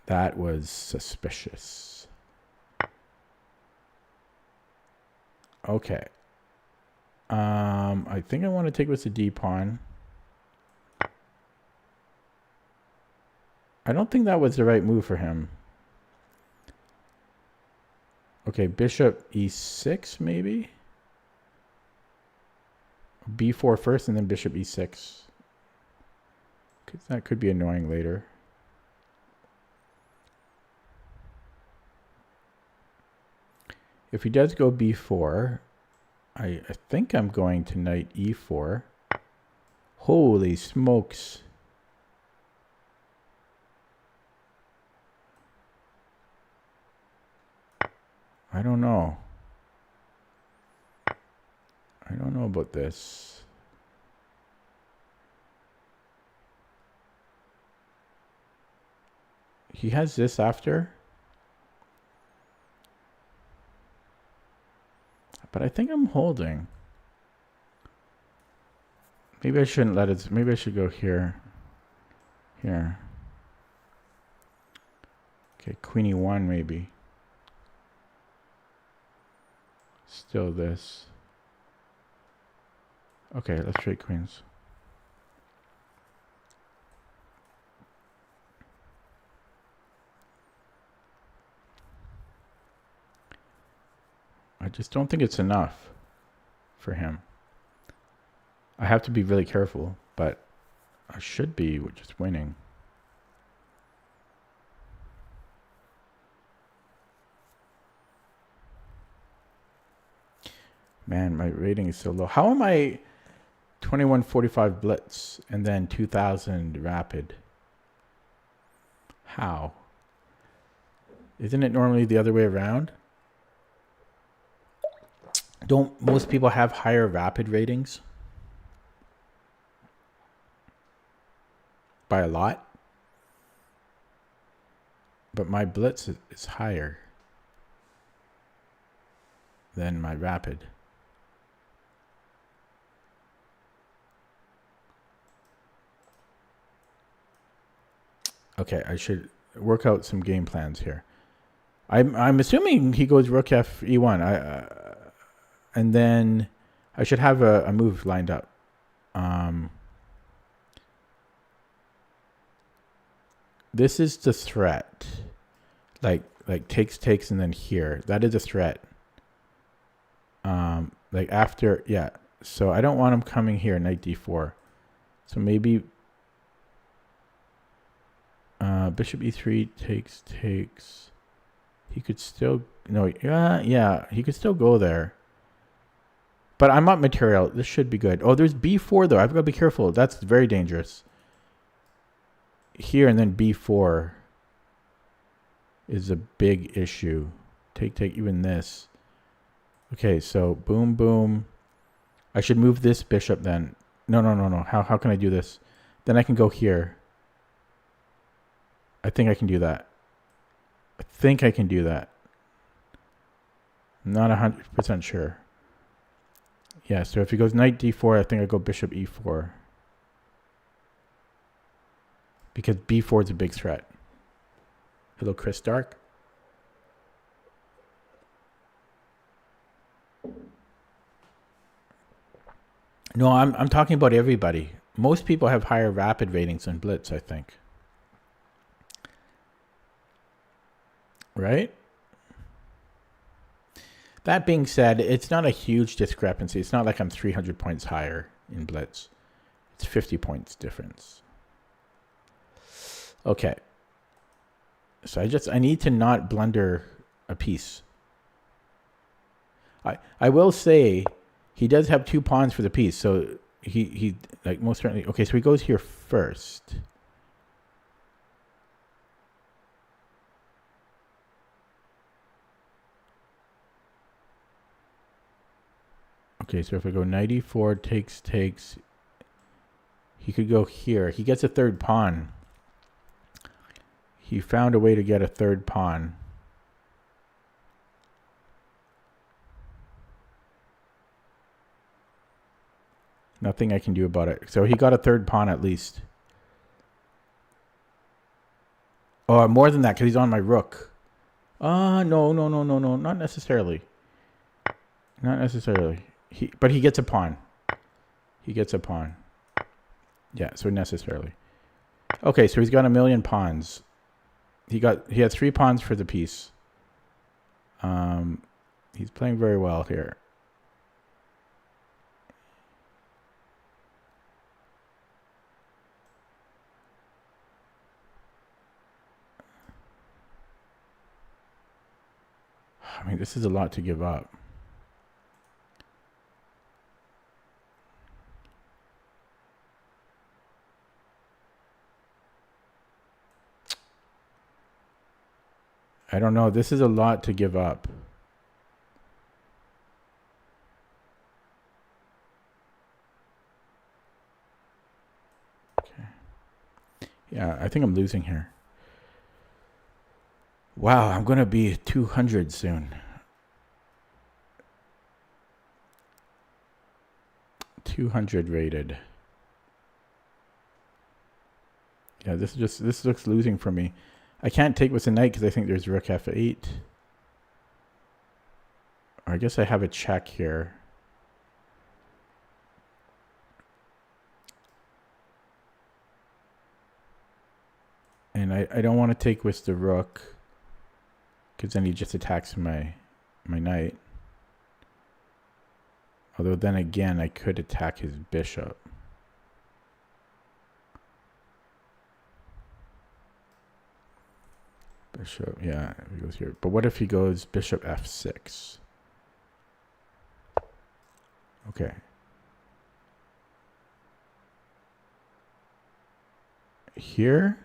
That was suspicious. Okay. I think I want to take with the D pawn. I don't think that was the right move for him. Okay, bishop e6 maybe? b4 first and then bishop e6. That could be annoying later. If he does go b4, I think I'm going to knight e4. Holy smokes. I don't know. I don't know about this. He has this after. But I think I'm holding. Maybe I shouldn't let it. Maybe I should go here. Here. Okay, queen e1 maybe. Still this. Okay, let's trade queens. I just don't think it's enough for him. I have to be really careful, but I should be just winning. Man, my rating is so low. How am I 2145 blitz and then 2000 rapid? How? Isn't it normally the other way around? Don't most people have higher rapid ratings? By a lot? But my blitz is higher than my rapid. Okay, I should work out some game plans here. I'm assuming he goes rook f e1. And then I should have a move lined up. This is the threat. Like takes and then here. That is a threat. Like after, yeah. So I don't want him coming here, knight d4. So maybe bishop e3 takes. He could still, no, yeah, he could still go there. But I'm up material. This should be good. Oh, there's b4 though. I've got to be careful. That's very dangerous. Here and then b4 is a big issue. Take, even this. Okay, so boom, boom. I should move this bishop then. No. How can I do this? Then I can go here. I think I can do that. I'm not 100% sure. Yeah, so if he goes knight d4, I think I go bishop e4. Because b4 is a big threat. Hello, Chris Dark. No, I'm talking about everybody. Most people have higher rapid ratings than blitz, I think. Right? That being said, it's not a huge discrepancy. It's not like I'm 300 points higher in blitz. It's 50 points difference. Okay. So I need to not blunder a piece. I will say he does have 2 pawns for the piece, so he like most certainly. Okay, so he goes here first. Okay, so if I go 94, takes, he could go here. He gets a 3rd pawn. He found a way to get a 3rd pawn. Nothing I can do about it. So he got a 3rd pawn at least. Oh, more than that because he's on my rook. No, not necessarily. Not necessarily. But he gets a pawn. He gets a pawn. Yeah, so necessarily. Okay, so he's got a million pawns. He had 3 pawns for the piece. He's playing very well here. I mean, this is a lot to give up. I don't know. This is a lot to give up. Okay. Yeah, I think I'm losing here. Wow, I'm going to be 200 soon. 200 rated. Yeah, this looks losing for me. I can't take with a knight because I think there's rook f8. Or I guess I have a check here. And I don't want to take with the rook because then he just attacks my knight. Although then again, I could attack his bishop. Bishop, yeah, he goes here. But what if he goes bishop f6? Okay. Here?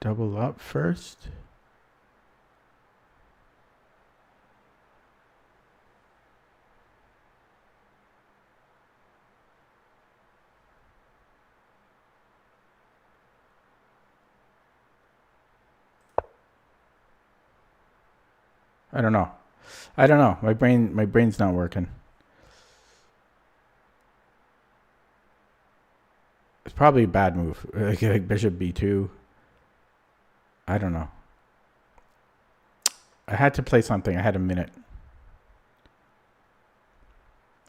Double up first? I don't know. My brain's not working. It's probably a bad move. Like bishop b2. I don't know. I had to play something. I had a minute.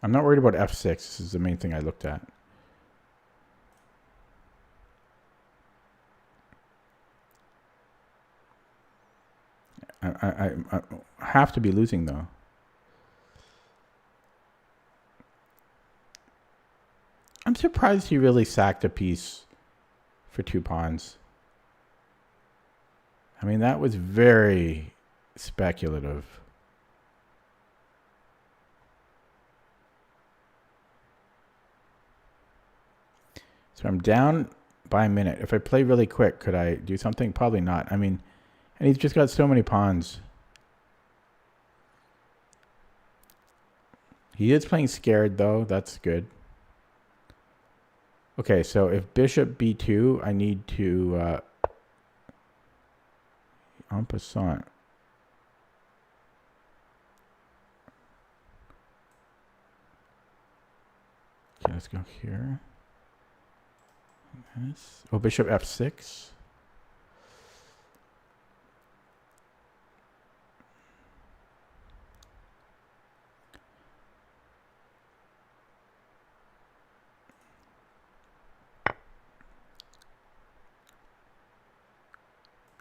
I'm not worried about f6. This is the main thing I looked at. I have to be losing though. I'm surprised he really sacked a piece for 2 pawns. I mean, that was very speculative. So I'm down by a minute. If I play really quick, could I do something? Probably not. I mean, and he's just got so many pawns. He is playing scared, though. That's good. Okay, so if bishop b2, I need to... en passant. Okay, let's go here. Yes. Oh, bishop f6.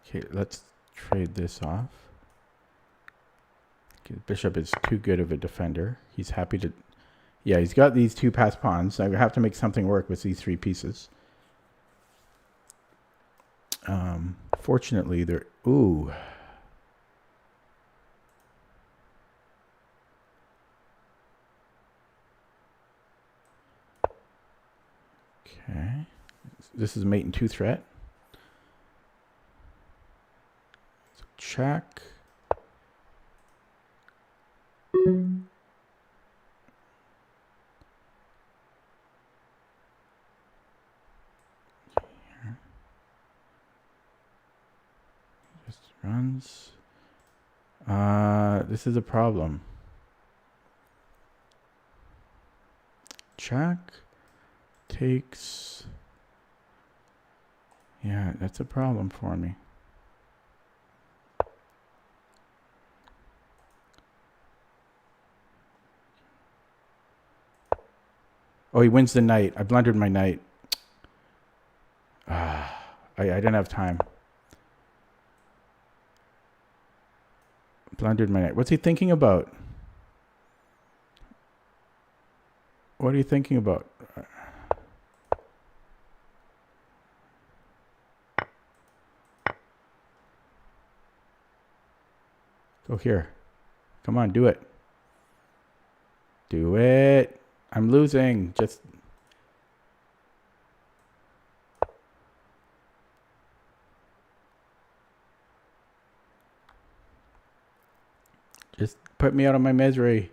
Okay, let's trade this off. Okay, bishop is too good of a defender. He's happy to... Yeah, he's got these two passed pawns. I have to make something work with these three pieces. Fortunately, they're... Ooh. Okay. This is mate and two threat. So check. Just runs. This is a problem. Check. Takes. Yeah, that's a problem for me. Oh, he wins the knight. I blundered my knight. I didn't have time. Blundered my knight. What's he thinking about? What are you thinking about? Go here. Come on, do it. Do it. I'm losing. Just put me out of my misery.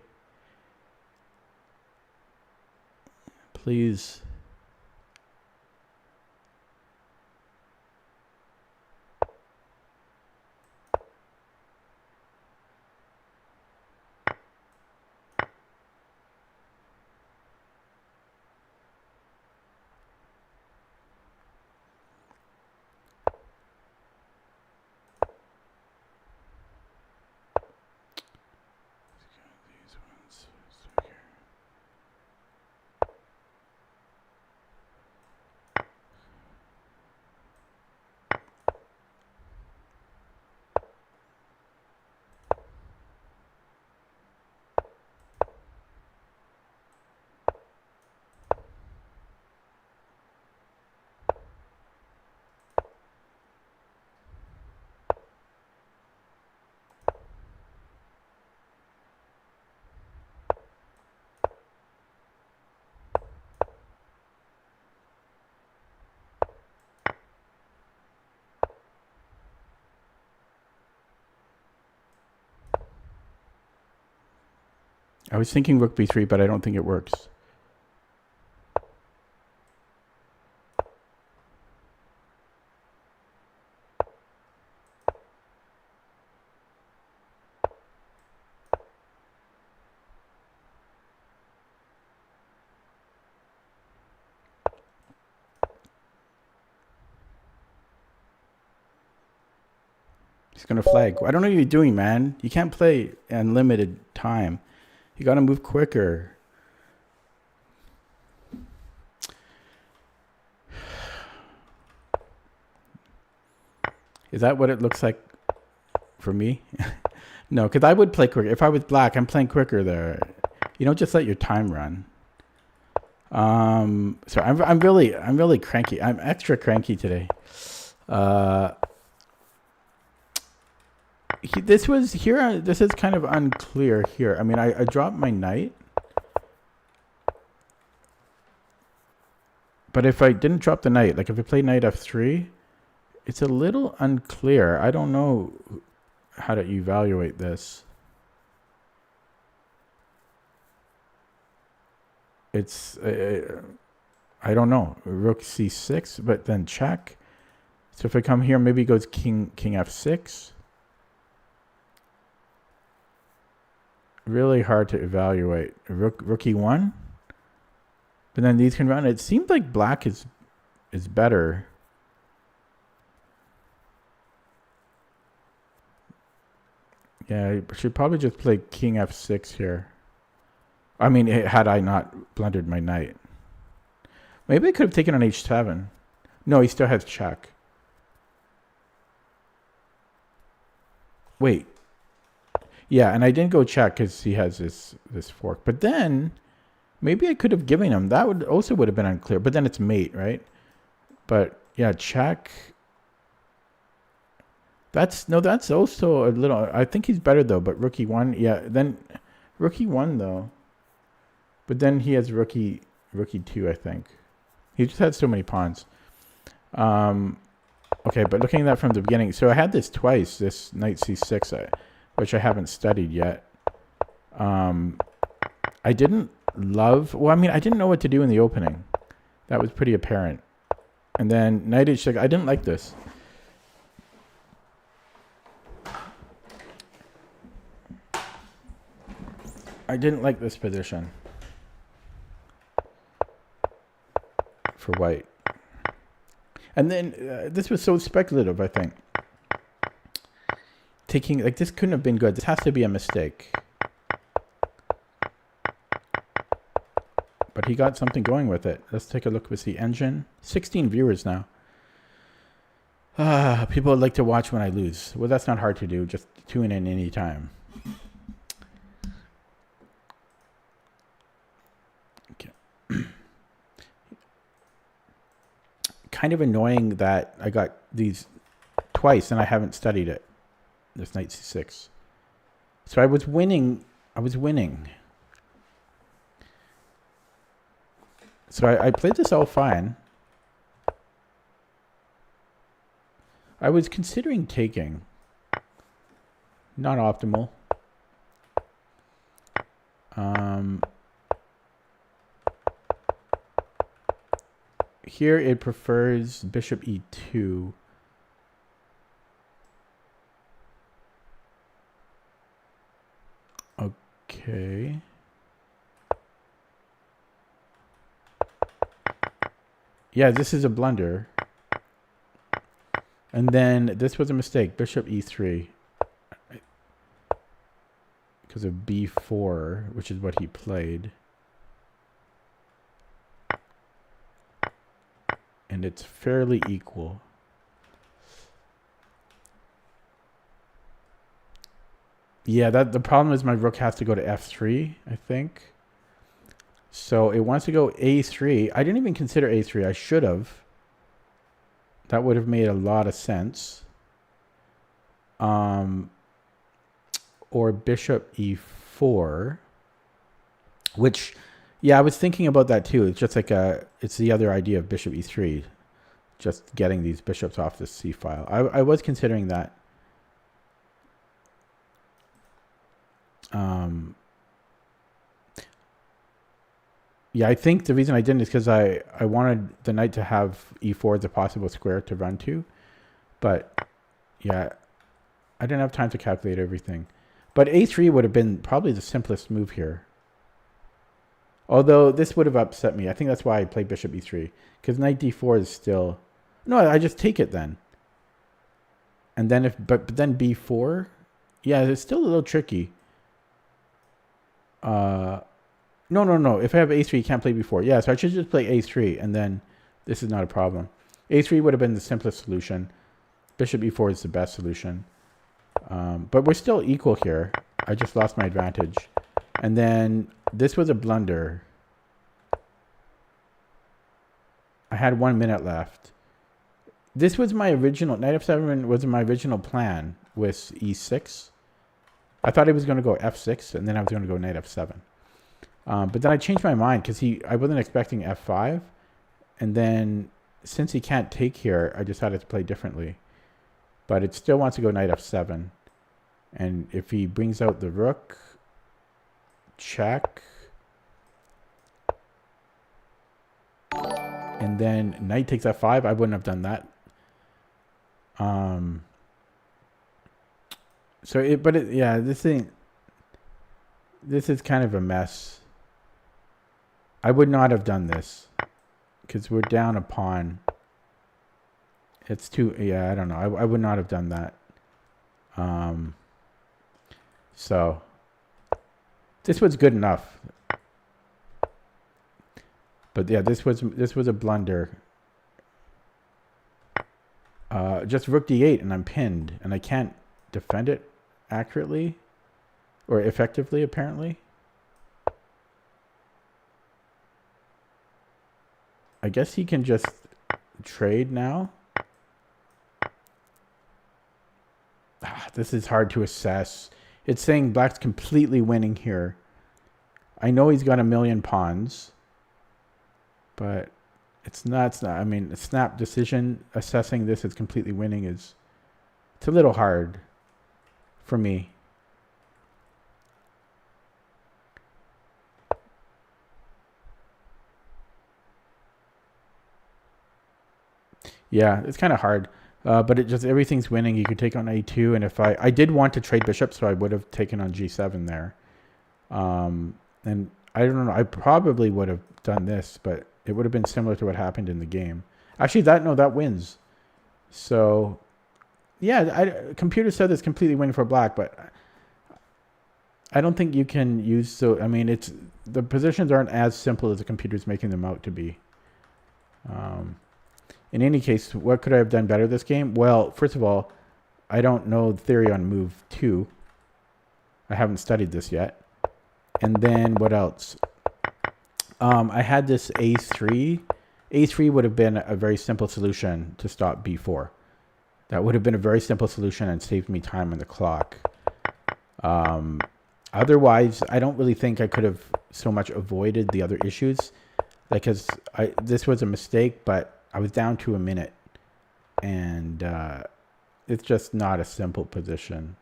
Please. I was thinking rook b3, but I don't think it works. He's going to flag. I don't know what you're doing, man. You can't play unlimited time. You got to move quicker. Is that what it looks like for me? No, because I would play quicker. If I was black, I'm playing quicker there. You don't just let your time run. So I'm really cranky. I'm extra cranky today. This is kind of unclear here. I mean, I dropped my knight. But if I didn't drop the knight, like if I played knight f3, it's a little unclear. I don't know how to evaluate this. It's, I don't know. Rook c6, but then check. So if I come here, maybe it goes king f6. Really hard to evaluate. Rook e1. But then these can run. It seems like black is better. Yeah, I should probably just play king f6 here. I mean, had I not blundered my knight. Maybe I could have taken on h7. No, he still has check. Wait. Yeah, and I didn't go check because he has this fork. But then maybe I could have given him. That would have been unclear. But then it's mate, right? But yeah, check. That's also a little. I think he's better though. But rookie one, yeah. Then rookie one though. But then he has rookie two, I think. He just had so many pawns. Okay, but looking at that from the beginning, so I had this twice. This knight c6, which I haven't studied yet. I didn't love. Well, I mean, I didn't know what to do in the opening. That was pretty apparent. And then knight h6. I didn't like this. I didn't like this position for white. And then this was so speculative, I think. Taking, like, this couldn't have been good. This has to be a mistake. But he got something going with it. Let's take a look with the engine. 16 viewers now. People would like to watch when I lose. Well, that's not hard to do. Just tune in anytime. Okay. Kind of annoying that I got these twice and I haven't studied it. This knight c6. So I was winning. So I played this all fine. I was considering taking. Not optimal. Here it prefers bishop e2. Okay. Yeah, this is a blunder. And then this was a mistake. Bishop e3. Because of b4, which is what he played. And it's fairly equal. Yeah, the problem is my rook has to go to f3, I think. So it wants to go a3. I didn't even consider a3. I should have. That would have made a lot of sense. Or bishop e4. Which, yeah, I was thinking about that too. It's just like it's the other idea of bishop e3. Just getting these bishops off the c file. I was considering that. Yeah, I think the reason I didn't is because I wanted the knight to have e4 as a possible square to run to. But, yeah, I didn't have time to calculate everything. But a3 would have been probably the simplest move here. Although this would have upset me. I think that's why I played bishop e3. Because knight d4 is still... No, I just take it then. And then but then b4... Yeah, it's still a little tricky. No. If I have a3, you can't play b4. Yeah, so I should just play a3, and then this is not a problem. a3 would have been the simplest solution. Bishop e4 is the best solution. But we're still equal here. I just lost my advantage. And then this was a blunder. I had 1 minute left. This was my original... Knight f7 was my original plan with e6. I thought he was going to go f6, and then I was going to go knight f7. But then I changed my mind because I wasn't expecting f5. And then since he can't take here, I decided to play differently. But it still wants to go knight f7. And if he brings out the rook, check. And then knight takes f5, I wouldn't have done that. Yeah, this is kind of a mess. I would not have done this because we're down a pawn. It's too, yeah, I don't know. I would not have done that. So this was good enough. But yeah, this was a blunder. Just rook d8 and I'm pinned and I can't defend it accurately or effectively, apparently. I guess he can just trade now. This is hard to assess. It's saying black's completely winning here. I know he's got a million pawns, but it's not. I mean, a snap decision assessing this as completely winning it's a little hard for me. Yeah, it's kind of hard. But it just everything's winning. You could take on a2, and if I did want to trade bishop, so I would have taken on g7 there. And I don't know. I probably would have done this, but it would have been similar to what happened in the game. Actually, that wins. So, yeah, computer said it's completely winning for black, but I don't think you can use. So I mean, the positions aren't as simple as the computer's making them out to be. In any case, what could I have done better this game? Well, first of all, I don't know the theory on move 2. I haven't studied this yet. And then what else? I had this a3. a3 would have been a very simple solution to stop b4. That would have been a very simple solution and saved me time on the clock. Otherwise, I don't really think I could have so much avoided the other issues. Because this was a mistake, but I was down to a minute, and it's just not a simple position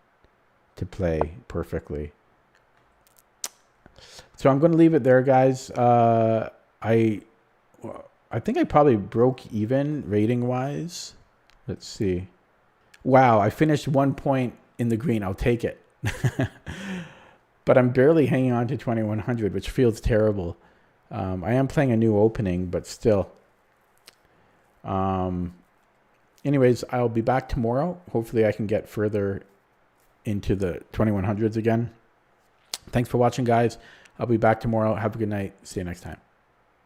to play perfectly. So I'm going to leave it there, guys. I think I probably broke even rating-wise. Let's see. Wow, I finished 1 point in the green. I'll take it. But I'm barely hanging on to 2100, which feels terrible. I am playing a new opening, but still. Anyways, I'll be back tomorrow. Hopefully I can get further into the 2100s again. Thanks for watching, guys. I'll be back tomorrow. Have a good night. See you next time.